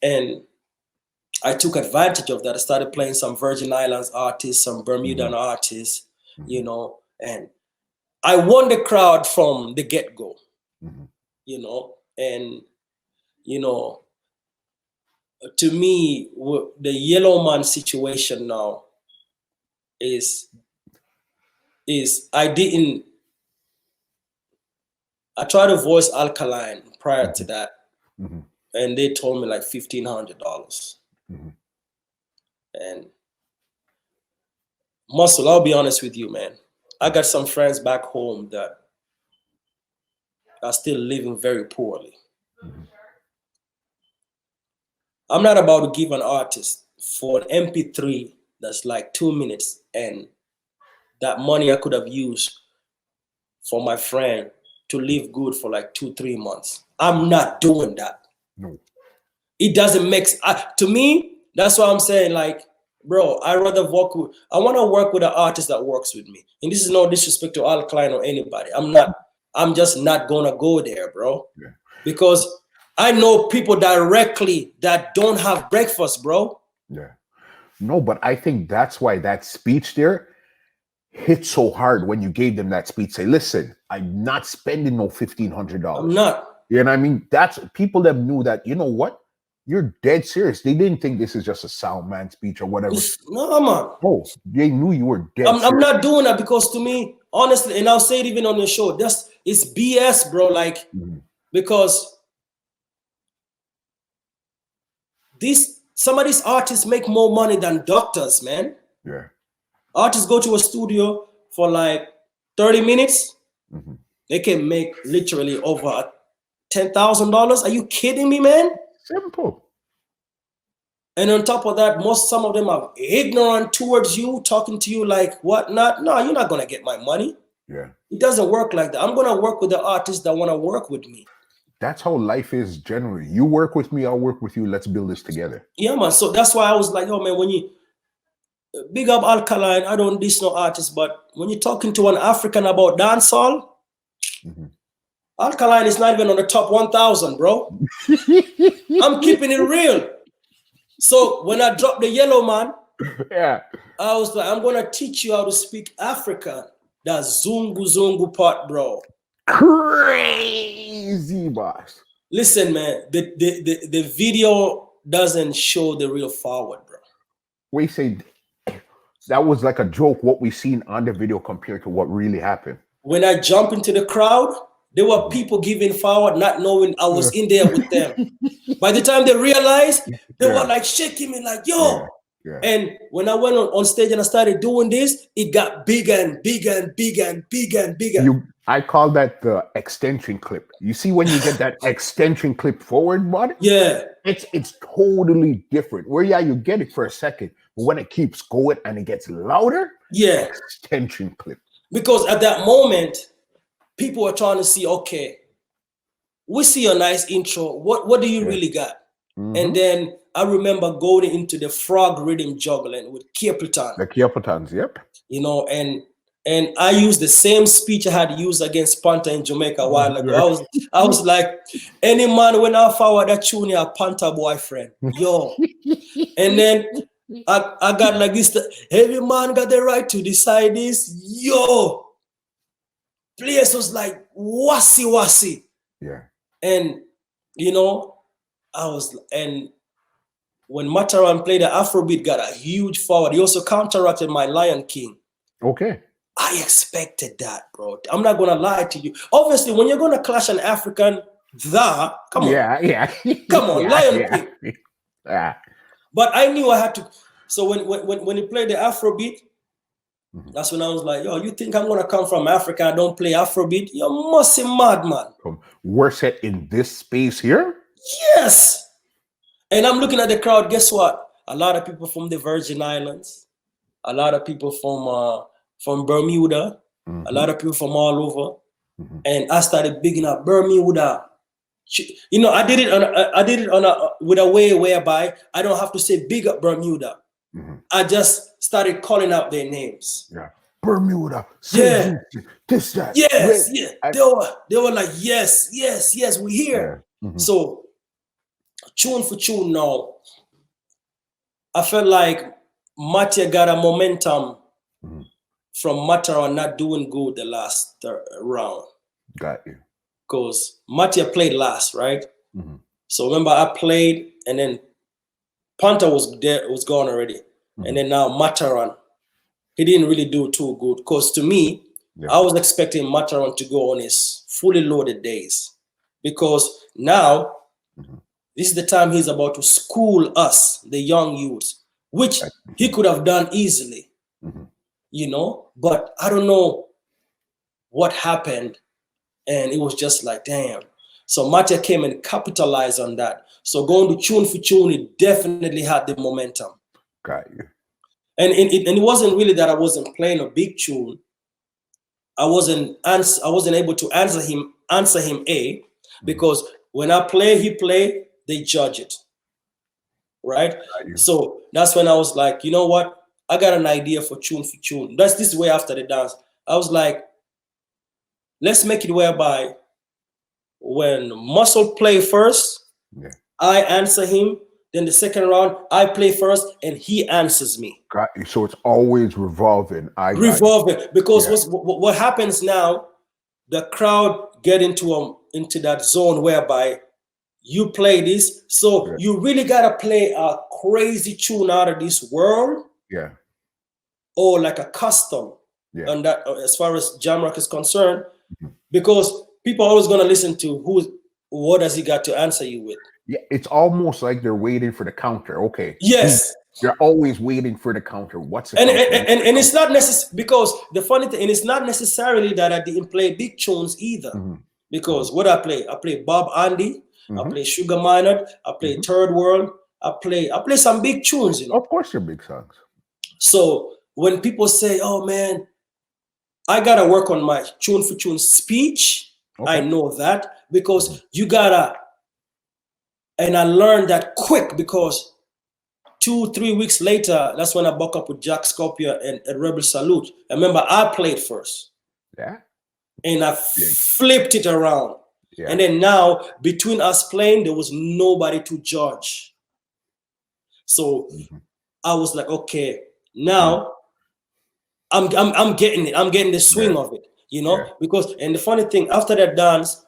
And I took advantage of that. I started playing some Virgin Islands artists, some Bermudan artists, and I won the crowd from the get-go, you know, and, you know, to me, the yellow man situation now is I tried to voice Alkaline prior to that, and they told me like $1,500. And Muscle, I'll be honest with you, man. I got some friends back home that are still living very poorly. I'm not about to give an artist for an MP3 that's like 2 minutes, and that money I could have used for my friend to live good for like 2-3 months. I'm not doing that. No. It doesn't make to me. That's why I'm saying, like, bro, I want to work with an artist that works with me. And this is no disrespect to Alkaline or anybody. I'm just not gonna go there, bro. Yeah. Because I know people directly that don't have breakfast, bro. Yeah. No, but I think that's why that speech there hit so hard when you gave them that speech. Say, listen, I'm not spending no $1,500. I'm not. You know what I mean? That's people that knew that, you know what? You're dead serious. They didn't think this is just a sound man speech or whatever. No, man. Oh, they knew you were dead serious. I'm not doing that because to me, honestly, and I'll say it even on the show, it's BS, bro. Like, because some of these artists make more money than doctors, man. Yeah. Artists go to a studio for like 30 minutes. They can make literally over $10,000. Are you kidding me, man? Simple. And on top of that, some of them are ignorant towards you, talking to you like whatnot. No, you're not gonna get my money. Yeah. It doesn't work like that. I'm gonna work with the artists that want to work with me. That's how life is generally. You work with me, I'll work with you. Let's build this together. Yeah, man. So that's why I was like, yo, man, when you big up Alkaline, I don't diss no artist, but when you're talking to an African about dancehall, Alkaline is not even on the top 1,000, bro. I'm keeping it real. So when I dropped the yellow man, yeah, I was like, I'm gonna teach you how to speak African. That Zungu Zungu part, bro. Crazy, boss. Listen, man, the video doesn't show the real forward, bro. We say that was like a joke, what we seen on the video compared to what really happened. When I jump into the crowd, there were people giving forward, not knowing I was in there with them. By the time they realized, they were like shaking me like, yo. Yeah. And when I went on stage and I started doing this, it got bigger and bigger and bigger and bigger and bigger. I call that the extension clip. You see when you get that extension clip forward, bud? Yeah. It's totally different. Where you get it for a second, but when it keeps going and it gets louder, yeah, extension clip. Because at that moment, people are trying to see, okay, we see a nice intro. What do you really got? And then I remember going into the frog rhythm juggling with Capleton. The Capletons, yep. You know, and I used the same speech I had used against Panther in Jamaica a while ago. I was like, any man when I forward that tune, a Panther boyfriend, yo. And then I got like this, every man got the right to decide this, yo. Place was like wasi. Yeah. And you know, and when Mataron played the Afrobeat, got a huge forward. He also counteracted my Lion King. Okay. I expected that, bro. I'm not gonna lie to you. Obviously, when you're gonna clash an African, come on. Yeah. Come on, Lion King. Yeah. But I knew I had to. So when he played the Afrobeat, that's when I was like, yo, you think I'm gonna come from Africa and don't play Afrobeat? You must be mad, man. We're set in this space here? Yes. And I'm looking at the crowd. Guess what? A lot of people from the Virgin Islands, a lot of people from Bermuda, a lot of people from all over. And I started bigging up Bermuda. You know, I did it with a way whereby I don't have to say big up Bermuda. I just started calling out their names. Yeah. Bermuda. Yeah. This, that. Yes, yeah. They were like, yes, we here. Yeah. So tune for tune now, I felt like Mattia got a momentum from Mataron not doing good the last round. Got you. Because Mattia played last, right? So remember, I played, and then Panther was there, was gone already, and then now Mataron, he didn't really do too good. Because to me, I was expecting Mataron to go on his fully loaded days, because now this is the time he's about to school us, the young youths, which he could have done easily, you know. But I don't know what happened, and it was just like, damn. So Mattia came and capitalized on that. So going to tune for tune, it definitely had the momentum. Got you. And it wasn't really that I wasn't playing a big tune. I wasn't able to answer him because when I play, he play, they judge it. Right? So that's when I was like, you know what? I got an idea for tune for tune. This way after the dance. I was like, let's make it whereby when Muscle play first, I answer him. Then the second round, I play first, and he answers me. Got you. So it's always revolving. Because what happens now, the crowd get into that zone whereby you play this. So you really gotta play a crazy tune out of this world. Yeah. Or like a custom. Yeah. And that, as far as Dynamq is concerned, because people are always gonna listen to what does he got to answer you with. Yeah, it's almost like they're waiting for the counter. Okay. Yes. They're always waiting for the counter. What's the and counter? And it's not necessary, because the funny thing, and it's not necessarily that I didn't play big tunes either. Because what I play Bob Andy, I play Sugar Minor, I play Third World, I play some big tunes, you know. Of course, they're big songs. So when people say, "Oh man, I gotta work on my tune for tune speech," I know that, because you gotta. And I learned that quick, because 2-3 weeks later, that's when I buck up with Jack Scorpio and Rebel Salute. I remember I played first. Yeah. And I flipped it around. Yeah. And then now, between us playing, there was nobody to judge. So I was like, okay, now I'm getting it. I'm getting the swing of it, you know? Because, and the funny thing, after that dance,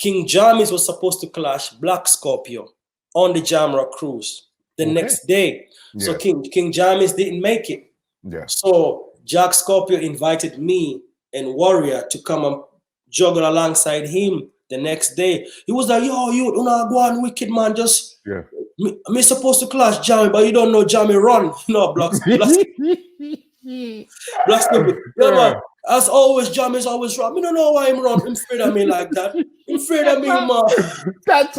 King James was supposed to clash Black Scorpio on the Dynamq cruise the next day. So King James didn't make it. Yeah. So Jack Scorpio invited me and Warrior to come and juggle alongside him the next day. He was like, yo, you don't go on wicked, man. Just me supposed to clash Jamie, but you don't know Jamie run. No, Black Scorpio. Yeah, man. As always, Jamie's always run. I don't know why him run. Him afraid of me like that. Him afraid of me, man. That's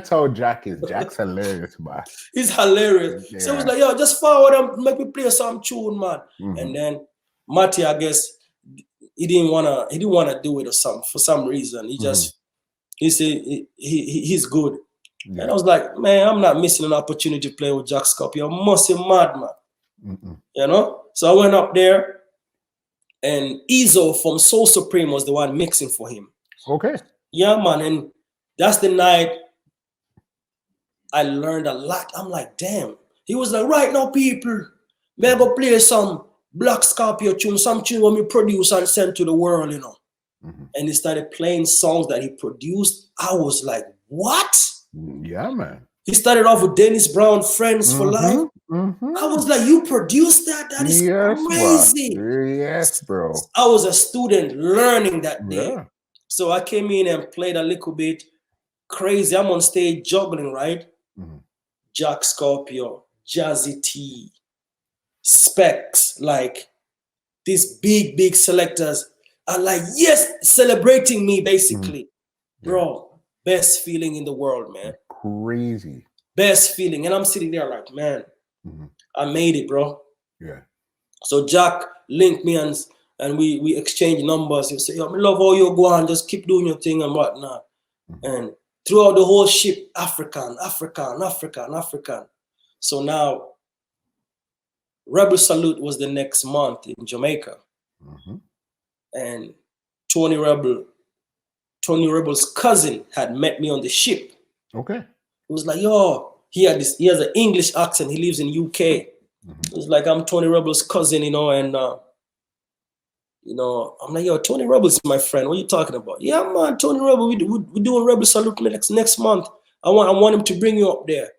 how Jack is. Jack's hilarious, man. He's hilarious. Yeah. So he was like, yo, just forward and make me play some tune, man. And then Matty, I guess, he didn't wanna do it or something for some reason. He just he said he's good. And I was like, man, I'm not missing an opportunity to play with Jack Scorpio. I must be mad, man. You know? So I went up there, and Izzo from Soul Supreme was the one mixing for him. Okay. Yeah, man. And that's the night I learned a lot. I'm like, damn. He was like, right now, people, may I go play some Black Scorpio tune, some tune when we produce and send to the world, you know. And he started playing songs that he produced. I was like, what? Yeah, man. He started off with Dennis Brown, Friends for Life. I was like, you produced that? That is crazy. Bro. Yes, bro. I was a student learning that day. Yeah. So I came in and played a little bit crazy. I'm on stage juggling, right? Jack Scorpio, Jazzy T, Specs, like these big selectors are like, yes, celebrating me, basically. Bro, best feeling in the world, man. Crazy. Best feeling. And I'm sitting there like, man, I made it, bro. Yeah. So Jack linked me and we exchanged numbers. He said, yo, I love how you go on, just keep doing your thing and whatnot. And throughout the whole ship, African. So now Rebel Salute was the next month in Jamaica. And Tony Rebel's cousin had met me on the ship. Okay. He was like, yo, he has an English accent. He lives in UK. It was like, I'm Tony Rebel's cousin, you know, and You know, I'm like, yo, Tony Rebel's my friend. What are you talking about? Yeah, man, Tony Rebel. We doing Rebel Salute next month. I want him to bring you up there.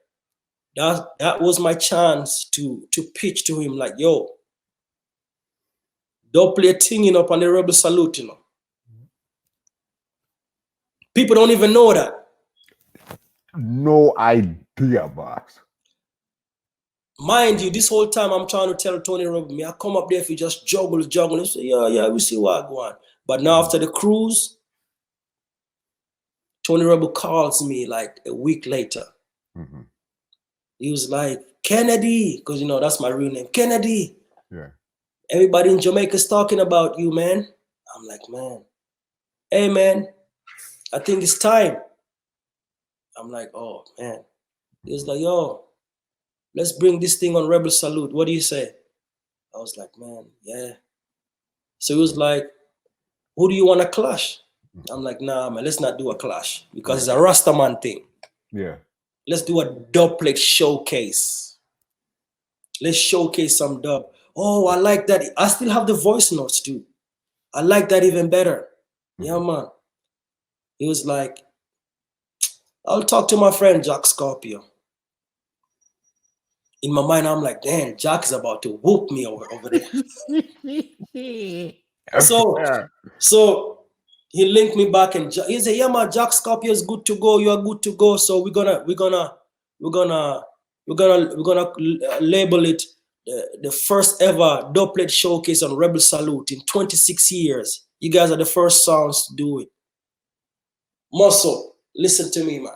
That was my chance to pitch to him like, yo, don't play a thing, you know, up on the Rebel Salute, you know. People don't even know that. No idea, boss. Mind you, this whole time I'm trying to tell Tony Rebel, me, I come up there if you just juggle. He say, yeah, we see what I go on. But now after the cruise, Tony Rebel calls me like a week later. Mm-hmm. He was like, Kennedy, because you know that's my real name, Kennedy. Yeah. Everybody in Jamaica's talking about you, man. I'm like, man, hey, man, I think it's time. I'm like, oh, man. He was like, yo, let's bring this thing on Rebel Salute. What do you say? I was like, man, yeah. So he was like, who do you want to clash? I'm like, nah, man, let's not do a clash because it's a Rastaman thing. Yeah. Let's do a dubplate showcase. Let's showcase some dub. Oh, I like that. I still have the voice notes too. I like that even better. Yeah, man. He was like, I'll talk to my friend Jack Scorpio. In my mind, I'm like, damn, Jack is about to whoop me over there. So he linked me back and he said, yeah, man, Jack Scorpio is good to go. You're good to go. So we're gonna label it the first ever dubplate showcase on Rebel Salute in 26 years. You guys are the first sounds to do it. Muscle, listen to me, man.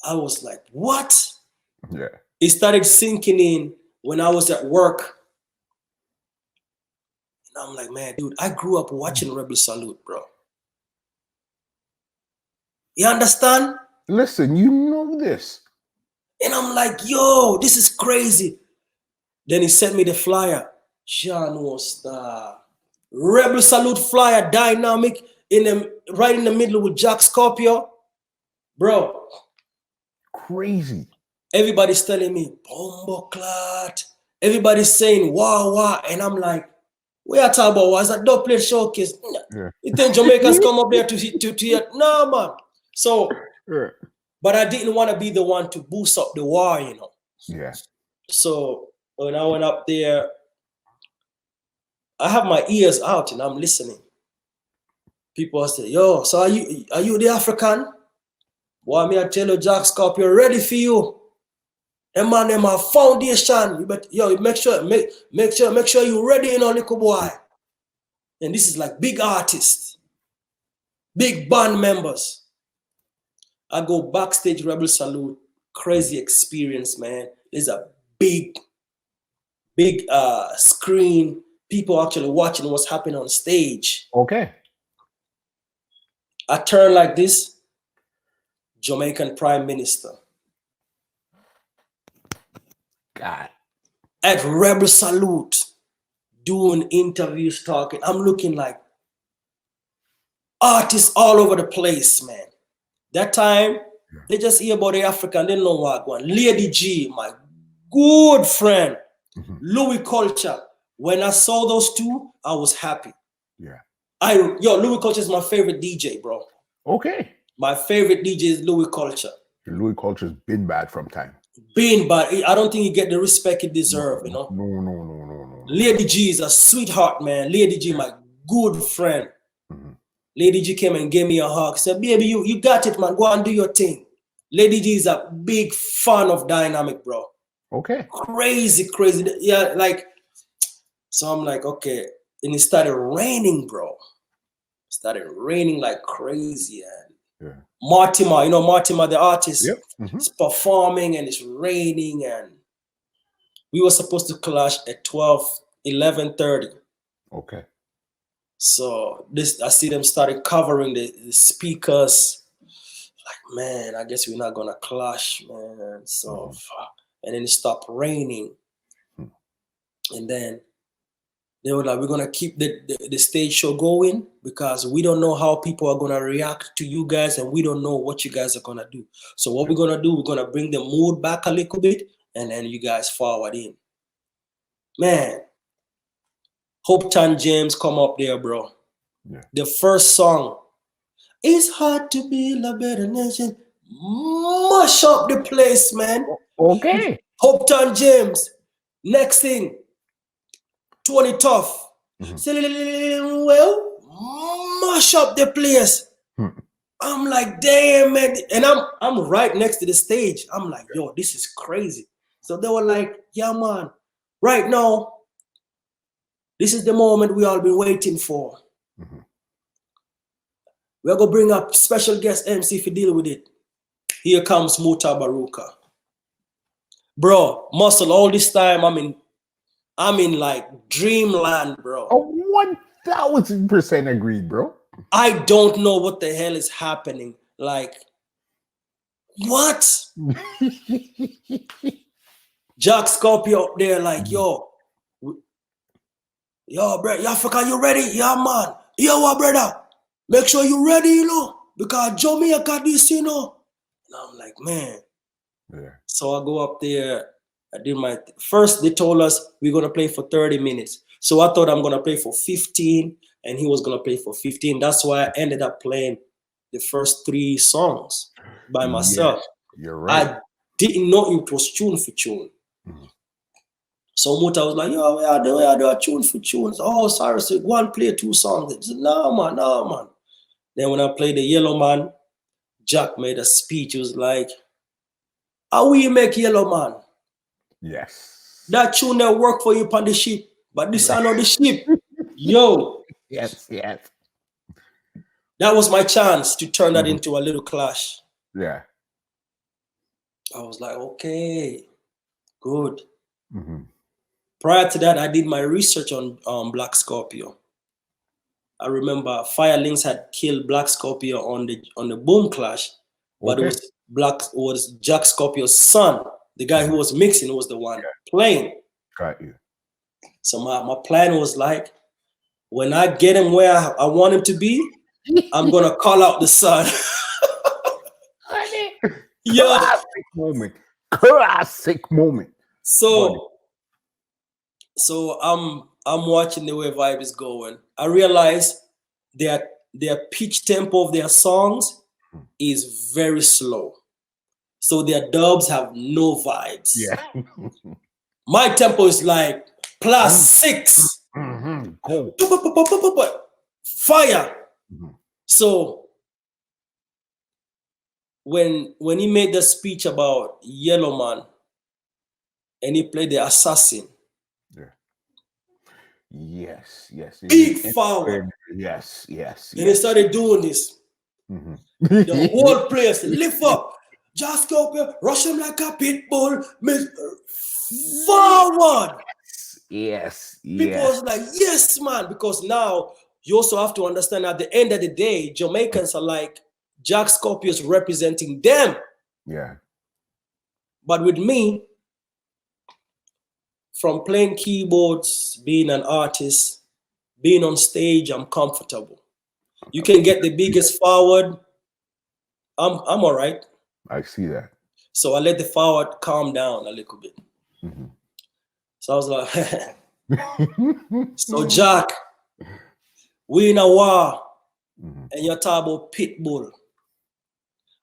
I was like, what? Yeah. It started sinking in when I was at work. And I'm like, man, dude, I grew up watching Rebel Salute, bro. You understand? Listen, you know this. And I'm like, yo, this is crazy. Then he sent me the flyer. Sean was the Rebel Salute flyer, Dynamq, right in the middle with Jack Scorpio. Bro. Crazy. Everybody's telling me, Bombo Clot. Everybody's saying, wow. And I'm like, we are talking about was a dubplate showcase. Yeah. You think Jamaicans come up there to hear? No, man. So, but I didn't want to be the one to boost up the war, you know. Yeah. So when I went up there, I have my ears out and I'm listening. People say, yo, so are you the African? Boy, me I tell you, Jack Scorpio, ready for you. And man, them a foundation. You bet, yo, make sure you ready, you know, little boy. And this is like big artists, big band members. I go backstage Rebel Salute, crazy experience, man. There's a big screen. People actually watching what's happening on stage. Okay. I turn like this, Jamaican Prime Minister. God. At Rebel Salute, doing interviews, talking. I'm looking like artists all over the place, man. That time, they just hear about the African, they know what going. Lady G, my good friend, Louis Culture. When I saw those two, I was happy. Yeah. Louis Culture is my favorite DJ, bro. Okay. My favorite DJ is Louis Culture. Louis Culture's been bad from time. Been bad. I don't think he get the respect he deserve, you know? No. Lady G is a sweetheart, man. Lady G, my good friend. Lady G came and gave me a hug. Said, baby, you got it, man. Go and do your thing. Lady G is a big fan of Dynamq, bro. Okay. Crazy. Yeah, like, so I'm like, okay. And it started raining, bro. It started raining like crazy. And Mortimer, you know, Mortimer, the artist, is performing and it's raining. And we were supposed to clash at 11:30. Okay. So I see them started covering the speakers. Like, man, I guess we're not gonna clash, man. So, and then it stopped raining, and then they were like, we're gonna keep the stage show going because we don't know how people are gonna react to you guys, and we don't know what you guys are gonna do. So what we're gonna do, we're gonna bring the mood back a little bit, and then you guys forward in. Man, Hopeton James come up there, bro. Yeah. The first song, it's hard to build a better nation. Mush up the place, man. Okay. Hopeton James. Next thing, 20 Tough. Well, mush up the place. I'm like, damn, man. And I'm right next to the stage. I'm like, yo, this is crazy. So they were like, yeah, man, right now, this is the moment we all been waiting for. We're going to bring up special guest MC to deal with it. Here comes Muta Baruka. Bro, Muscle, all this time, I'm in like dreamland, bro. Oh, 1000% agreed, bro. I don't know what the hell is happening. Like, what? Jack Scorpio up there, like, yo, bro, Africa, you ready? Yeah, man. Yo, what, brother? Make sure you ready, you know, because Jamaica this, you know. And I'm like, man. Yeah. So I go up there. I did my first. They told us we're gonna play for 30 minutes. So I thought I'm gonna play for 15, and he was gonna play for 15. That's why I ended up playing the first 3 songs by myself. Yeah, you're right. I didn't know it was tune for tune. So Muta was like, yo, we are doing a tune for tunes. Oh, sorry, so go and play 2 songs. I said, no, man. Then when I played the Yellow Man, Jack made a speech. He was like, how will you make Yellow Man? Yes. That tune that work for you on the ship, but this are not the ship. Yo. Yes. That was my chance to turn that into a little clash. Yeah. I was like, okay, good. Prior to that, I did my research on Black Scorpio. I remember Firelinks had killed Black Scorpio on the Boom Clash, but it was Jack Scorpio's son, the guy who was mixing, was the one playing. Got you. So my plan was like, when I get him where I want him to be, I'm gonna call out the son. Yeah. Classic moment. So I'm watching the way vibe is going. I realize their pitch tempo of their songs is very slow. So their dubs have no vibes. Yeah. My tempo is like +6. Go. Fire. So when he made the speech about Yellow Man and he played the assassin. Yes. Big forward. Yes. And he started doing this. The whole place lift up. Jack Scorpio, rush him like a pit bull. Forward. Yes. People was like, yes, man. Because now you also have to understand at the end of the day, Jamaicans are like, Jack Scorpio's representing them. Yeah. But with me, from playing keyboards, being an artist, being on stage, I'm comfortable. You can get the biggest forward. I'm all right. I see that. So I let the forward calm down a little bit. So I was like, so Jack, we in a war, and you're talking about pit bull.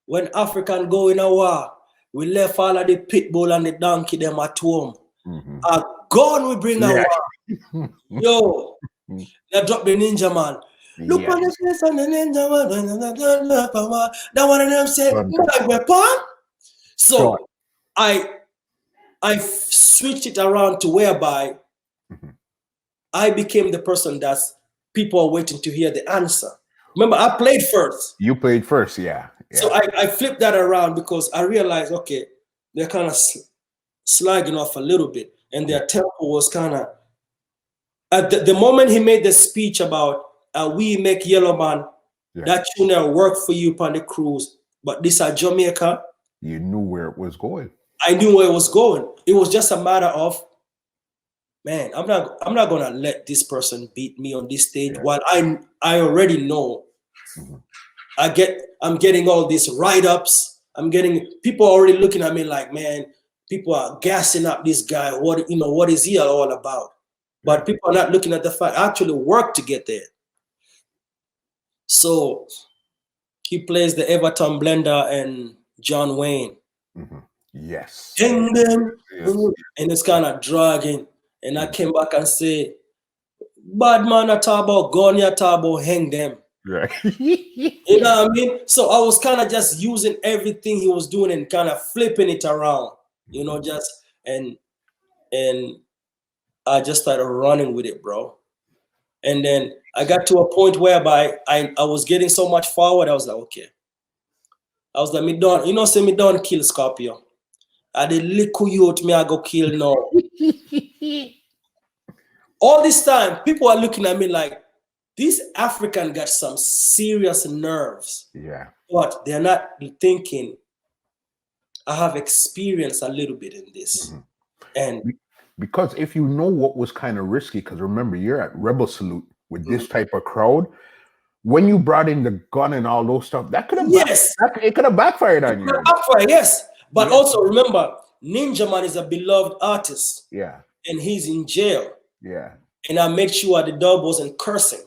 When African go in a war, we left all of the pit bull and the donkey them at home. A gun we bring a war. Yo, they drop the ninja man. Look on the face on the ninja man. That one of them said, my weapon. So I switched it around to whereby I became the person that people are waiting to hear the answer. Remember, I played first. You played first, yeah. So I flipped that around because I realized, okay, they're kind of slagging off a little bit, and their tempo was kind of. At the moment he made the speech about we make Yellow Man, that tune will work for you upon the cruise, but this are Jamaica. You knew where it was going. I knew where it was going. It was just a matter of, man, I'm not gonna let this person beat me on this stage while I already know. I'm getting all these write-ups. I'm getting people already looking at me like, man, people are gassing up this guy. What is he all about? But people are not looking at the fact I actually work to get there. So he plays the Everton Blender and John Wayne. Yes. Hang them. Yes. And it's kind of dragging. And I came back and say, bad man I talk about gun, you talk about hang them. Right. You know what I mean? So I was kind of just using everything he was doing and kind of flipping it around, you know, just and I just started running with it, bro. And then I got to a point whereby I was getting so much forward, I was like, okay. I was like, me done, you know, say me done kill Scorpio. I did little youth me I go kill now. All this time, people are looking at me like, this African got some serious nerves. Yeah. But they're not thinking, I have experienced a little bit in this. And because if you know what was kind of risky, because remember, you're at Rebel Salute with this type of crowd. When you brought in the gun and all those stuff, that could have it could have backfired on you. Backfired, yes. But also remember, Ninja Man is a beloved artist. Yeah. And he's in jail. Yeah. And I made sure the dog wasn't cursing.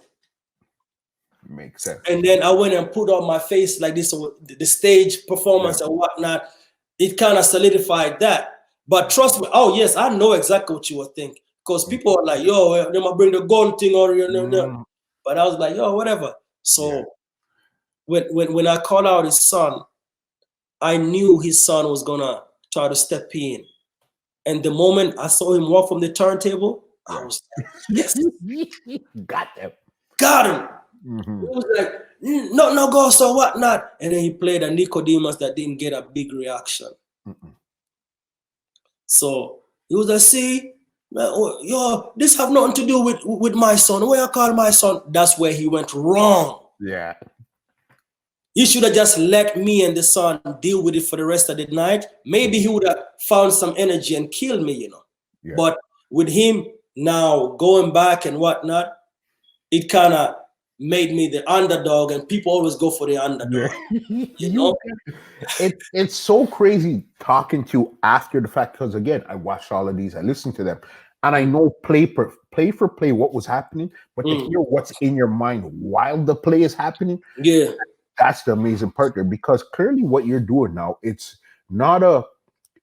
Makes sense. And then I went and put on my face like this, the stage performance and whatnot. It kind of solidified that. But trust me, oh yes, I know exactly what you were thinking. Because people are like, yo, they might bring the gun thing or you know. But I was like, yo, whatever. So when I called out his son, I knew his son was gonna try to step in. And the moment I saw him walk from the turntable, I was like, yes. Got him. Got him. It was like, no ghost or whatnot. And then he played a Nicodemus that didn't get a big reaction. So he was like, see, man, yo, this have nothing to do with my son. Where I call my son? That's where he went wrong. Yeah. He should have just let me and the son deal with it for the rest of the night. Maybe he would have found some energy and killed me, you know. Yeah. But with him now going back and whatnot, it kind of made me the underdog, and people always go for the underdog. You know? It's so crazy talking to you after the fact, because again, I watched all of these, I listened to them, and I know play for play what was happening, but to hear what's in your mind while the play is happening, that's the amazing part there, because clearly what you're doing now, it's not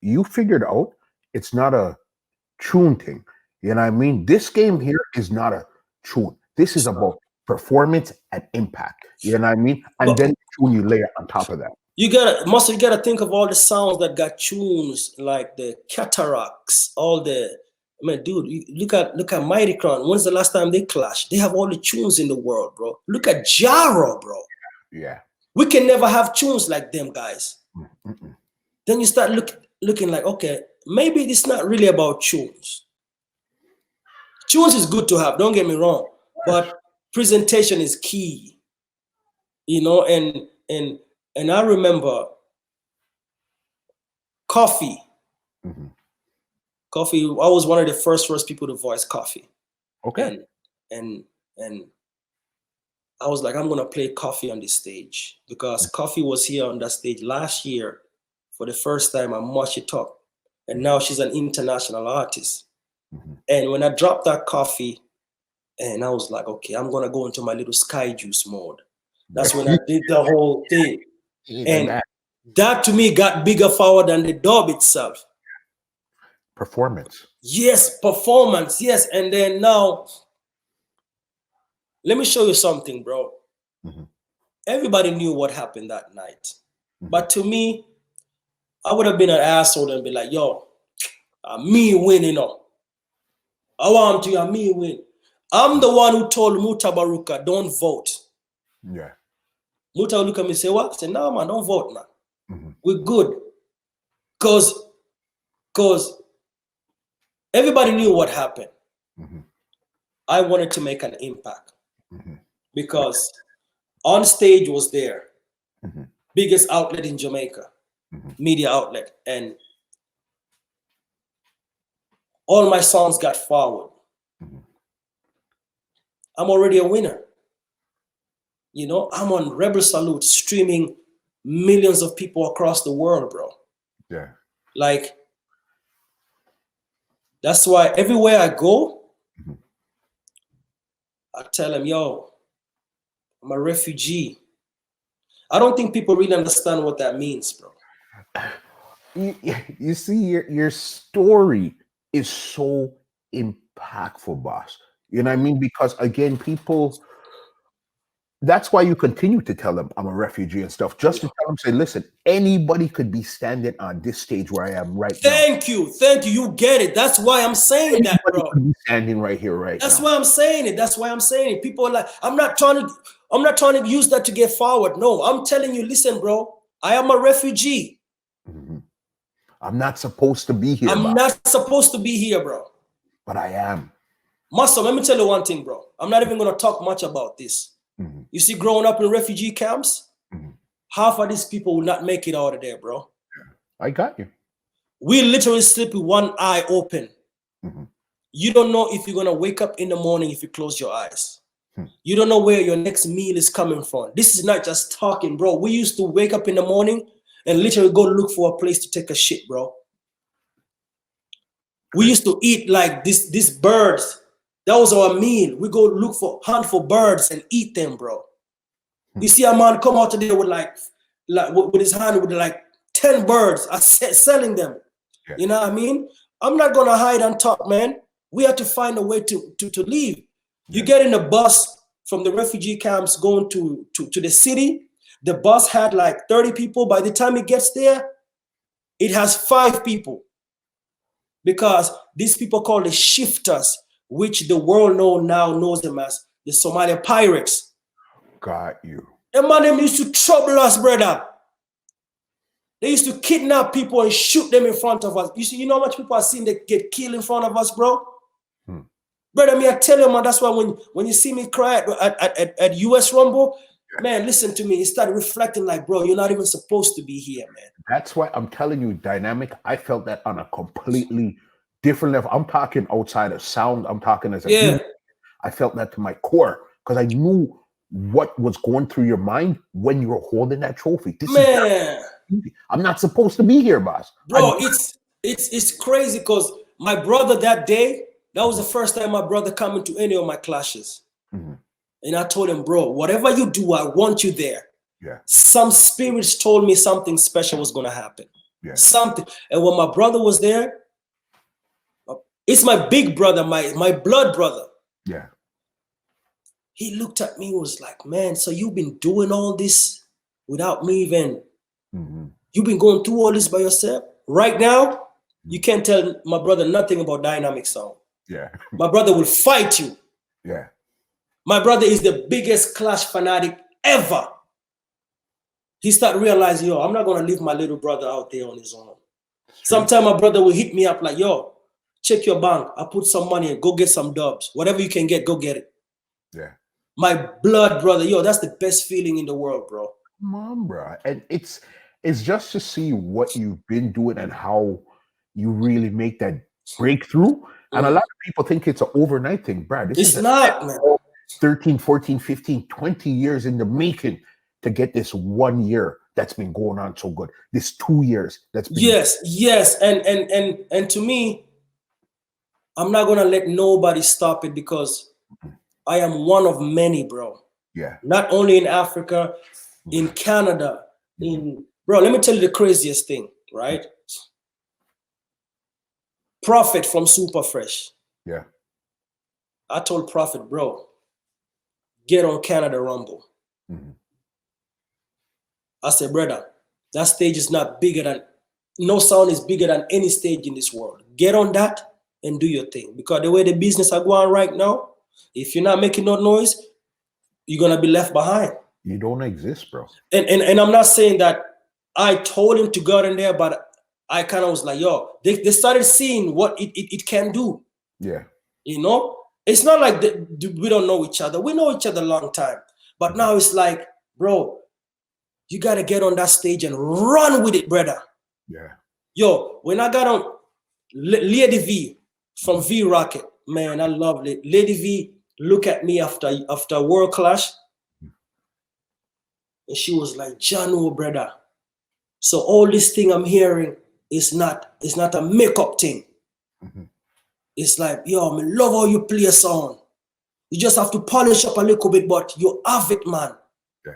you figured out, it's not a tune thing. You know what I mean? This game here is not a tune. This is about performance and impact. You know what I mean? And then tune you layer on top of that. You gotta think of all the sounds that got tunes, like the cataracts, all the dude, look at Mataron. When's the last time they clashed? They have all the tunes in the world, bro. Look at Jaro, bro. Yeah. We can never have tunes like them guys. Then you start looking like, okay, maybe it's not really about tunes. Tunes is good to have, don't get me wrong, but presentation is key, you know. And I remember Coffee. Coffee, I was one of the first people to voice Coffee. Okay. And I was like, I'm gonna play Coffee on this stage, because Coffee was here on that stage last year for the first time. I mushed it up, and now she's an international artist. And when I dropped that Coffee, and I was like, okay, I'm gonna go into my little Sky Juice mode. That's when I did the whole thing. And that to me got bigger forward than the dub itself. Performance. Yes, performance. Yes. And then now, let me show you something, bro. Everybody knew what happened that night. But to me, I would have been an asshole and be like, yo, me win, you know. I want to, me win. I'm the one who told Mutabaruka, don't vote. Yeah. Muta will look at me and say, what? I said, no, man, don't vote, man. We're good. Because everybody knew what happened. I wanted to make an impact. Because On Stage was there. Biggest outlet in Jamaica. Media outlet. And all my songs got forward. I'm already a winner. You know, I'm on Rebel Salute, streaming millions of people across the world, bro. Yeah. Like, that's why everywhere I go, I tell them, yo, I'm a refugee. I don't think people really understand what that means, bro. You see, your story is so impactful, boss. You know what I mean? Because again, people, that's why you continue to tell them I'm a refugee and stuff, just to tell them, say, listen, anybody could be standing on this stage where I am right now. Thank you. You get it. That's why I'm saying Anybody that, bro. could be standing right here, right That's now. why I'm saying it. That's why I'm saying it. People are like, I'm not trying to use that to get forward. No, I'm telling you, listen, bro, I am a refugee. Mm-hmm. I'm not supposed to be here. I'm not supposed to be here, bro. But I am. Muscle, let me tell you one thing, bro. I'm not even going to talk much about this. Mm-hmm. You see, growing up in refugee camps, half of these people will not make it out of there, bro. I got you. We literally sleep with one eye open. Mm-hmm. You don't know if you're going to wake up in the morning if you close your eyes. You don't know where your next meal is coming from. This is not just talking, bro. We used to wake up in the morning and literally go look for a place to take a shit, bro. We used to eat like these birds. That was our meal. We go hunt for birds and eat them, bro. You see a man come out today with like with his hand with like 10 birds, selling them. Yeah. You know what I mean? I'm not gonna hide and talk, man. We have to find a way to leave. Yeah. You get in the bus from the refugee camps going to the city. The bus had like 30 people. By the time it gets there, it has 5 people. Because these people called the shifters, which the world now knows them as the Somalia pirates. Got you. And man, them used to trouble us, brother. They used to kidnap people and shoot them in front of us. You know how much people are seeing that get killed in front of us, bro? Brother, I tell you, man, that's why when you see me cry at US Rumble, man, listen to me. You start reflecting like, bro, you're not even supposed to be here, man. That's why I'm telling you, Dynamq, I felt that on a completely different level. I'm talking outside of sound. I'm talking as a human. I felt that to my core because I knew what was going through your mind when you were holding that trophy. I'm not supposed to be here, boss. Bro, it's crazy because my brother that day, that was the first time my brother come into any of my clashes. And I told him, bro, whatever you do, I want you there. Yeah. Some spirits told me something special was going to happen. Yeah. Something. And when my brother was there, it's my big brother, my blood brother. Yeah. He looked at me and was like, man, so you've been doing all this without me even, you've been going through all this by yourself? Right now, you can't tell my brother nothing about Dynamq sound. Yeah. My brother will fight you. Yeah. My brother is the biggest Clash fanatic ever. He started realizing, yo, I'm not going to leave my little brother out there on his own. Sometimes my brother will hit me up like, yo, check your bank. I put some money in. Go get some dubs. Whatever you can get, go get it. Yeah. My blood brother, yo, that's the best feeling in the world, bro. Come on, bro. And it's just to see what you've been doing and how you really make that breakthrough. And a lot of people think it's an overnight thing, bro. It's not, man. 13, 14, 15, 20 years in the making to get this 1 year that's been going on so good. This 2 years that's been yes. And to me, I'm not gonna let nobody stop it because I am one of many, bro. Yeah. Not only in Africa, in Canada, bro, let me tell you the craziest thing, right? Prophet from Super Fresh. Yeah. I told Prophet, bro, get on Canada Rumble. I said, brother, that stage is not bigger than, no sound is bigger than any stage in this world. Get on that and do your thing. Because the way the business are going right now, if you're not making no noise, you're going to be left behind. You don't exist, bro. And I'm not saying that I told him to go in there, but I kind of was like, yo, they started seeing what it can do. Yeah. You know? It's not like we don't know each other. We know each other a long time. But now it's like, bro, you got to get on that stage and run with it, brother. Yeah. Yo, when I got on Lady V from V Rocket, man, I love it. Lady V look at me after World Clash. And she was like, Jano, brother. So all this thing I'm hearing is not a makeup thing. It's like, yo, I love how you play a song. You just have to polish up a little bit, but you have it, man. Yeah.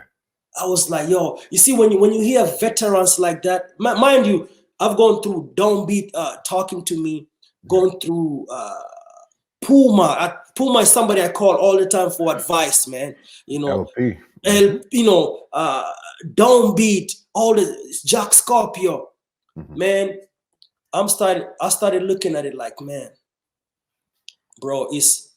I was like, yo, you see, when you hear veterans like that, mind you, I've gone through Downbeat talking to me, going through Puma. Puma is somebody I call all the time for advice, man. You know, LP. you know, Downbeat, all the Jack Scorpio, man. I started looking at it like, man, bro, is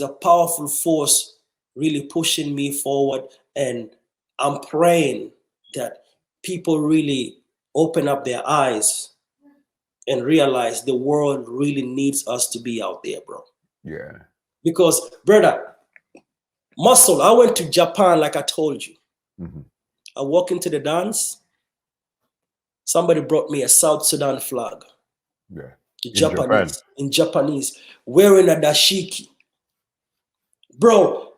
a powerful force really pushing me forward, and I'm praying that people really open up their eyes and realize the world really needs us to be out there, bro. Yeah. Because, brother, Muscle, I went to Japan like I told you. I walk into the dance, somebody brought me a South Sudan flag. Yeah. In Japanese, wearing a dashiki. Bro,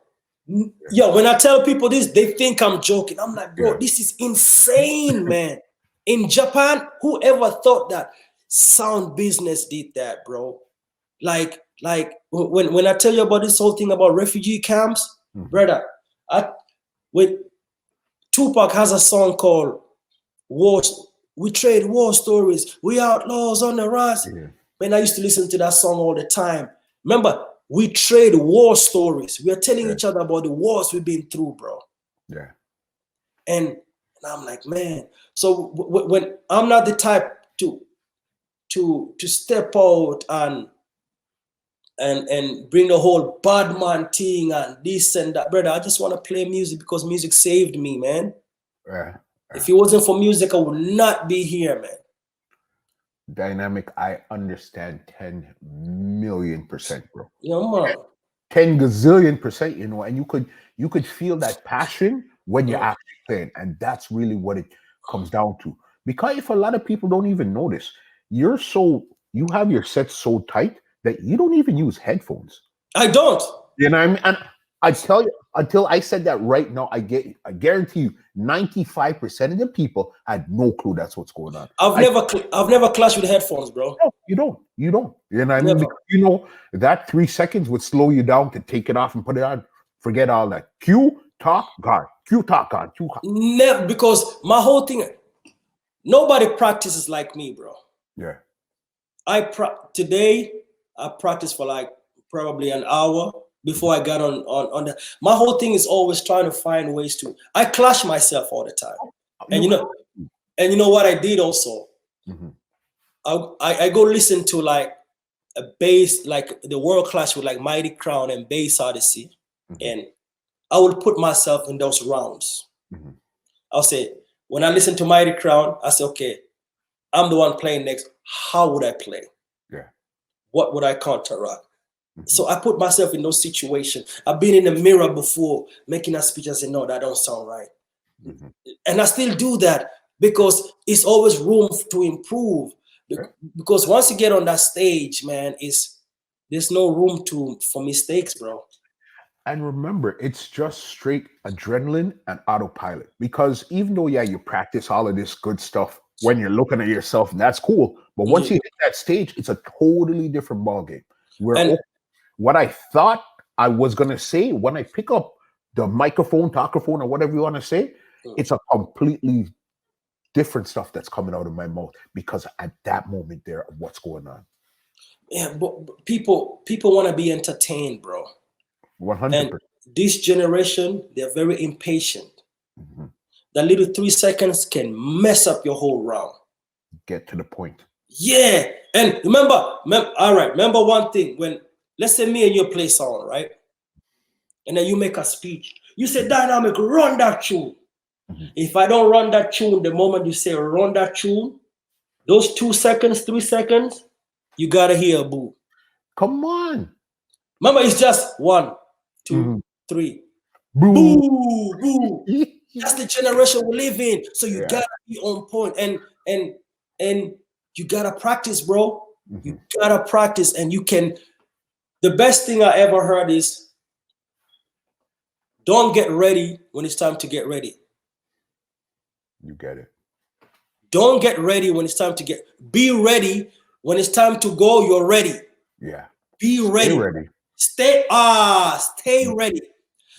yo, when I tell people this, they think I'm joking. I'm like, bro, this is insane, man. In Japan, whoever thought that Sound Business did that, bro? Like when I tell you about this whole thing about refugee camps, brother, with Tupac has a song called Wars. We trade war stories. We outlaws on the rise. Man, I used to listen to that song all the time. Remember, we trade war stories. We are telling each other about the wars we've been through, bro. Yeah. And I'm like, man. So when I'm not the type to step out and bring the whole bad man thing and this and that, brother, I just want to play music because music saved me, man. If it wasn't for music, I would not be here, man. Dynamq, I understand 10 million%, bro. Yeah, man. 10 gazillion%, you know, and you could feel that passion when you're actually playing, and that's really what it comes down to. Because if a lot of people don't even notice, you have your set so tight that you don't even use headphones. I don't. You know what I mean? And I tell you, until I said that right now, I guarantee you 95% of the people had no clue that's what's going on. I've never clashed with headphones, bro. No, you don't. You know what I mean? Because, you know, that 3 seconds would slow you down to take it off and put it on. Forget all that. Cue, talk, God. Cue, talk, God. Cue, never, because my whole thing, nobody practices like me, bro. Yeah. Today I practiced for like probably an hour before I got on the. My whole thing is always trying to find ways to. I clash myself all the time, and you know what I did also. I go listen to like a bass, like the World Clash with like Mighty Crown and Bass Odyssey, and I will put myself in those rounds. I'll say, when I listen to Mighty Crown, I say, okay, I'm the one playing next. How would I play? Yeah. What would I counteract? So I put myself in those situations. I've been in the mirror before making a speech and say, no, that don't sound right. And I still do that because it's always room to improve. Because once you get on that stage, man, there's no room for mistakes, bro. And remember, it's just straight adrenaline and autopilot. Because even though, you practice all of this good stuff when you're looking at yourself, and that's cool. But once you hit that stage, it's a totally different ballgame. What I thought I was going to say, when I pick up the microphone, talkaphone, or whatever you want to say, it's a completely different stuff that's coming out of my mouth because at that moment there of what's going on. Yeah, but people want to be entertained, bro. 100%. And this generation, they're very impatient. That little 3 seconds can mess up your whole round. Get to the point. Yeah. And remember one thing. When, let's say me and you play song, right? And then you make a speech. You say, Dynamq, run that tune. If I don't run that tune, the moment you say run that tune, those 2 seconds, 3 seconds, you gotta hear a boo. Come on. Remember, it's just 1, 2, 3. Boo. Boo, boo. That's the generation we live in. So you gotta be on point. And you gotta practice, bro. You gotta practice, and you can. The best thing I ever heard is, don't get ready when it's time to get ready. You get it. Don't get ready when it's time to be ready when it's time to go. You're ready. Yeah. Be ready. Stay ready. Stay ready.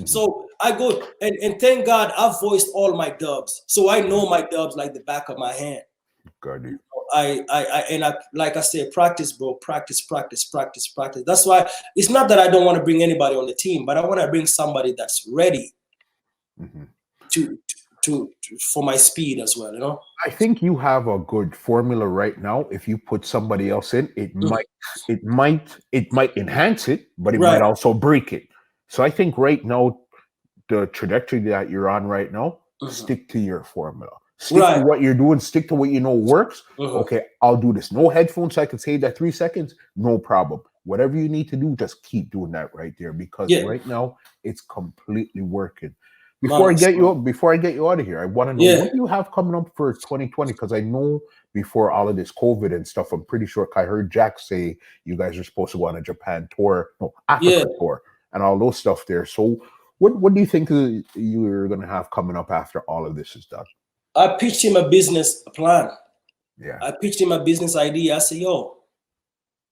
So I go and thank God I've voiced all my dubs. So I know my dubs like the back of my hand. Got it. I like I said, practice, bro. Practice. That's why it's not that I don't want to bring anybody on the team, but I want to bring somebody that's ready to for my speed as well, you know. I think you have a good formula right now. If you put somebody else in, it might enhance it, but it might also break it. So I think right now, the trajectory that you're on right now, stick to your formula. Stick to what you're doing. Stick to what you know works. Okay, I'll do this. No headphones. So I can save that 3 seconds. No problem. Whatever you need to do, just keep doing that right there, because right now it's completely working. Before I get you out of here, I want to know what do you have coming up for 2020? Because I know before all of this COVID and stuff, I'm pretty sure I heard Jack say you guys are supposed to go on a Japan tour, Africa tour, and all those stuff there. So what do you think you're going to have coming up after all of this is done? I pitched him a business plan. Yeah. I pitched him a business idea. I said, yo,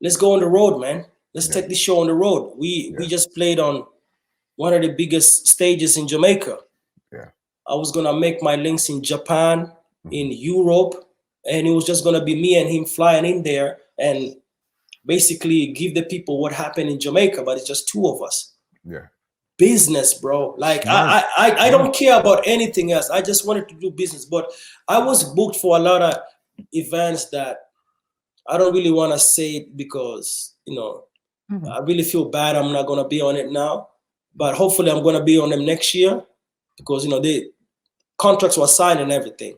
let's go on the road, man. Let's take this show on the road. We just played on one of the biggest stages in Jamaica. Yeah. I was going to make my links in Japan, in Europe, and it was just going to be me and him flying in there and basically give the people what happened in Jamaica, but it's just two of us. Yeah. Business, bro. Like I don't care about anything else. I just wanted to do business, but I was booked for a lot of events that I don't really want to say it because, you know, I really feel bad I'm not going to be on it now, but hopefully I'm going to be on them next year because, you know, the contracts were signed and everything.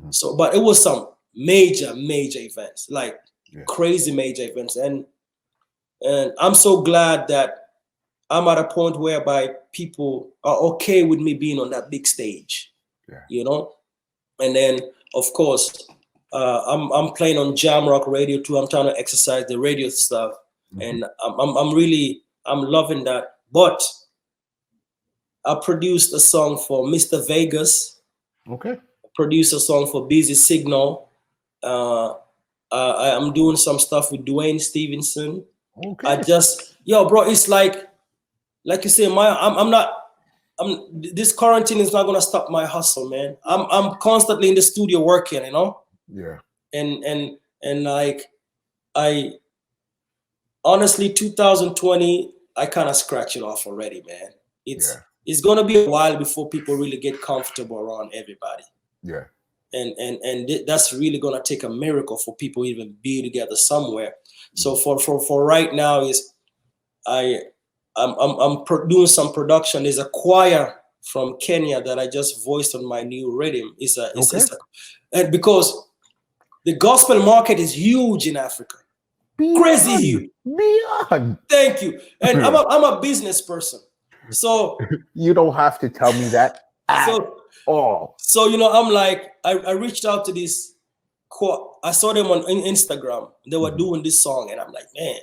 So, but it was some major events, like crazy major events. And I'm so glad that I'm at a point whereby people are okay with me being on that big stage, you know? And then, of course, I'm playing on Jam Rock Radio too. I'm trying to exercise the radio stuff. And I'm loving that. But I produced a song for Mr. Vegas. Okay. I produced a song for Busy Signal. I'm doing some stuff with Dwayne Stevenson. Okay. Bro, it's like you say, this quarantine is not gonna stop my hustle, man. I'm constantly in the studio working, you know. Yeah. And like I honestly 2020, I kind of scratch it off already, man. It's gonna be a while before people really get comfortable around everybody. Yeah. And that's really gonna take a miracle for people even be together somewhere. So for right now is I'm doing some production. There's a choir from Kenya that I just voiced on my new rhythm. And because the gospel market is huge in Africa, crazy huge. Beyond. Thank you. And I'm a business person, so you don't have to tell me that at all. So you know, I'm like, I reached out to this. I saw them on Instagram. They were doing this song, and I'm like, man,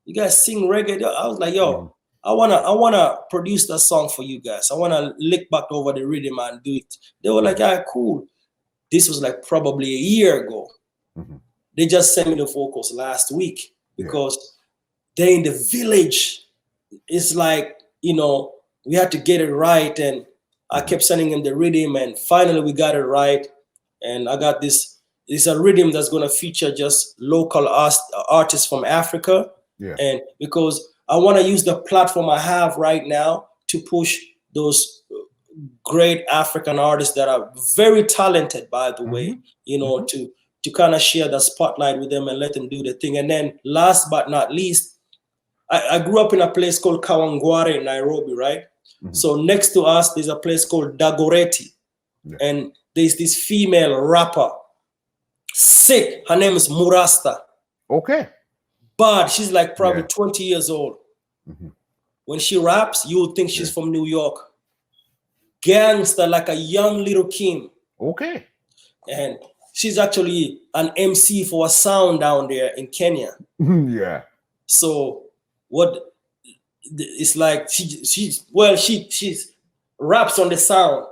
you guys sing reggae? I was like, yo. I wanna produce that song for you guys. I wanna lick back over the rhythm and do it. They were like, yeah, cool. This was like probably a year ago. They just sent me the vocals last week because they're in the village. It's like, you know, we had to get it right, and I kept sending them the rhythm, and finally we got it right. And I got this. It's a rhythm that's gonna feature just local artists from Africa. Yeah. And because I want to use the platform I have right now to push those great African artists that are very talented, by the way, you know, to kind of share the spotlight with them and let them do the thing. And then last but not least, I grew up in a place called Kawangware in Nairobi, right? So next to us, there's a place called Dagoretti. And there's this female rapper, sick. Her name is Murasta. Okay. But she's like probably 20 years old. When she raps, you would think she's from New York. Gangster, like a young little Kim. Okay. And she's actually an MC for a sound down there in Kenya. Yeah. So what it's like she raps on the sound,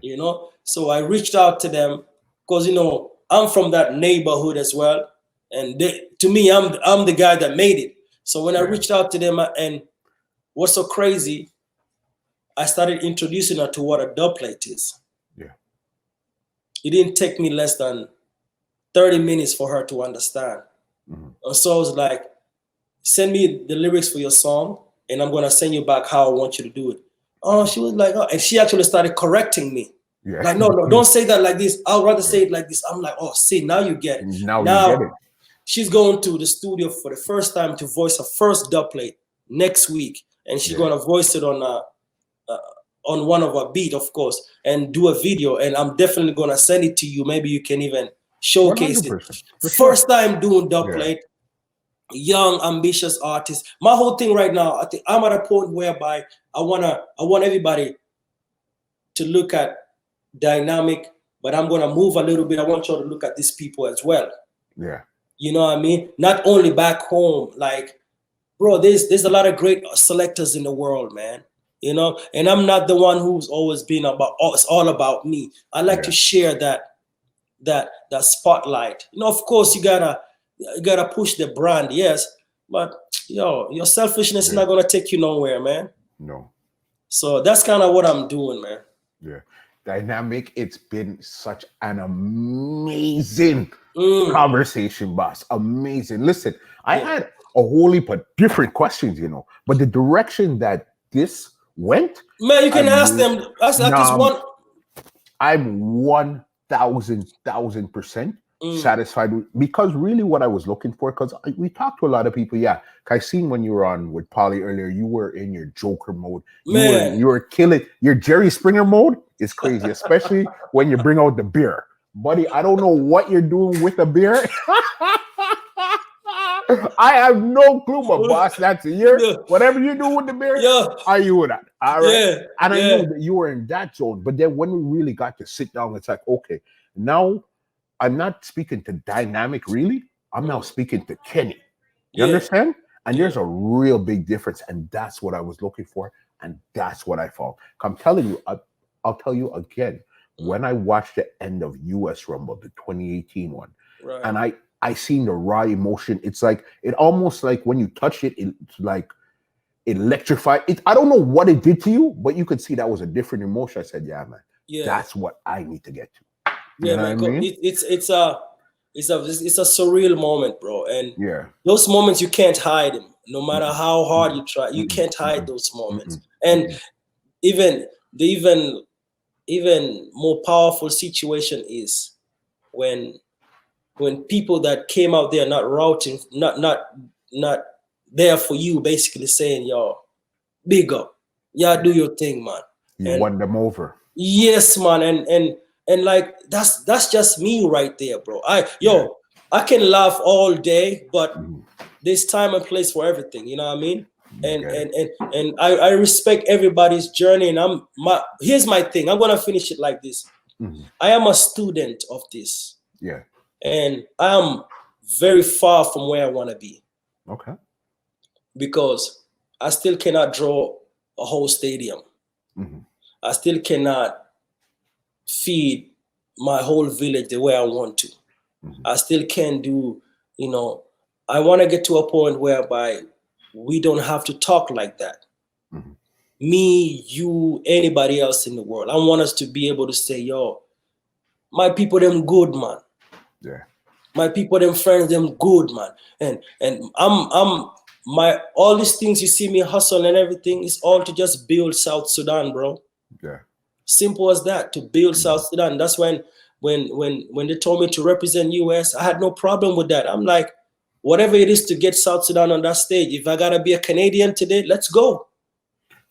you know. So I reached out to them because, you know, I'm from that neighborhood as well. And to me, I'm the guy that made it. So when I reached out to them, and what's so crazy, I started introducing her to what a dubplate is. Yeah. It didn't take me less than 30 minutes for her to understand. And so I was like, send me the lyrics for your song, and I'm gonna send you back how I want you to do it. Oh, she was like, oh, and she actually started correcting me. Yeah. Like, no, don't say that like this. I'd rather say it like this. I'm like, oh, see, now you get it. Now you get it. She's going to the studio for the first time to voice her first dubplate next week, and she's gonna voice it on one of our beat, of course, and do a video. And I'm definitely gonna send it to you. Maybe you can even showcase 100%. it. First time doing dubplate. Young, ambitious artist. My whole thing right now, I think I'm at a point whereby I want everybody to look at Dynamq, but I'm gonna move a little bit. I want y'all to look at these people as well. Yeah. You know what I mean? Not only back home, like, bro, there's a lot of great selectors in the world, man. You know, and I'm not the one who's always been about, oh, it's all about me. I like to share that spotlight. You know, of course, you gotta push the brand, yes, but your selfishness is not gonna take you nowhere, man. No. So that's kind of what I'm doing, man. Yeah. Dynamq, it's been such an amazing conversation, boss. Amazing. Listen, I had a whole heap of different questions, but the direction that this went, man, you can ask them. Ask this one. I'm 1,000% satisfied with, because really what I was looking for, because we talked to a lot of people. Yeah, I seen when you were on with Polly earlier, you were in your Joker mode. Man, you were killing. Your Jerry Springer mode is crazy, especially when you bring out the beer, buddy. I don't know what you're doing with the beer. I have no clue, but boss, that's a year. Whatever you do with the beer, are you with that? All right. Yeah, and I knew that you were in that zone. But then when we really got to sit down, it's like, okay, now I'm not speaking to Dynamq, really. I'm now speaking to Kenny. You understand? And there's a real big difference. And that's what I was looking for. And that's what I found. I'm telling you, I'll tell you again, when I watched the end of US Rumble, the 2018 one, and I seen the raw emotion. It's like, it almost like when you touch it, it's like electrified. I don't know what it did to you, but you could see that was a different emotion. I said, yeah, man, that's what I need to get to. You know man, what I mean? It's a surreal moment, bro. And those moments, you can't hide them. No matter how hard you try, you can't hide those moments. And even more powerful situation is when people that came out there not routing, not there for you, basically saying, yo, big up, do your thing, man. You won them over. Yes, man. And like that's just me right there, bro. I can laugh all day, but there's time and place for everything. You know what I mean? And I respect everybody's journey. And here's my thing. I'm gonna finish it like this. I am a student of this. Yeah. And I'm very far from where I want to be. Okay. Because I still cannot draw a whole stadium. I still cannot feed my whole village the way I want to. I still can't do, I want to get to a point whereby we don't have to talk like that. Me, you, anybody else in the world. I want us to be able to say, yo, my people, them good, man. Yeah. My people, them friends, them good, man. And I'm all these things you see me hustle and everything is all to just build South Sudan, bro. Yeah. Simple as that, to build South Sudan. That's when they told me to represent US, I had no problem with that. I'm like, whatever it is to get South Sudan on that stage, if I gotta be a Canadian today, let's go.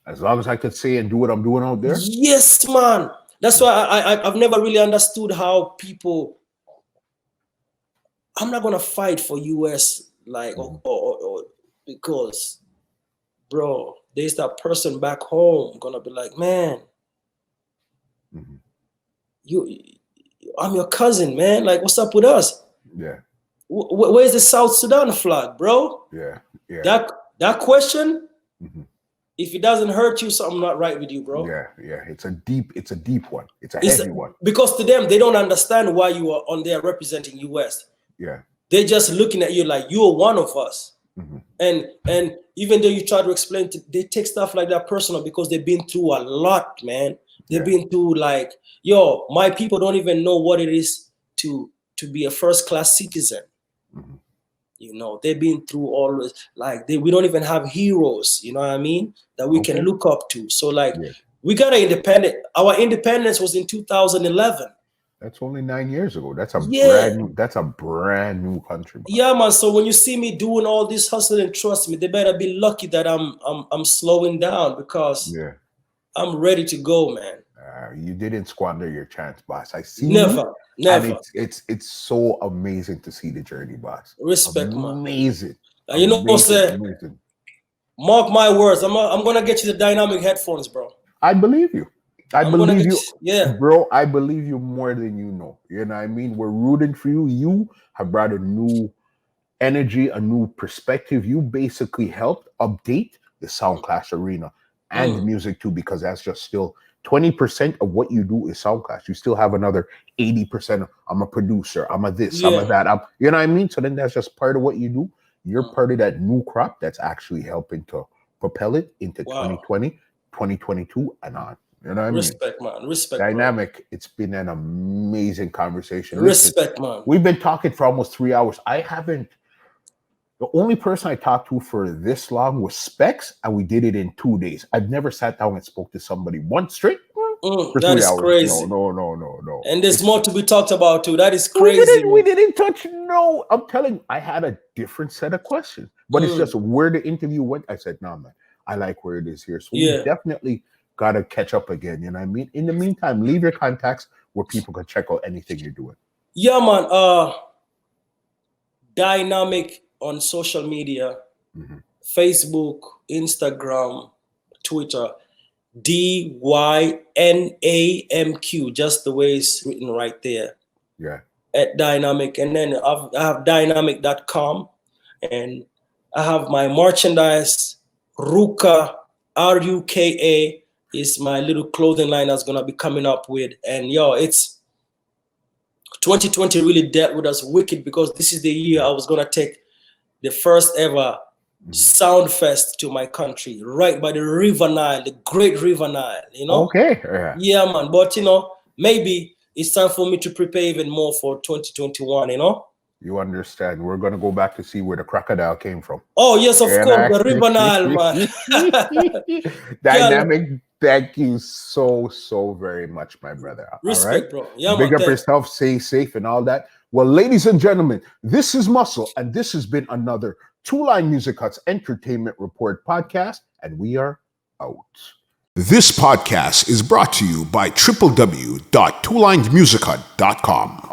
As long as I could say and do what I'm doing out there. Yes, man. That's why I've never really understood how people. I'm not gonna fight for US like or because, bro, there's that person back home gonna be like, man, I'm your cousin, man. Like, what's up with us? Yeah. Where's the South Sudan flag, bro? Yeah. That question. If it doesn't hurt you, something not right with you, bro. Yeah. It's a deep one. It's a heavy one. Because to them, they don't understand why you are on there representing US. Yeah. They're just looking at you like you're one of us. And even though you try to explain, they take stuff like that personal because they've been through a lot, man. They've been through like, yo, my people don't even know what it is to be a first-class citizen. You know, they've been through all this, like we don't even have heroes, you know what I mean, that we can look up to. So like we got an independent. Our independence was in 2011. That's only 9 years ago. That's a brand new country. Man. Yeah, man. So when you see me doing all this hustling, trust me, they better be lucky that I'm slowing down because I'm ready to go, man. You didn't squander your chance, boss. I see. Never. And it's so amazing to see the journey, boss. Respect, amazing. Man. You know, sir. Mark my words. I'm gonna get you the Dynamq headphones, bro. I believe you. I believe you. Yeah, bro. I believe you more than you know. You know what I mean? We're rooting for you. You have brought a new energy, a new perspective. You basically helped update the Sound Clash arena and the music too, because that's just still 20% of what you do is Sound Clash. You still have another 80%. I'm a producer. I'm a this. I'm a that. You know what I mean? So then that's just part of what you do. You're part of that new crop that's actually helping to propel it into 2020, 2022, and on. You know what I mean? Respect, man. Respect. Dynamq, bro. It's been an amazing conversation. Respect, man. We've been talking for almost 3 hours. The only person I talked to for this long was Specs, and we did it in 2 days. I've never sat down and spoke to somebody once straight for 3 that is hours. crazy. No. And there's more to be talked about too. That is crazy. We didn't touch. No, I'm telling you, I had a different set of questions, but it's just where the interview went. I said, no, man, I like where it is here. So we definitely got to catch up again. You know what I mean? In the meantime, leave your contacts where people can check out anything you're doing. Yeah, man. Dynamq on social media, Facebook, Instagram, Twitter, DYNAMQ, just the way it's written right there. Yeah. At Dynamq. And then I have dynamq.com, and I have my merchandise, Ruka, RUKA, is my little clothing line that's gonna be coming up with. And yo, it's 2020 really dealt with us wicked because this is the year I was gonna take the first ever Sound Fest to my country, right by the River Nile, the Great River Nile, you know? Okay. Yeah, man. But you know, maybe it's time for me to prepare even more for 2021, you know? You understand. We're going to go back to see where the crocodile came from. Oh, yes, of course. The River Nile, man. Dynamq, thank you so very much, my brother. Respect, bro. Yeah, big up yourself, stay safe and all that. Well, ladies and gentlemen, this is Muscle, and this has been another Two Line Music Hut's Entertainment Report podcast, and we are out. This podcast is brought to you by www.twolinesmusichut.com.